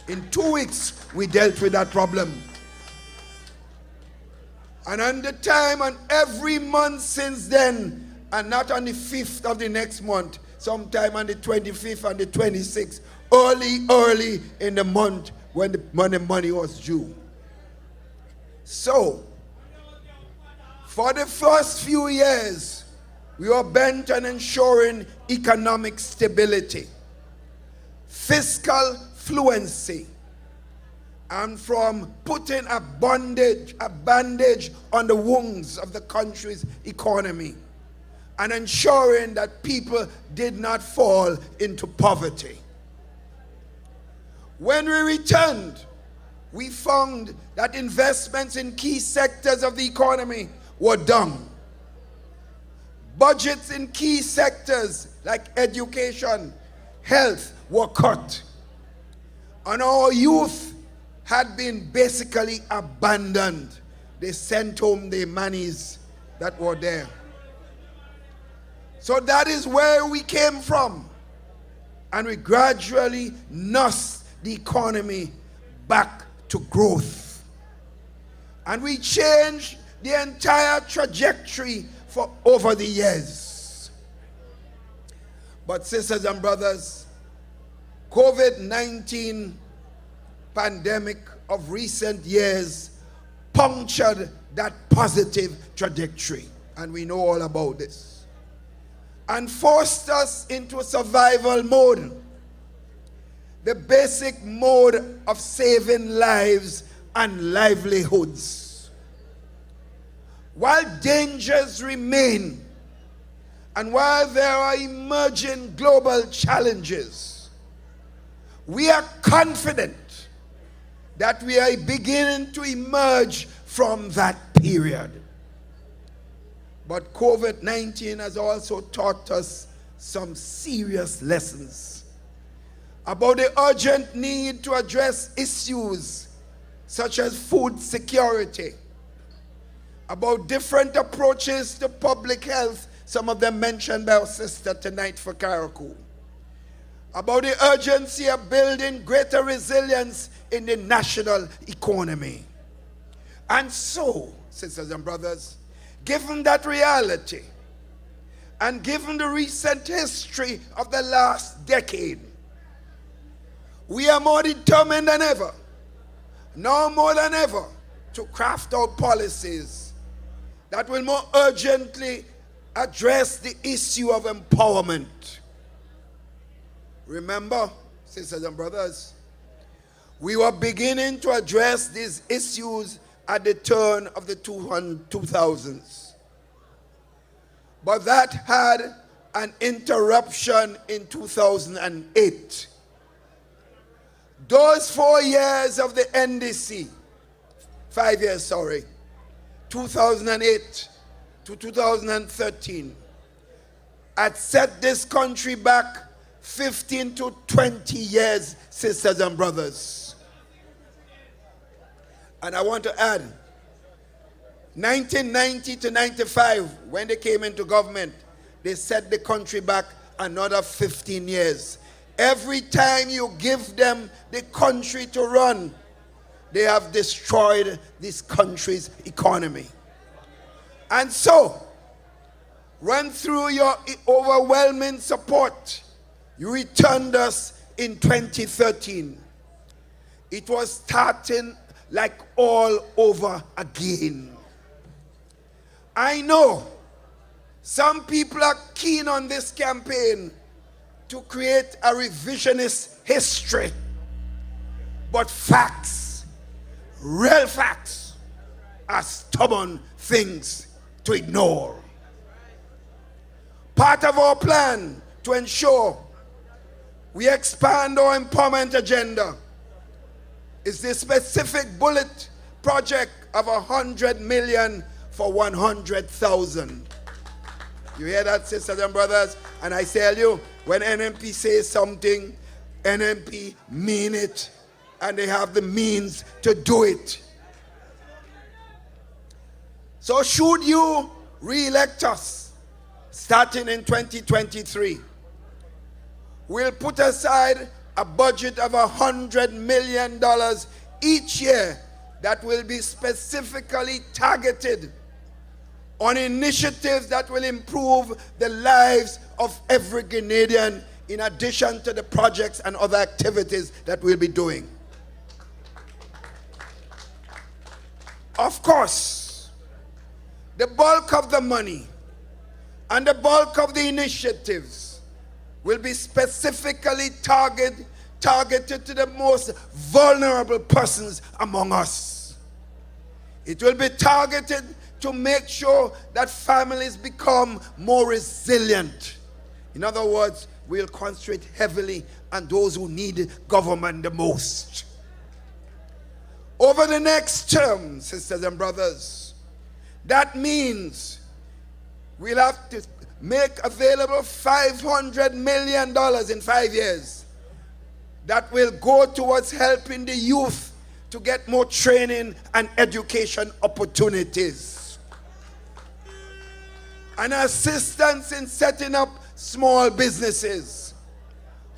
In 2 weeks, we dealt with that problem. And on the time, and every month since then, and not on the 5th of the next month, sometime on the 25th and the 26th, early in the month when the money was due. So, for the first few years, we were bent on ensuring economic stability, fiscal fluency, and from putting a bandage on the wounds of the country's economy, and ensuring that people did not fall into poverty. When we returned we found that investments in key sectors of the economy were down. Budgets in key sectors like education, health were cut. And our youth had been basically abandoned. They sent home the monies that were there. So that is where we came from. And we gradually nursed the economy back to growth. And we changed the entire trajectory for over the years. But sisters and brothers, COVID-19 pandemic of recent years punctured that positive trajectory. And we know all about this. And forced us into a survival mode. The basic mode of saving lives and livelihoods. While dangers remain, and while there are emerging global challenges, we are confident that we are beginning to emerge from that period. But COVID-19 has also taught us some serious lessons about the urgent need to address issues such as food security, about different approaches to public health, some of them mentioned by our sister tonight for Karakou, about the urgency of building greater resilience in the national economy. And so, sisters and brothers, given that reality, and given the recent history of the last decade, we are more determined than ever, now more than ever, to craft out policies that will more urgently address the issue of empowerment. Remember, sisters and brothers, we were beginning to address these issues at the turn of the 2000s. But that had an interruption in 2008. Those 4 years of the NDC, 5 years, 2008 to 2013, had set this country back 15 to 20 years, sisters and brothers. And I want to add, 1990 to 95, when they came into government, they set the country back another 15 years. Every time you give them the country to run, they have destroyed this country's economy. And so, run through your overwhelming support, you returned us in 2013. It was starting like all over again. I know some people are keen on this campaign to create a revisionist history. But facts, real facts, are stubborn things to ignore. Part of our plan to ensure we expand our empowerment agenda is the specific bullet project of 100 million for 100,000. You hear that, sisters and brothers? And I tell you, when NMP says something, NMP mean it, and they have the means to do it. So should you re-elect us, starting in 2023, we'll put aside a budget of $100 million each year that will be specifically targeted on initiatives that will improve the lives of every Grenadian, in addition to the projects and other activities that we'll be doing. Of course, the bulk of the money and the bulk of the initiatives will be specifically targeted to the most vulnerable persons among us. It will be targeted to make sure that families become more resilient. In other words, we'll concentrate heavily on those who need government the most. Over the next term, sisters and brothers, that means we'll have to make available $500 million in 5 years that will go towards helping the youth to get more training and education opportunities. And assistance in setting up small businesses.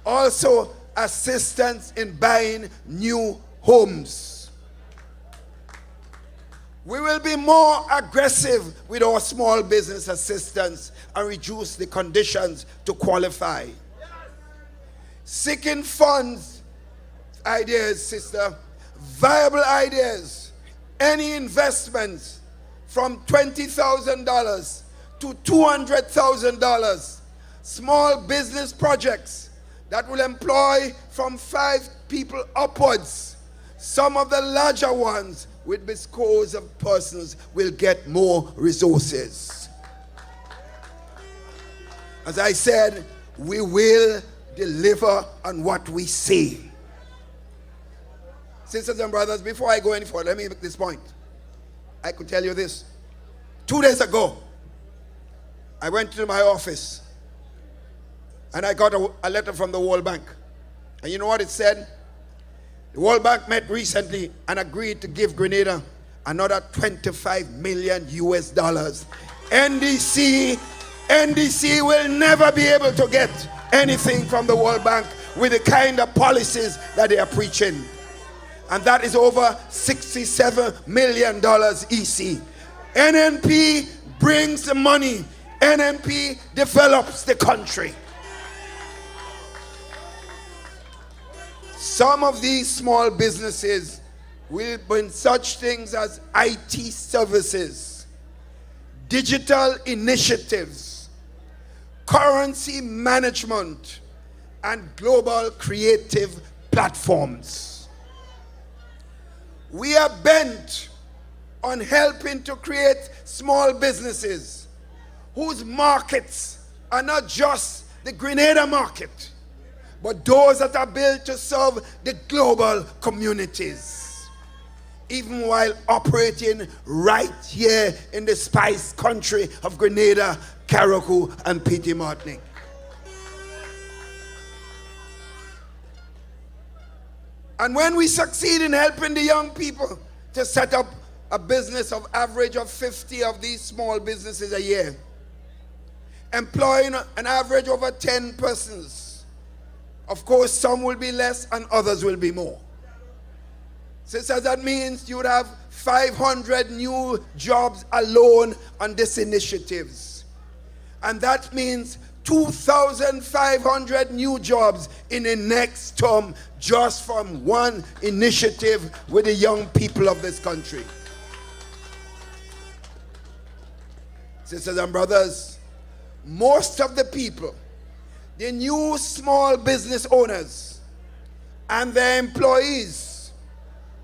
Also assistance in buying new homes. We will be more aggressive with our small business assistance and reduce the conditions to qualify. Seeking funds, ideas, sister, viable ideas, any investments from $20,000 to $200,000, small business projects that will employ from 5 people upwards. Some of the larger ones with scores of persons will get more resources. As I said, we will deliver on what we say. Sisters and brothers, before I go any further, let me make this point. I could tell you this. 2 days ago, I went to my office and I got a letter from the World Bank. And you know what it said? The World Bank met recently and agreed to give Grenada another $25 million US. NDC will never be able to get anything from the World Bank with the kind of policies that they are preaching. And that is over $67 million EC. NNP brings the money. NNP develops the country. Some of these small businesses will bring such things as IT services, digital initiatives, currency management, and global creative platforms. We are bent on helping to create small businesses whose markets are not just the Grenada market, but those that are built to serve the global communities, even while operating right here in the spice country of Grenada, Carriacou, and Petit Martinique. And when we succeed in helping the young people to set up a business of average of 50 of these small businesses a year, employing an average over 10 persons, of course, some will be less and others will be more. So that means you would have 500 new jobs alone on these initiatives. And that means 2,500 new jobs in the next term just from one initiative with the young people of this country. Sisters and brothers, most of the people, the new small business owners and their employees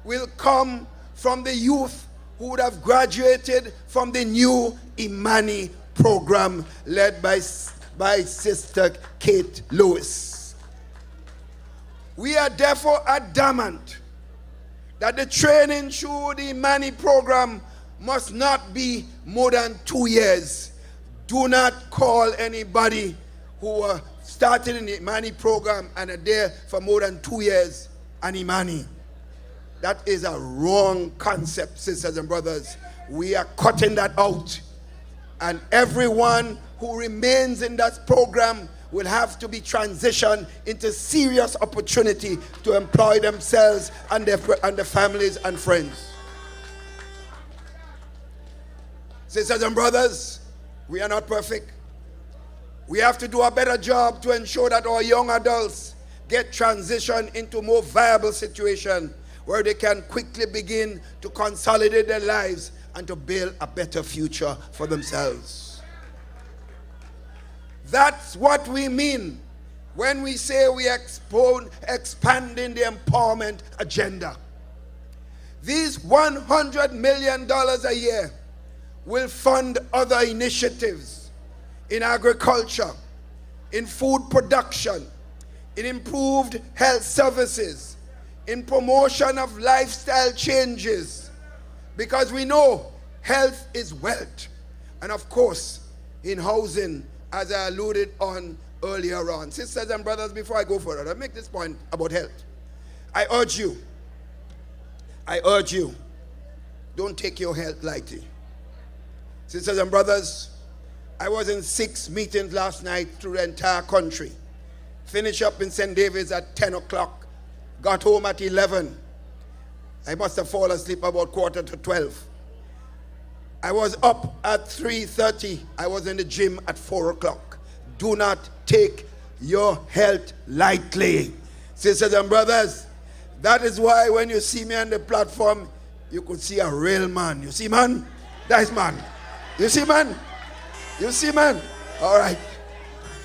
will come from the youth who would have graduated from the new Imani program led by Sister Kate Lewis. We are therefore adamant that the training through the Imani program must not be more than 2 years. Do not call anybody who started in the Imani program and are there for more than 2 years an Imani. That is a wrong concept, sisters and brothers. We are cutting that out. And everyone who remains in that program will have to be transitioned into serious opportunity to employ themselves and their families and friends. Sisters and brothers, we are not perfect. We have to do a better job to ensure that our young adults get transitioned into a more viable situation where they can quickly begin to consolidate their lives and to build a better future for themselves. That's what we mean when we say we expanding the empowerment agenda. These $100 million a year will fund other initiatives in agriculture, in food production, in improved health services, in promotion of lifestyle changes, because we know health is wealth. And of course, in housing, as I alluded on earlier on. Sisters and brothers, before I go further, I'll make this point about health. I urge you, don't take your health lightly. Sisters and brothers, I was in 6 meetings last night through the entire country. Finished up in St. David's at 10 o'clock. Got home at 11. I must have fallen asleep about 11:45. I was up at 3:30. I was in the gym at 4 o'clock. Do not take your health lightly. Sisters and brothers, that is why when you see me on the platform, you could see a real man. You see, man? That's man. You see, man? You see, man? All right.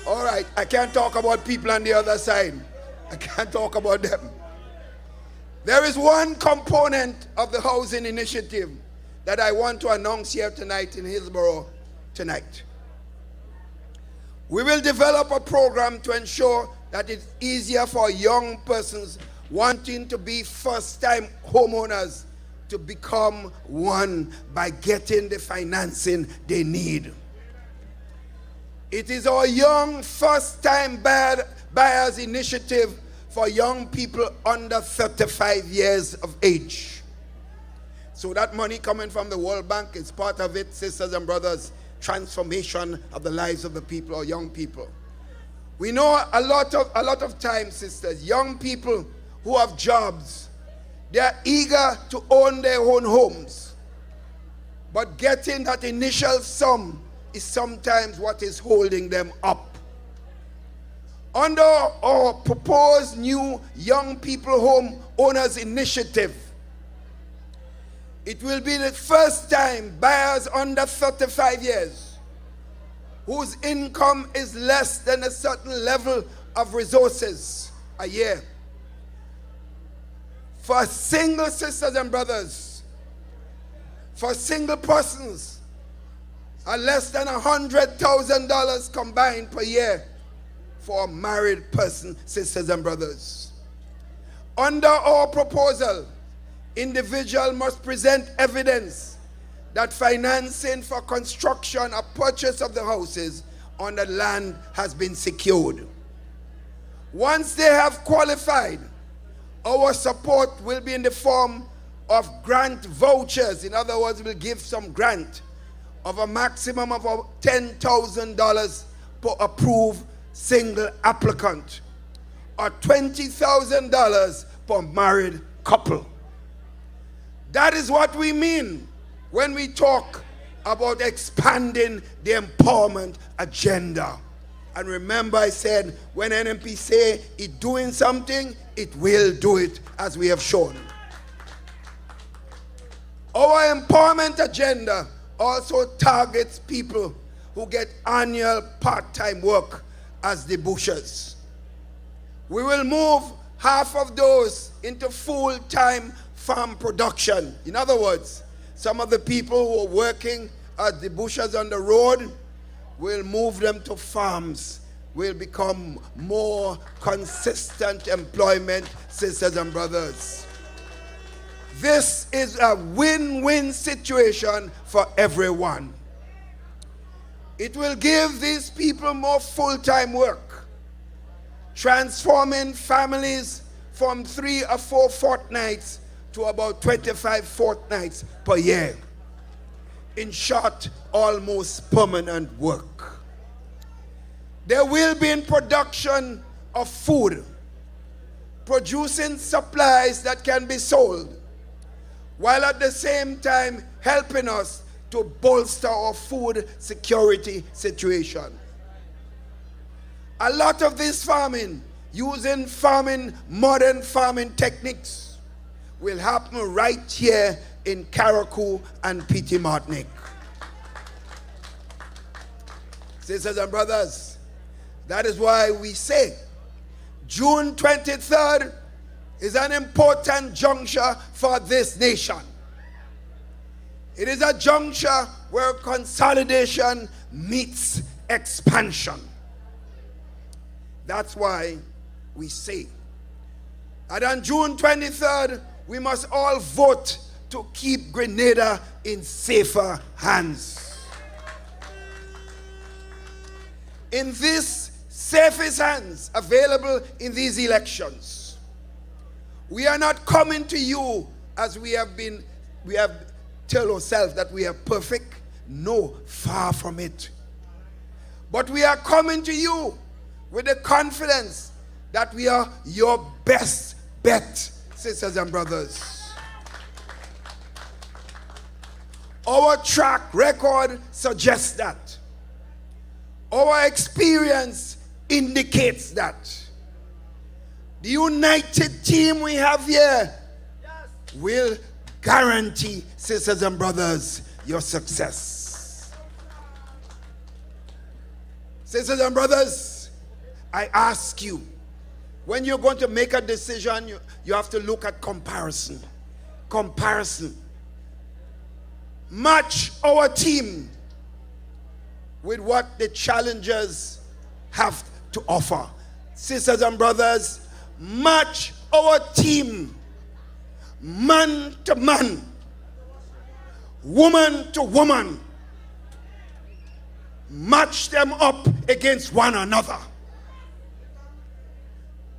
All right. I can't talk about people on the other side. I can't talk about them. There is one component of the housing initiative that I want to announce here tonight in Hillsborough tonight. We will develop a program to ensure that it's easier for young persons wanting to be first-time homeowners to become one by getting the financing they need. It is our young first-time buyers initiative for young people under 35 years of age. So that money coming from the World Bank is part of it, sisters and brothers, transformation of the lives of the people or young people. We know a lot of times, sisters, young people who have jobs, they are eager to own their own homes. But getting that initial sum is sometimes what is holding them up. Under our proposed new Young People Home Owners Initiative, it will be the first time buyers under 35 years whose income is less than a certain level of resources a year. For single sisters and brothers, for single persons, are less than $100,000 combined per year for a married person, sisters and brothers. Under our proposal, individual must present evidence that financing for construction or purchase of the houses on the land has been secured. Once they have qualified, our support will be in the form of grant vouchers. In other words, we'll give some grant of a maximum of $10,000 per approved single applicant, or $20,000 per married couple. That is what we mean when we talk about expanding the empowerment agenda. And remember, I said, when NMP say it's doing something, it will do it, as we have shown. Our empowerment agenda also targets people who get annual part-time work as the bushers. We will move half of those into full-time farm production. In other words, some of the people who are working as the bushers on the road, will move them to farms, will become more consistent employment, sisters and brothers. This is a win-win situation for everyone. It will give these people more full-time work, transforming families from 3 or 4 fortnights to about 25 fortnights per year. In short, almost permanent work. There will be in production of food, producing supplies that can be sold, while at the same time helping us to bolster our food security situation. A lot of this farming, using modern farming techniques, will happen right here in Carriacou and Petit Martinique. Sisters and brothers, that is why we say June 23rd is an important juncture for this nation. It is a juncture where consolidation meets expansion. That's why we say And on June 23rd, we must all vote to keep Grenada in safer hands. In this safest hands available in these elections, we are not coming to you as we have tell ourselves that we are perfect. No, far from it. But we are coming to you with the confidence that we are your best bet, sisters and brothers. Our track record suggests that. Our experience indicates that. The united team we have here will guarantee, sisters and brothers, your success. Sisters and brothers, I ask you, when you're going to make a decision, you have to look at comparison. Comparison. Match our team with what the challengers have to offer. Sisters and brothers, match our team man to man, woman to woman. Match them up against one another.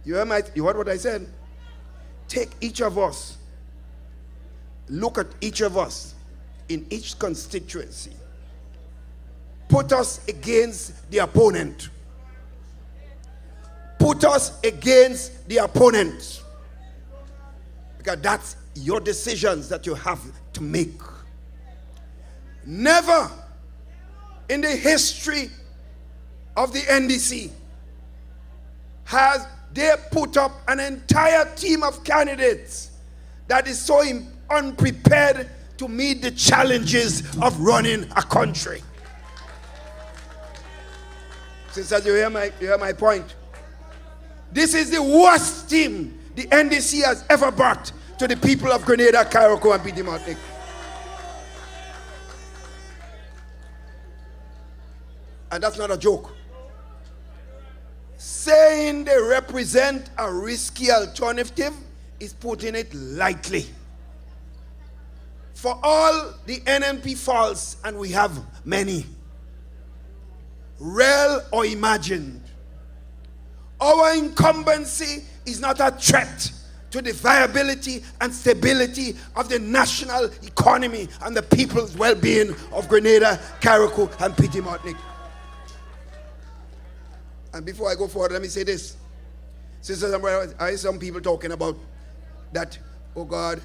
You heard what I said? Take each of us, look at each of us in each constituency. Put us against the opponent. Put us against the opponent. Because that's your decisions that you have to make. Never in the history of the NDC has they put up an entire team of candidates that is so unprepared to meet the challenges of running a country. Sisters, you hear my point? This is the worst team the NDC has ever brought to the people of Grenada, Carriacou, and Petit Martinique. And that's not a joke. Saying they represent a risky alternative is putting it lightly. For all the NNP faults, and we have many, real or imagined, our incumbency is not a threat to the viability and stability of the national economy and the people's well-being of Grenada, Carriacou, and Petit Martinique. And before I go forward, let me say this. Sisters and brothers, I hear some people talking about that, oh God,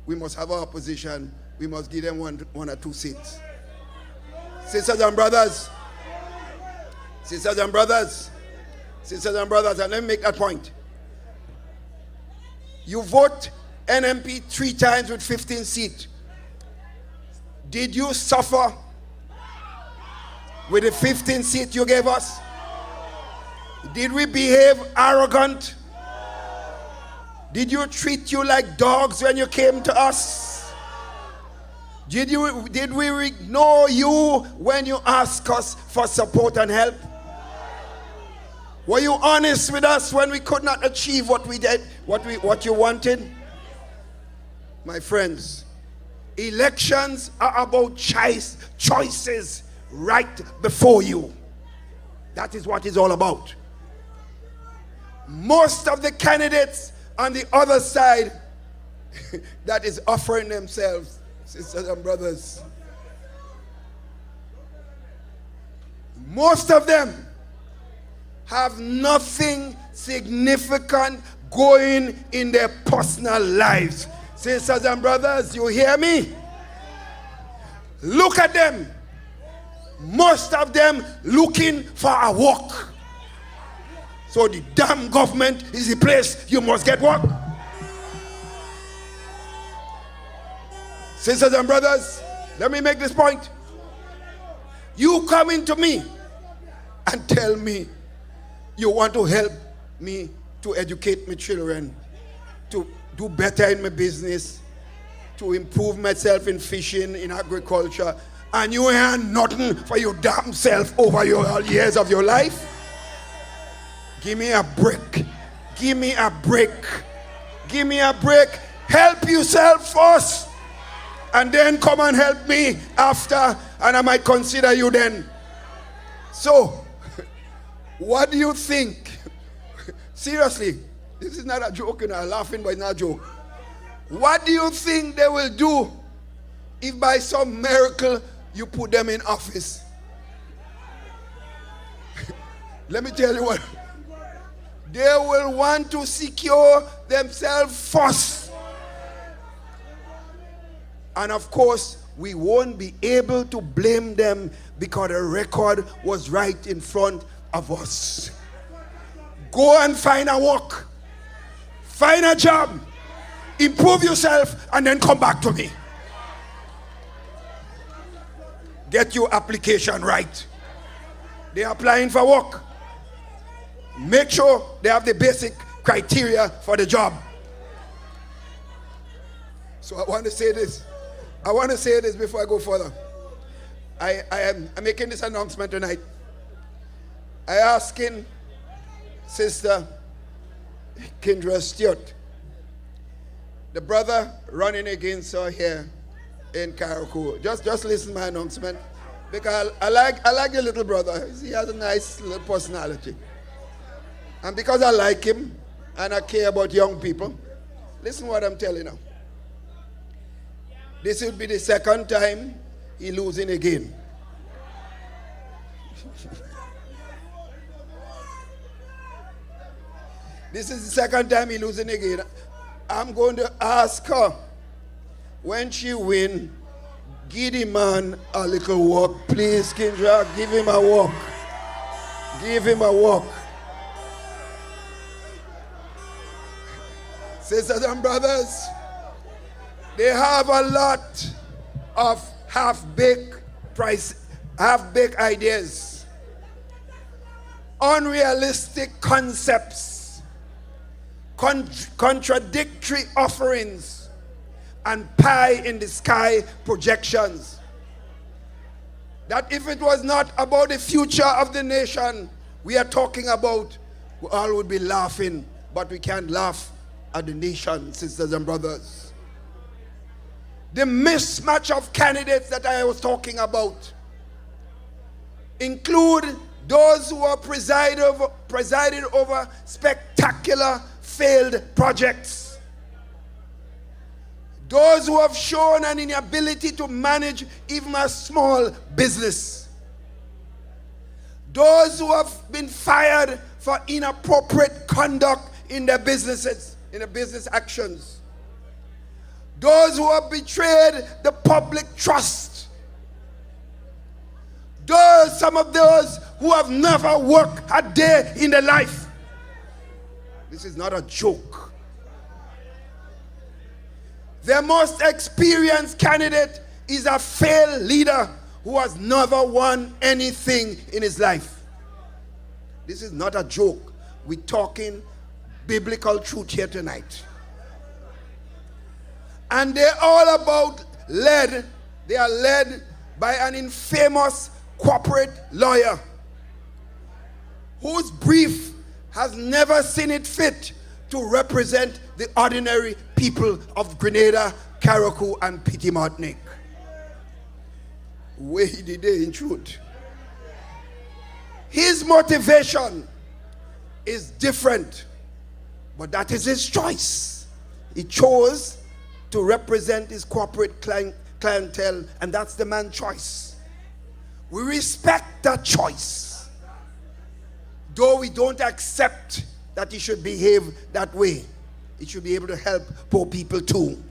we must have our opposition. We must give them one or two seats. Sisters and brothers, sisters and brothers, sisters and brothers, and let me make that point. You vote NMP 3 times with 15 seats. Did you suffer with the 15 seat you gave us? Did we behave arrogant? Did you treat you like dogs when you came to us? Did we ignore you when you asked us for support and help? Were you honest with us when we could not achieve what we did, what you wanted? My friends, elections are about choices right before you. That is what it's all about. Most of the candidates on the other side that is offering themselves, sisters and brothers, most of them have nothing significant going in their personal lives. Sisters and brothers, you hear me? Look at them. Most of them looking for a work. So the damn government is the place you must get work. Sisters and brothers, let me make this point. You come into me and tell me you want to help me to educate my children, to do better in my business, to improve myself in fishing, in agriculture, and you ain't nothing for your damn self over your years of your life? Give me a break. Give me a break. Give me a break. Help yourself first. And then come and help me after, and I might consider you then. So, what do you think? Seriously, this is not a joke, I'm laughing, but it's not a joke. What do you think they will do if by some miracle you put them in office? Let me tell you what. They will want to secure themselves first. And of course, we won't be able to blame them because the record was right in front of us. Go and find a work. Find a job. Improve yourself and then come back to me. Get your application right. They're applying for work. Make sure they have the basic criteria for the job. So I want to say this. I want to say this before I go further. I'm making this announcement tonight. I asking Sister Kindra-Stewart, the brother running against her here in Carriacou. Just listen to my announcement, because I like the little brother. He has a nice little personality. And because I like him and I care about young people, listen what I'm telling you. This will be the second time he losing again. This is the second time he losing again. I'm going to ask her, when she win, give the man a little walk. Please, Kindra, give him a walk. Give him a walk. Sisters and brothers, they have a lot of half-baked ideas, unrealistic concepts, contradictory offerings, and pie-in-the-sky projections. That if it was not about the future of the nation we are talking about, we all would be laughing, but we can't laugh at the nation, sisters and brothers. The mismatch of candidates that I was talking about include those who are presided over spectacular failed projects, those who have shown an inability to manage even a small business, those who have been fired for inappropriate conduct in their businesses, in their business actions, those who have betrayed the public trust, some of those who have never worked a day in their life. This is not a joke. Their most experienced candidate is a failed leader who has never won anything in his life. This is not a joke. We're talking biblical truth here tonight. And they're all they are led by an infamous corporate lawyer whose brief has never seen it fit to represent the ordinary people of Grenada, Carriacou, and Petit Martinique. Where did they in truth? His motivation is different, but that is his choice. He chose to represent his corporate clientele, and that's the man's choice. We respect that choice, though we don't accept that he should behave that way. He should be able to help poor people too.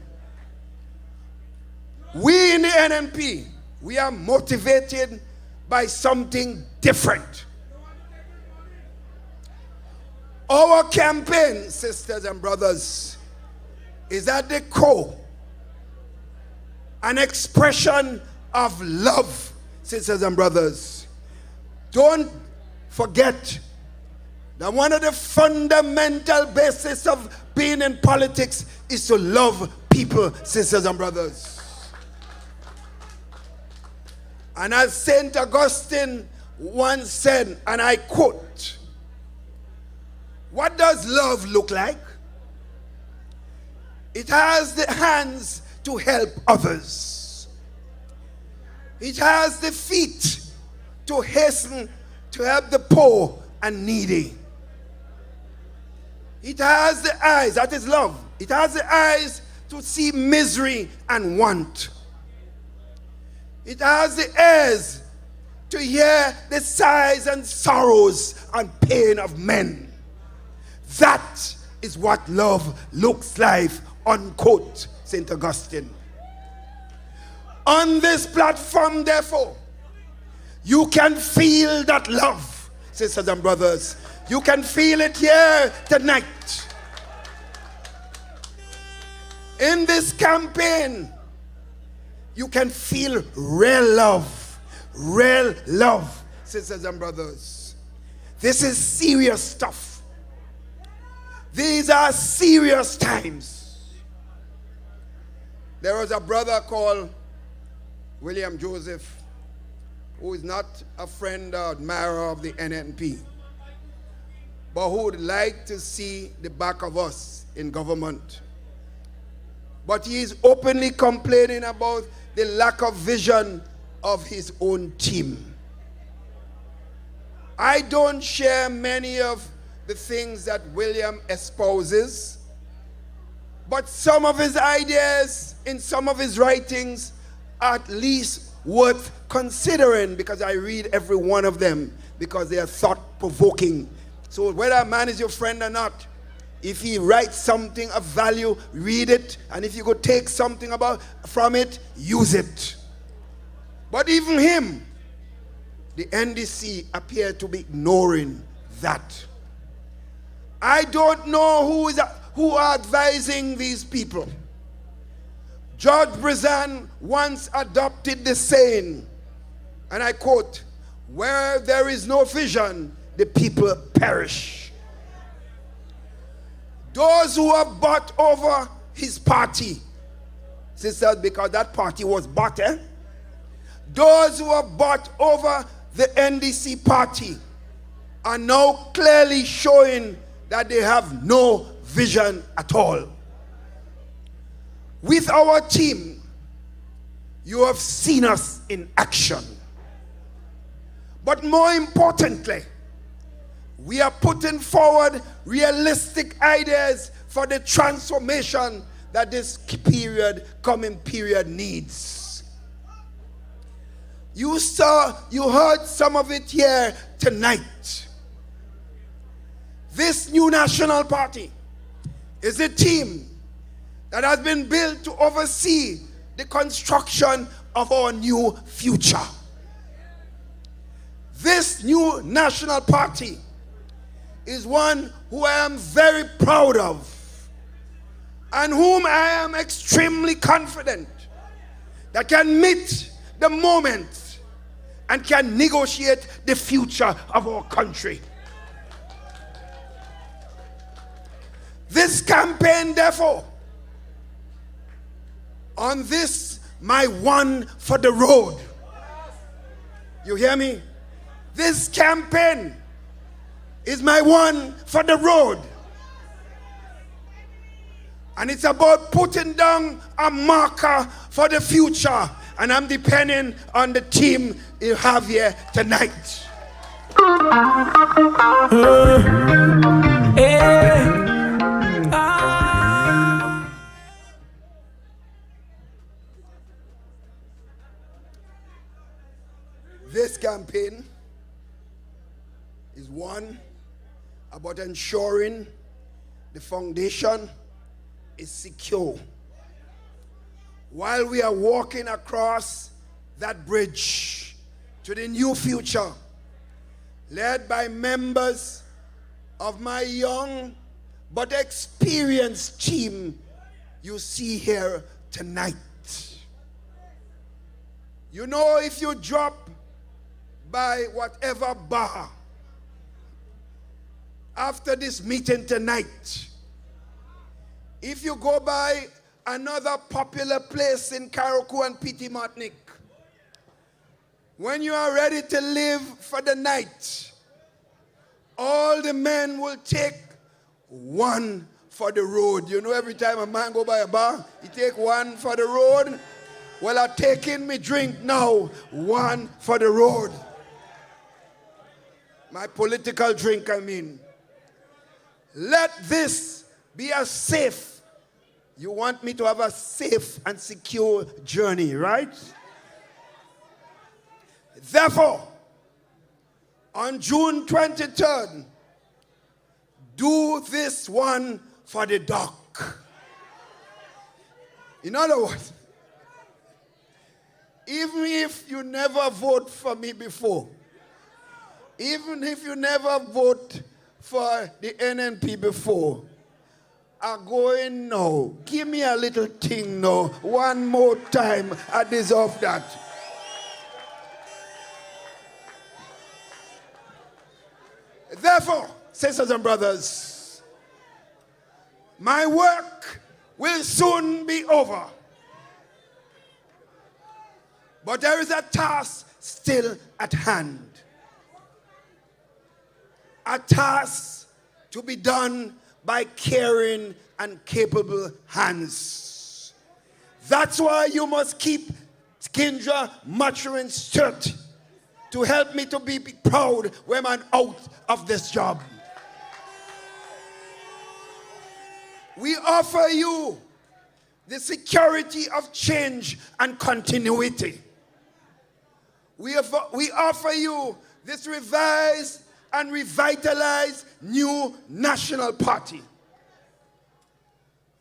We in the NNP, we are motivated by something different. Our campaign, sisters and brothers, is at the core an expression of love, sisters and brothers. Don't forget that one of the fundamental bases of being in politics is to love people, sisters and brothers. And as St. Augustine once said, and I quote, "What does love look like? It has the hands to help others. It has the feet to hasten to help the poor and needy. It has the eyes, that is love. It has the eyes to see misery and want. It has the ears to hear the sighs and sorrows and pain of men. That is what love looks like, unquote, St. Augustine. On this platform, therefore, you can feel that love, sisters and brothers. You can feel it here tonight. In this campaign, you can feel real love, sisters and brothers. This is serious stuff. These are serious times. There was a brother called William Joseph, who is not a friend or admirer of the NNP, but who would like to see the back of us in government. But he is openly complaining about the lack of vision of his own team. I don't share many of the things that William espouses, but some of his ideas in some of his writings are at least worth considering, because I read every one of them because they are thought-provoking. So whether a man is your friend or not, if he writes something of value, read it, and if you could take something from it, use it. But even him, the NDC appear to be ignoring that. I don't know who are advising these people. George Brizan once adopted the saying, and I quote, "Where there is no vision, the people perish." Those who have bought over his party, sisters, because that party was bought, those who have bought over the NDC party are now clearly showing that they have no vision at all. With our team, you have seen us in action. But more importantly, we are putting forward realistic ideas for the transformation that this coming period needs. You heard some of it here tonight. This new national party is a team that has been built to oversee the construction of our new future. This new national party is one who I am very proud of, and whom I am extremely confident that can meet the moment and can negotiate the future of our country. This campaign, therefore, on this, my one for the road. You hear me? This campaign is my one for the road. And it's about putting down a marker for the future. And I'm depending on the team you have here tonight. This campaign is one about ensuring the foundation is secure while we are walking across that bridge to the new future, led by members of my young but experienced team you see here tonight. You know, if you drop by whatever bar after this meeting tonight, if you go by another popular place in Carriacou and Petit Martinique, when you are ready to live for the night, all the men will take one for the road. You know, every time a man go by a bar, he take one for the road. Well, I taking me drink now, one for the road. My political drink, I mean. Let this be a safe. You want me to have a safe and secure journey, right? Therefore, on June 23rd, do this one for the dock. In other words, even if you never vote for me before, even if you never vote for the NNP before, I'm going now. Give me a little thing now. One more time. I deserve that. Therefore, sisters and brothers, my work will soon be over. But there is a task still at hand. A task to be done by caring and capable hands. That's why you must keep Kindra, Maturine-Stewart to help me to be proud when I'm out of this job. We offer you the security of change and continuity. We offer you this revised and revitalized new national party.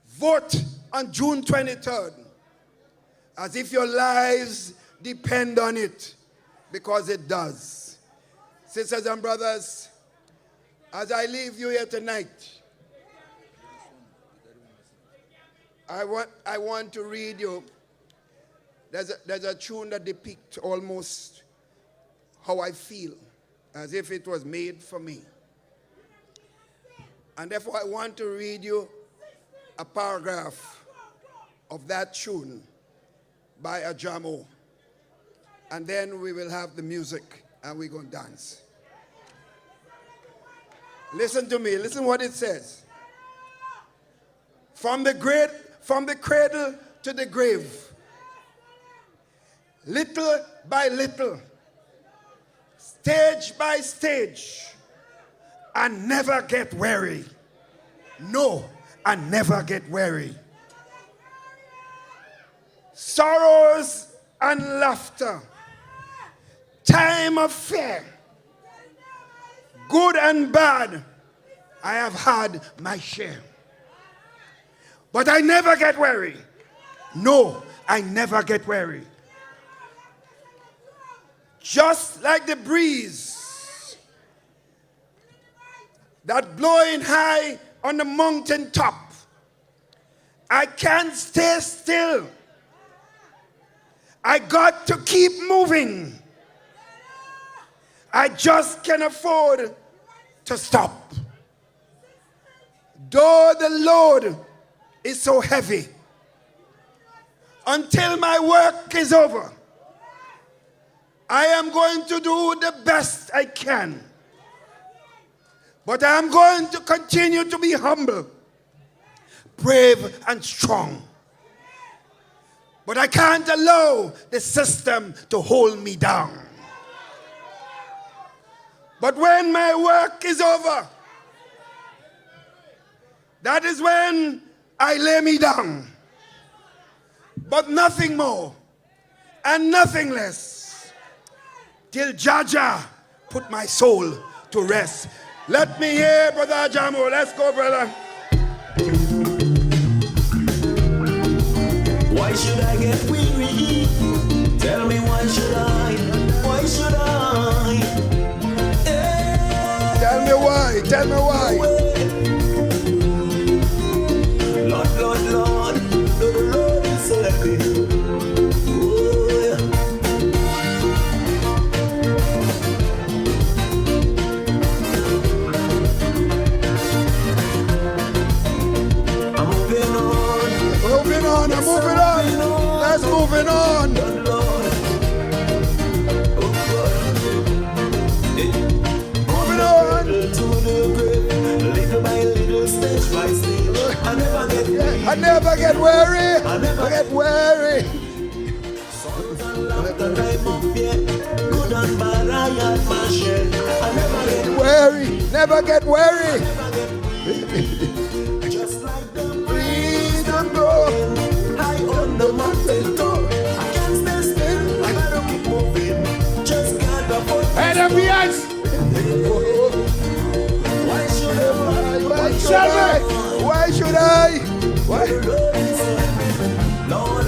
Vote on June 23rd as if your lives depend on it, because it does. Sisters and brothers, as I leave you here tonight, I want to read you. There's a tune that depicts almost how I feel, as if it was made for me. And therefore I want to read you a paragraph of that tune by a Jamo. And then we will have the music and we're going to dance. Listen to me, listen what it says. From the cradle to the grave, little by little, stage by stage, and never get weary. No, and never get weary. Sorrows and laughter, time of fear, good and bad, I have had my share. But I never get weary. No, I never get weary. Just like the breeze that blowing high on the mountain top, I can't stay still. I got to keep moving. I just can't afford to stop. Though the load is so heavy, until my work is over, I am going to do the best I can. But I am going to continue to be humble, brave and strong. But I can't allow the system to hold me down. But when my work is over, that is when I lay me down. But nothing more and nothing less till Jaja put my soul to rest. Let me hear, Brother Jamo. Let's go, brother. Why should I get weary? Tell me why should I? Why should I? Yeah. Tell me why. Tell me why. Lord, Lord, Lord, the Lord is happy. I'm moving on. Let's moving on. Moving on. I never get weary. I never get weary. Good and bad, I had my share. I never get weary. Never get weary. Just like the breeze and blow. High on the mountain top. I can't stand still. I gotta keep moving. Just gotta put. Hey, the behind. Why should I? Why should I? Why? Lord,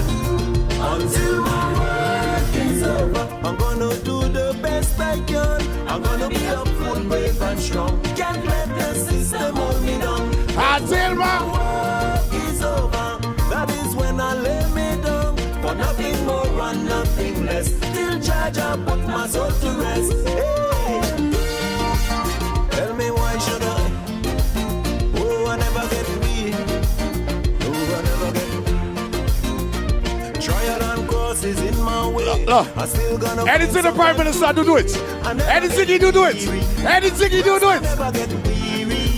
until my work is over, I'm gonna do the best I can. I'm gonna be up full, brave and strong. Can't let the system hold me down. Until my work is over, that is when I lay me down. For nothing more and nothing less. Till judge I put my soul to rest. Hey. Tell me why should I? Oh, I never get weak. Oh, I never get trial and crosses in my way. I still gonna anything the Prime Minister do it. Anything he do it. Anything he do it.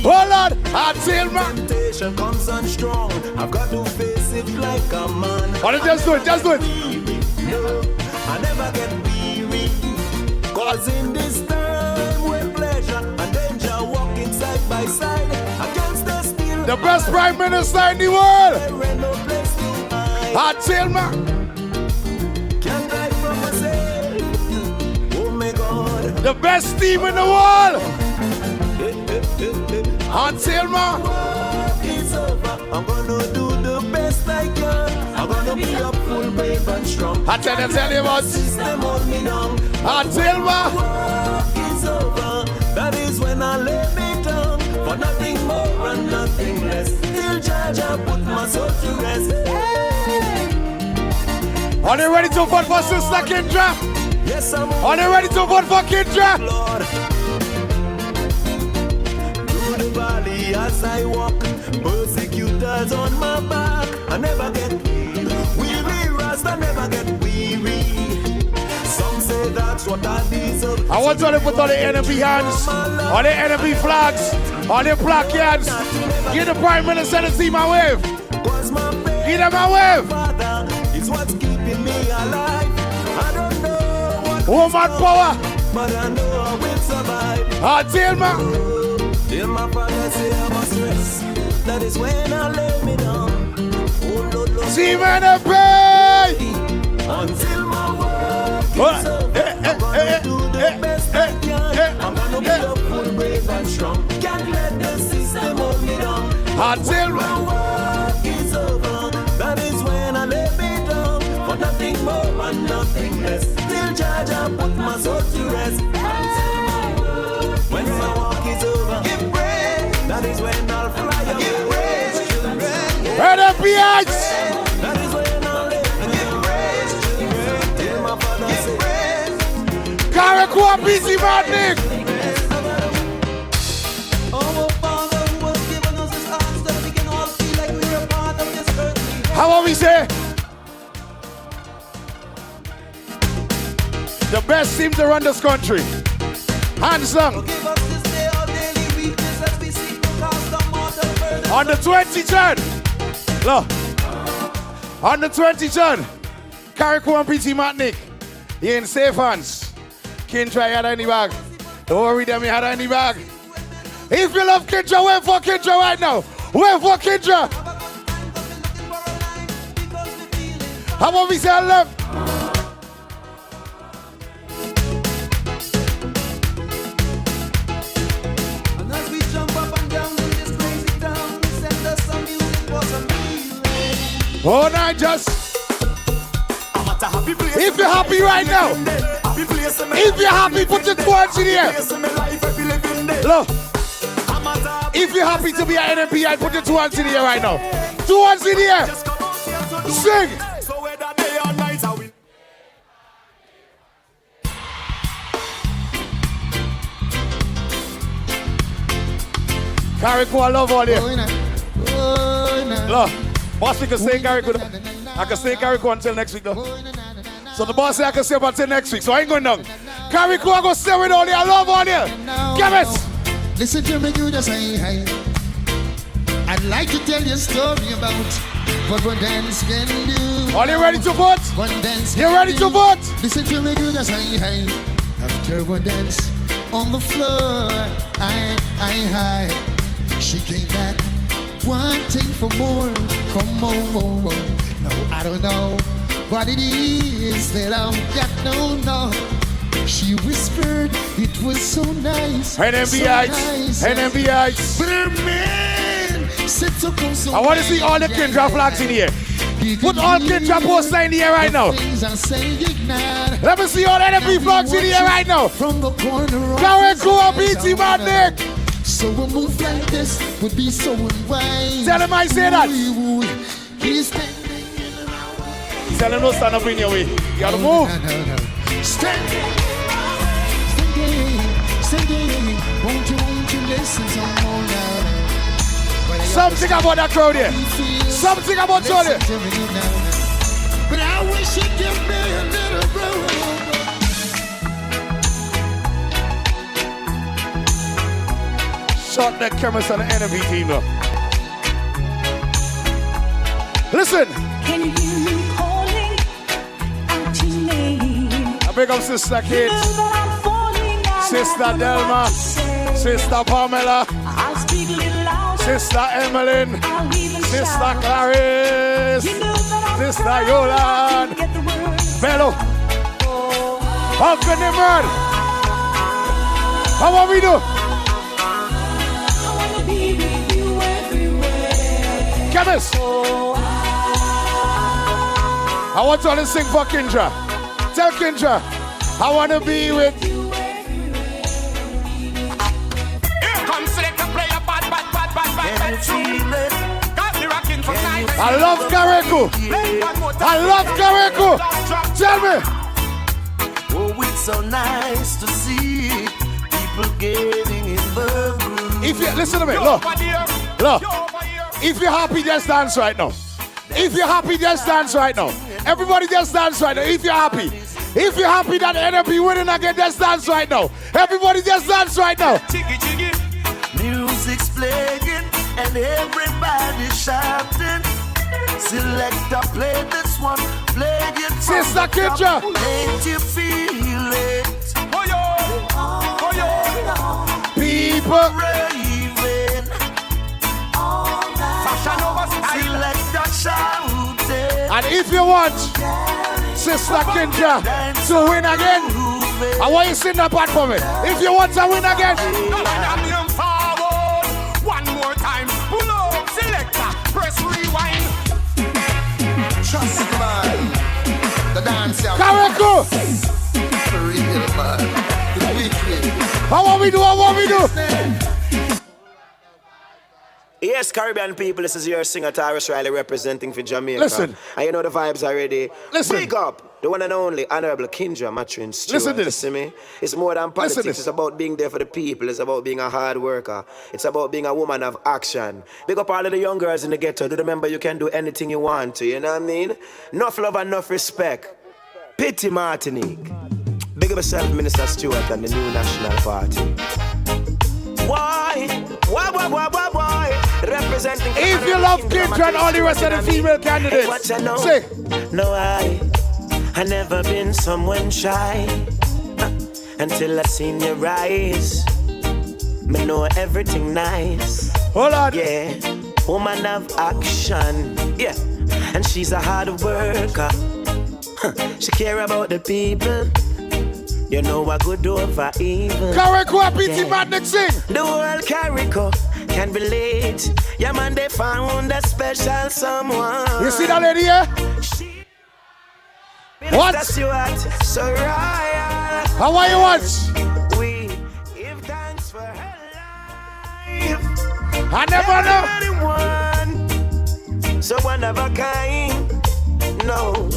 Hold on, until my temptation comes on strong. I've got to face it like a man. Oh, just do it, just do it. No, I never get weary. Cause in this time where pleasure and danger walking side by side, against the still. The best Prime Minister in the world. Until my can't hide from myself. Oh my God. The best team in the world. Until my work is over, I'm gonna do the best I can. I'm gonna be up full, brave and strong. I tell you what. System hold me down. Until my work is over, that is when I lay me down. For nothing more and nothing less. Till judge I put my soul to rest. Hey. Are you ready to vote for Sister Kindra? Yes, I'm. Are you ready to vote for Kindra? Lord. Valley as I walk, persecutors on my back. I never get weary, Rasta never get weary. Some say that's what I deserve. I want you to put on the enemy hands, on the enemy flags, on the placards. Give the Prime Minister the team a wave. Give them a wave. It's what's keeping me alive. I don't know what woman power, but I know I will survive. Until my till my father say I must rest. That is when I lay me down. Oh Lord, Lord. See me the pay. Until my work is over, I'm gonna do the best I can. I'm gonna be up full, brave and strong. Can't let the system hold me down. Until my work is over, that is when I lay me down. For nothing more and nothing less. Till judge I put my soul to rest. When my walk is over, give praise. That is when I'll fly away. Give praise, children. Where the behind? That is when I'll live. Give praise, children. Till my father say, Karakua busy man, Nick. Our Father who has given us his arms that we can all feel like we're a part of this earth. How will we say? The best team to run this country. Hands down. On the 23rd. Look. On the 23rd. Carrick and PT Matnick. He in safe hands. Kindra had any bag. Don't worry them, he had any bag. If you love Kindra, wait for Kindra right now. Wait for Kindra. How about we say I love? Oh, not just. If you're happy right now, if you're happy, put your 2 hands in the air. Look, if you're happy to be an NMPI, put your 2 hands in the air right now. 2 hands in the air. Sing. Carrick, I love all you. Look. Boss, we can stay in Carrick. I can stay in Carrick until next week, though. So the boss said I can stay up until next week, so I ain't going down. Carrick, I go stay with all you. I love all you. Give it. Listen to me, you just say hi. I'd like to tell you a story about what one dance can do. Are you ready to vote? One dance. You ready to vote? Listen to me good as I after one dance on the floor. I she came back wanting for more. Come on. No, I don't know what it is that I've got. No. She whispered it was so nice. NMBIs. But her man said so come so I want to see all the Kindra flags in here. Put all Kindra posters in here right now. Let me see all NMB flags in here right now. From the corner Karen Kua BT Madnik. So a move like this would be so unwise. Tell him I say that. He's Tell him no stand up in your way. You gotta move. No. Standing. Won't you listen some more now? Something about that crowd here. Something about Johnny. But I wish you'd give me a little room. Shot that cameras on the enemy team up. Listen. Can you hear me calling out your name? I big up Sister Kate, Sister Delma, Sister Pamela, Sister Emmeline, Sister Clarice, Sister Yolande, Bello, Uncle Nimrod. How what we do? Chemist. I want you all to sing for Kindra. Tell Kindra, I want to be with you. Here comes select to play a bad tune. Got me rocking from night. I love Kareku. I love Kareku. Tell me. Oh, it's so nice to see people getting in the groove. If you listen to me, look. If you're happy, just dance right now. If you're happy, just dance right now. Everybody just dance right now. If you're happy. If you're happy that NMP winning again, just dance right now. Everybody just dance right now. Music's playing and everybody shouting. Selector, play this one. Play it from Sister Kindra. Make you feel it. People raving. Selector shouting. And if you want Sister Kindra to win again, I want you to sing that part for me. If you want to win again, one more time. Pull up, selector, press rewind. Trust it, man. The dance out. Kareku. For real, man. The wicked. How what we do? Yes, Caribbean people, this is your singer Tyrus Riley representing for Jamaica. Listen. And you know the vibes already. Listen. Big up the one and only Honorable Kindra Maturine-Stewart. Listen to this. See me? It's more than politics. It's about being there for the people. It's about being a hard worker. It's about being a woman of action. Big up all of the young girls in the ghetto. Do remember you can do anything you want to, you know what I mean? Enough love and enough respect. Pity Martinique. Big up yourself, Minister Stewart and the new National Party. Why? Representing. If you love Kindra and all the rest of the female candidates, say. No, I never been someone shy until I seen your eyes. Me know everything nice. Hold on. Yeah, woman of action. Yeah, and she's a hard worker. She care about the people. You know a good over evil. Kareku PT Madnik sing. The whole Kareku can relate. Yeah, man, they found a special someone. You see that lady here? What? Stewart, so royal. How are you watch? We give thanks for her life. I never know. So one of a kind. No,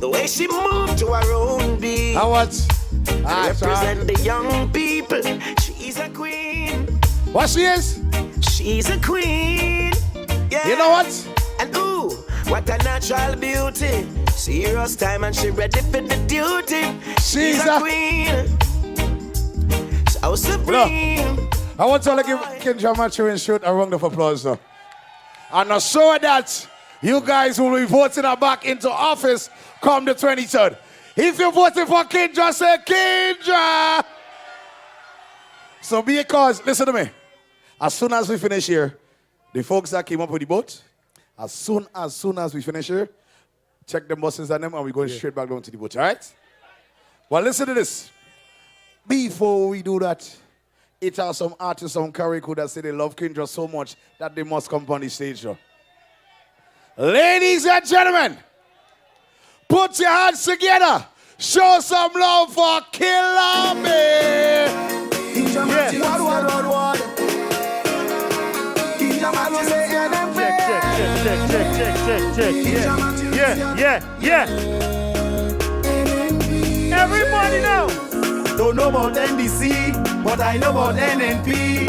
the way she moved to her own beat. How what? Represent the young people. She's a queen. What she is? She's a queen. Yeah. You know what? And ooh, what a natural beauty. Serious time and she ready for the duty. She's a queen. So supreme. Look, I want to give Kindra Maturine-Stewart a round of applause now. And assure that you guys will be voting her back into office come the 23rd. If you're voting for Kindra, say Kindra! So because, listen to me, as soon as we finish here, the folks that came up with the boat, as soon as we finish here, check the buses and them, and we're going straight back down to the boat, all right? Well, listen to this. Before we do that, it are some artists on Carrico that say they love Kindra so much that they must come on the stage. Though. Ladies and gentlemen, put your hands together. Show some love for Killer Me. Yeah. Everybody know. Don't know about NDC, but I know about NNP.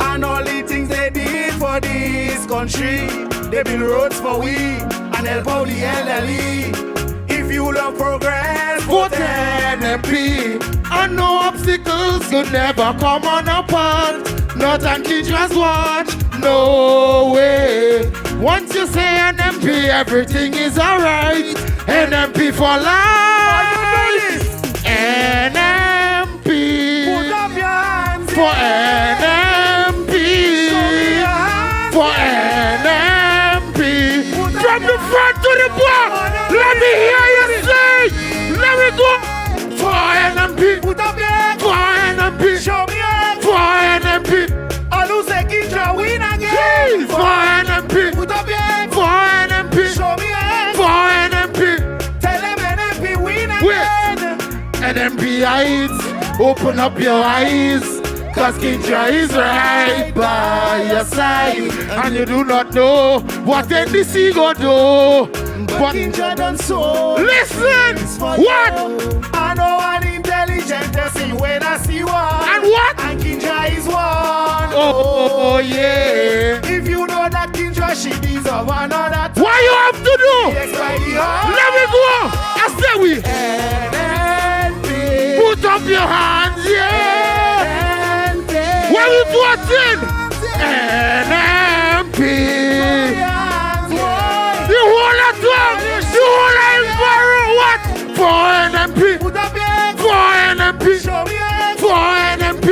And all the things they did for this country. They build roads for we and help out the elderly. If you love progress, vote NNP. And no obstacles could never come on our path. Not on Kindra's watch, no way. Once you say NMP, everything is alright. NMP for life. NMP. Put up your hands for NMP. For NMP. From the front to the back, let me hear you sing. Let me go. For NMP. Put up your hands for NMP. Show me hands for NMP. All who say Kindra win again. For NMP. Put up your hands for NMP. Show me hands for NMP. Tell them NMP win again. NMP eyes, open up your eyes. Cause Kindra is right by your side. And you do not know what NDC go do. But Kindra done so. Listen! What? I know an intelligent person when I see one. And what? And Kindra is one. Oh yeah. If you know that Kindra, she deserve another. What you have to do? Let me go. I say we. NNP. Put up your hands, yeah. NNP. What you voting? NNP. The whole of them. The whole of Israel. What? For NNP. Put up your hands. For NNP. Show me hands. For NNP.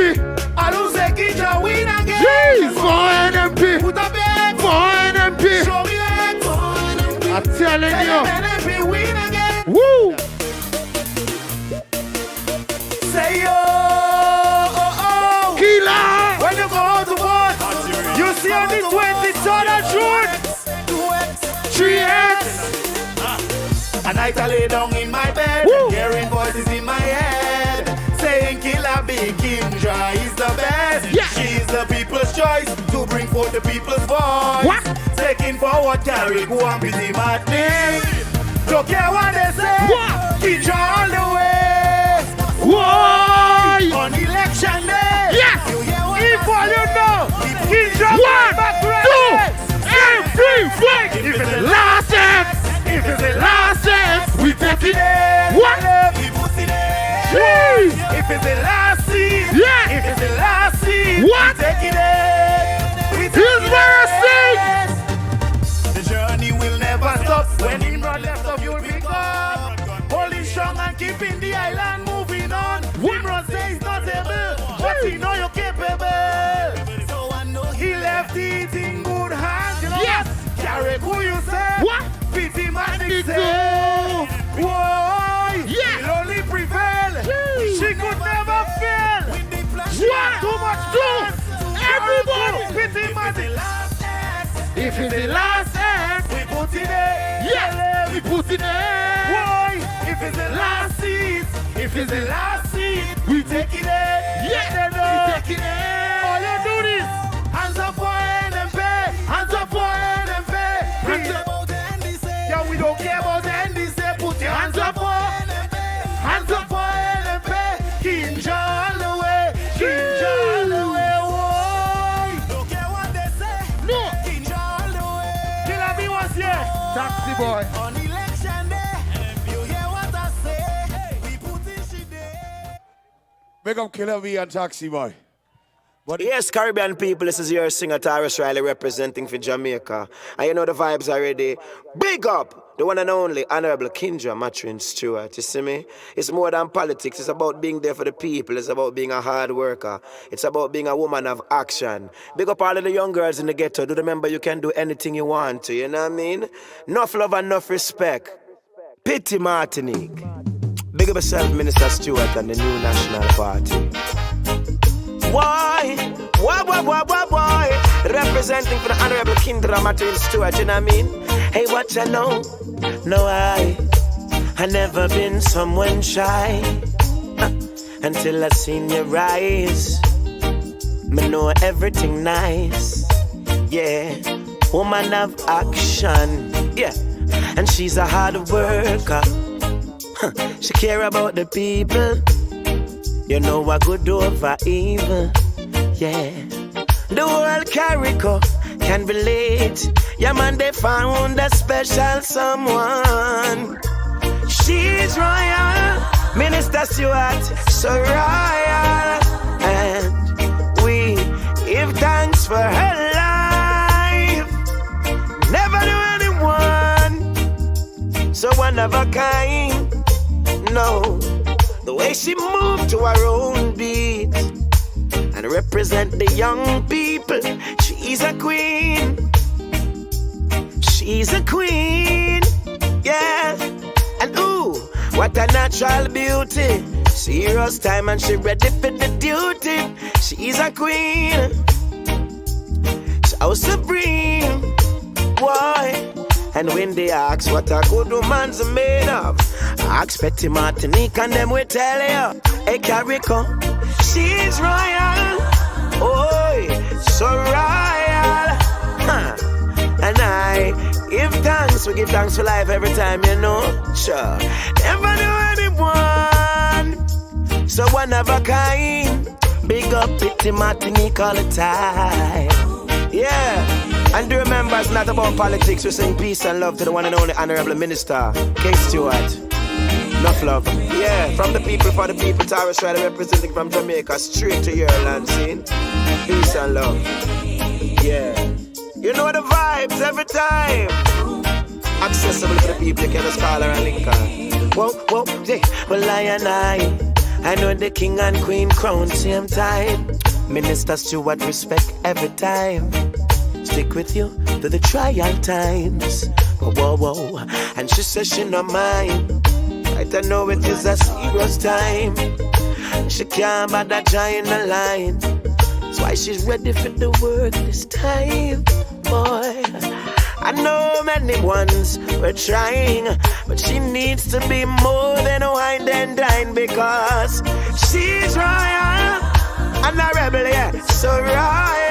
I don't say Kindra win again. Jeez. For NNP. Put up your hands. For NNP. Show me hands. I'm telling you. NNP win again. Woo. Say yo. Killer. When you go out to vote, you see on the 23rd of June. 3X. And I lay down in my bed, hearing voices in my head, saying Killer B, Kindra is the best. Yeah. She's the people's choice to bring forth the people's voice. What? Taking forward Carrico and busy madness. Don't care what they say. What? Kindra all the way. Why? On election day. Yes. If all you know, Kindra 1, 2, 3, 4. If it's the Last dance. If it's the last dance, We take it. What? We put it in. Jeez. If it's the last seat, Yeah. If it's the last seat, What? We take it in. We take Here's it where I in. The journey will never stop. When Nimrod left off, you'll pick up. Holding strong and keeping the island moving on. Nimrod says he's not able, but he know you're capable. So I know he left it in good hands. You know Yes. what? Carrick, who you say? What? Pity man, Big say. go. Why? Yeah. He'll only prevail. Jeez. She could never fail. What? Too much Two. Everybody. Pity man. If it's the last dance, We put it in. yeah, we put it in. Why? If it's the last seat, If it's the last seat, we take it in. yeah, we take it in. All you do this. Hands up for NMP. Hands up for NMP. Hands up. Yeah, we don't care about the NDC. Put your hands up for NMP. Hands up for NMP. Kindra all the way. Kindra all the way. Why? Don't care what they say. No. Kindra all the way. Killer B was here. Taxi boy. On election day, you hear what I say? We put in shit there. Big up Killer B and Taxi Boy. Yes, Caribbean people, this is your singer Tyrus Riley representing for Jamaica. And you know the vibes already. Big up the one and only Honorable Kindra, Maturine-Stewart. You see me? It's more than politics. It's about being there for the people. It's about being a hard worker. It's about being a woman of action. Big up all of the young girls in the ghetto. Do remember you can do anything you want to, you know what I mean? Enough love and enough respect. Pity Martinique. Big up yourself, Minister Stewart and the new National Party. Why? Representing for the Honorable Kindra, Maturine-Stewart, you know what I mean? Hey, what you know? No, I never been someone shy until I seen your eyes. Me know everything nice, yeah. Woman of action, yeah. And she's a hard worker. She care about the people. You know I good over evil, yeah. The whole Carico can relate. Yeah, man, they found a special someone. She's royal, Minister Stewart, so royal. And we give thanks for her life. Never knew anyone so one of a kind. No, the way she moved to her own beat and represent the young people. She's a queen. She's a queen, yeah. And ooh, what a natural beauty. Serious time and she ready for the duty. She's a queen, so supreme, boy. And when they ask what a good woman's made of, ask Petty Martinique and them will tell you. Hey, Carico, she's royal. Oh, so royal. Huh. And I give thanks. We give thanks for life every time, you know. Sure. Never knew anyone so one of a kind. Big up Petty Martinique all the time. Yeah. And do remember, it's not about politics. We sing peace and love to the one and only Honorable Minister K. Stewart. Enough love. Yeah, from the people, for the people. Tyrus Riley representing from Jamaica straight to your land scene. Peace and love. Yeah. You know the vibes every time. Accessible for the people. You can just call her and link her. Whoa, yeah. Well, I know the king and queen crown same time. Minister Stewart respect every time. Stick with you through the trial times. Whoa. And she says she no mind. I don't know it is a serious time. She can't bother join the line. That's why she's ready for the work this time. Boy, I know many ones were trying, but she needs to be more than a wine and dine, because she's royal and a rebel, yeah, so royal.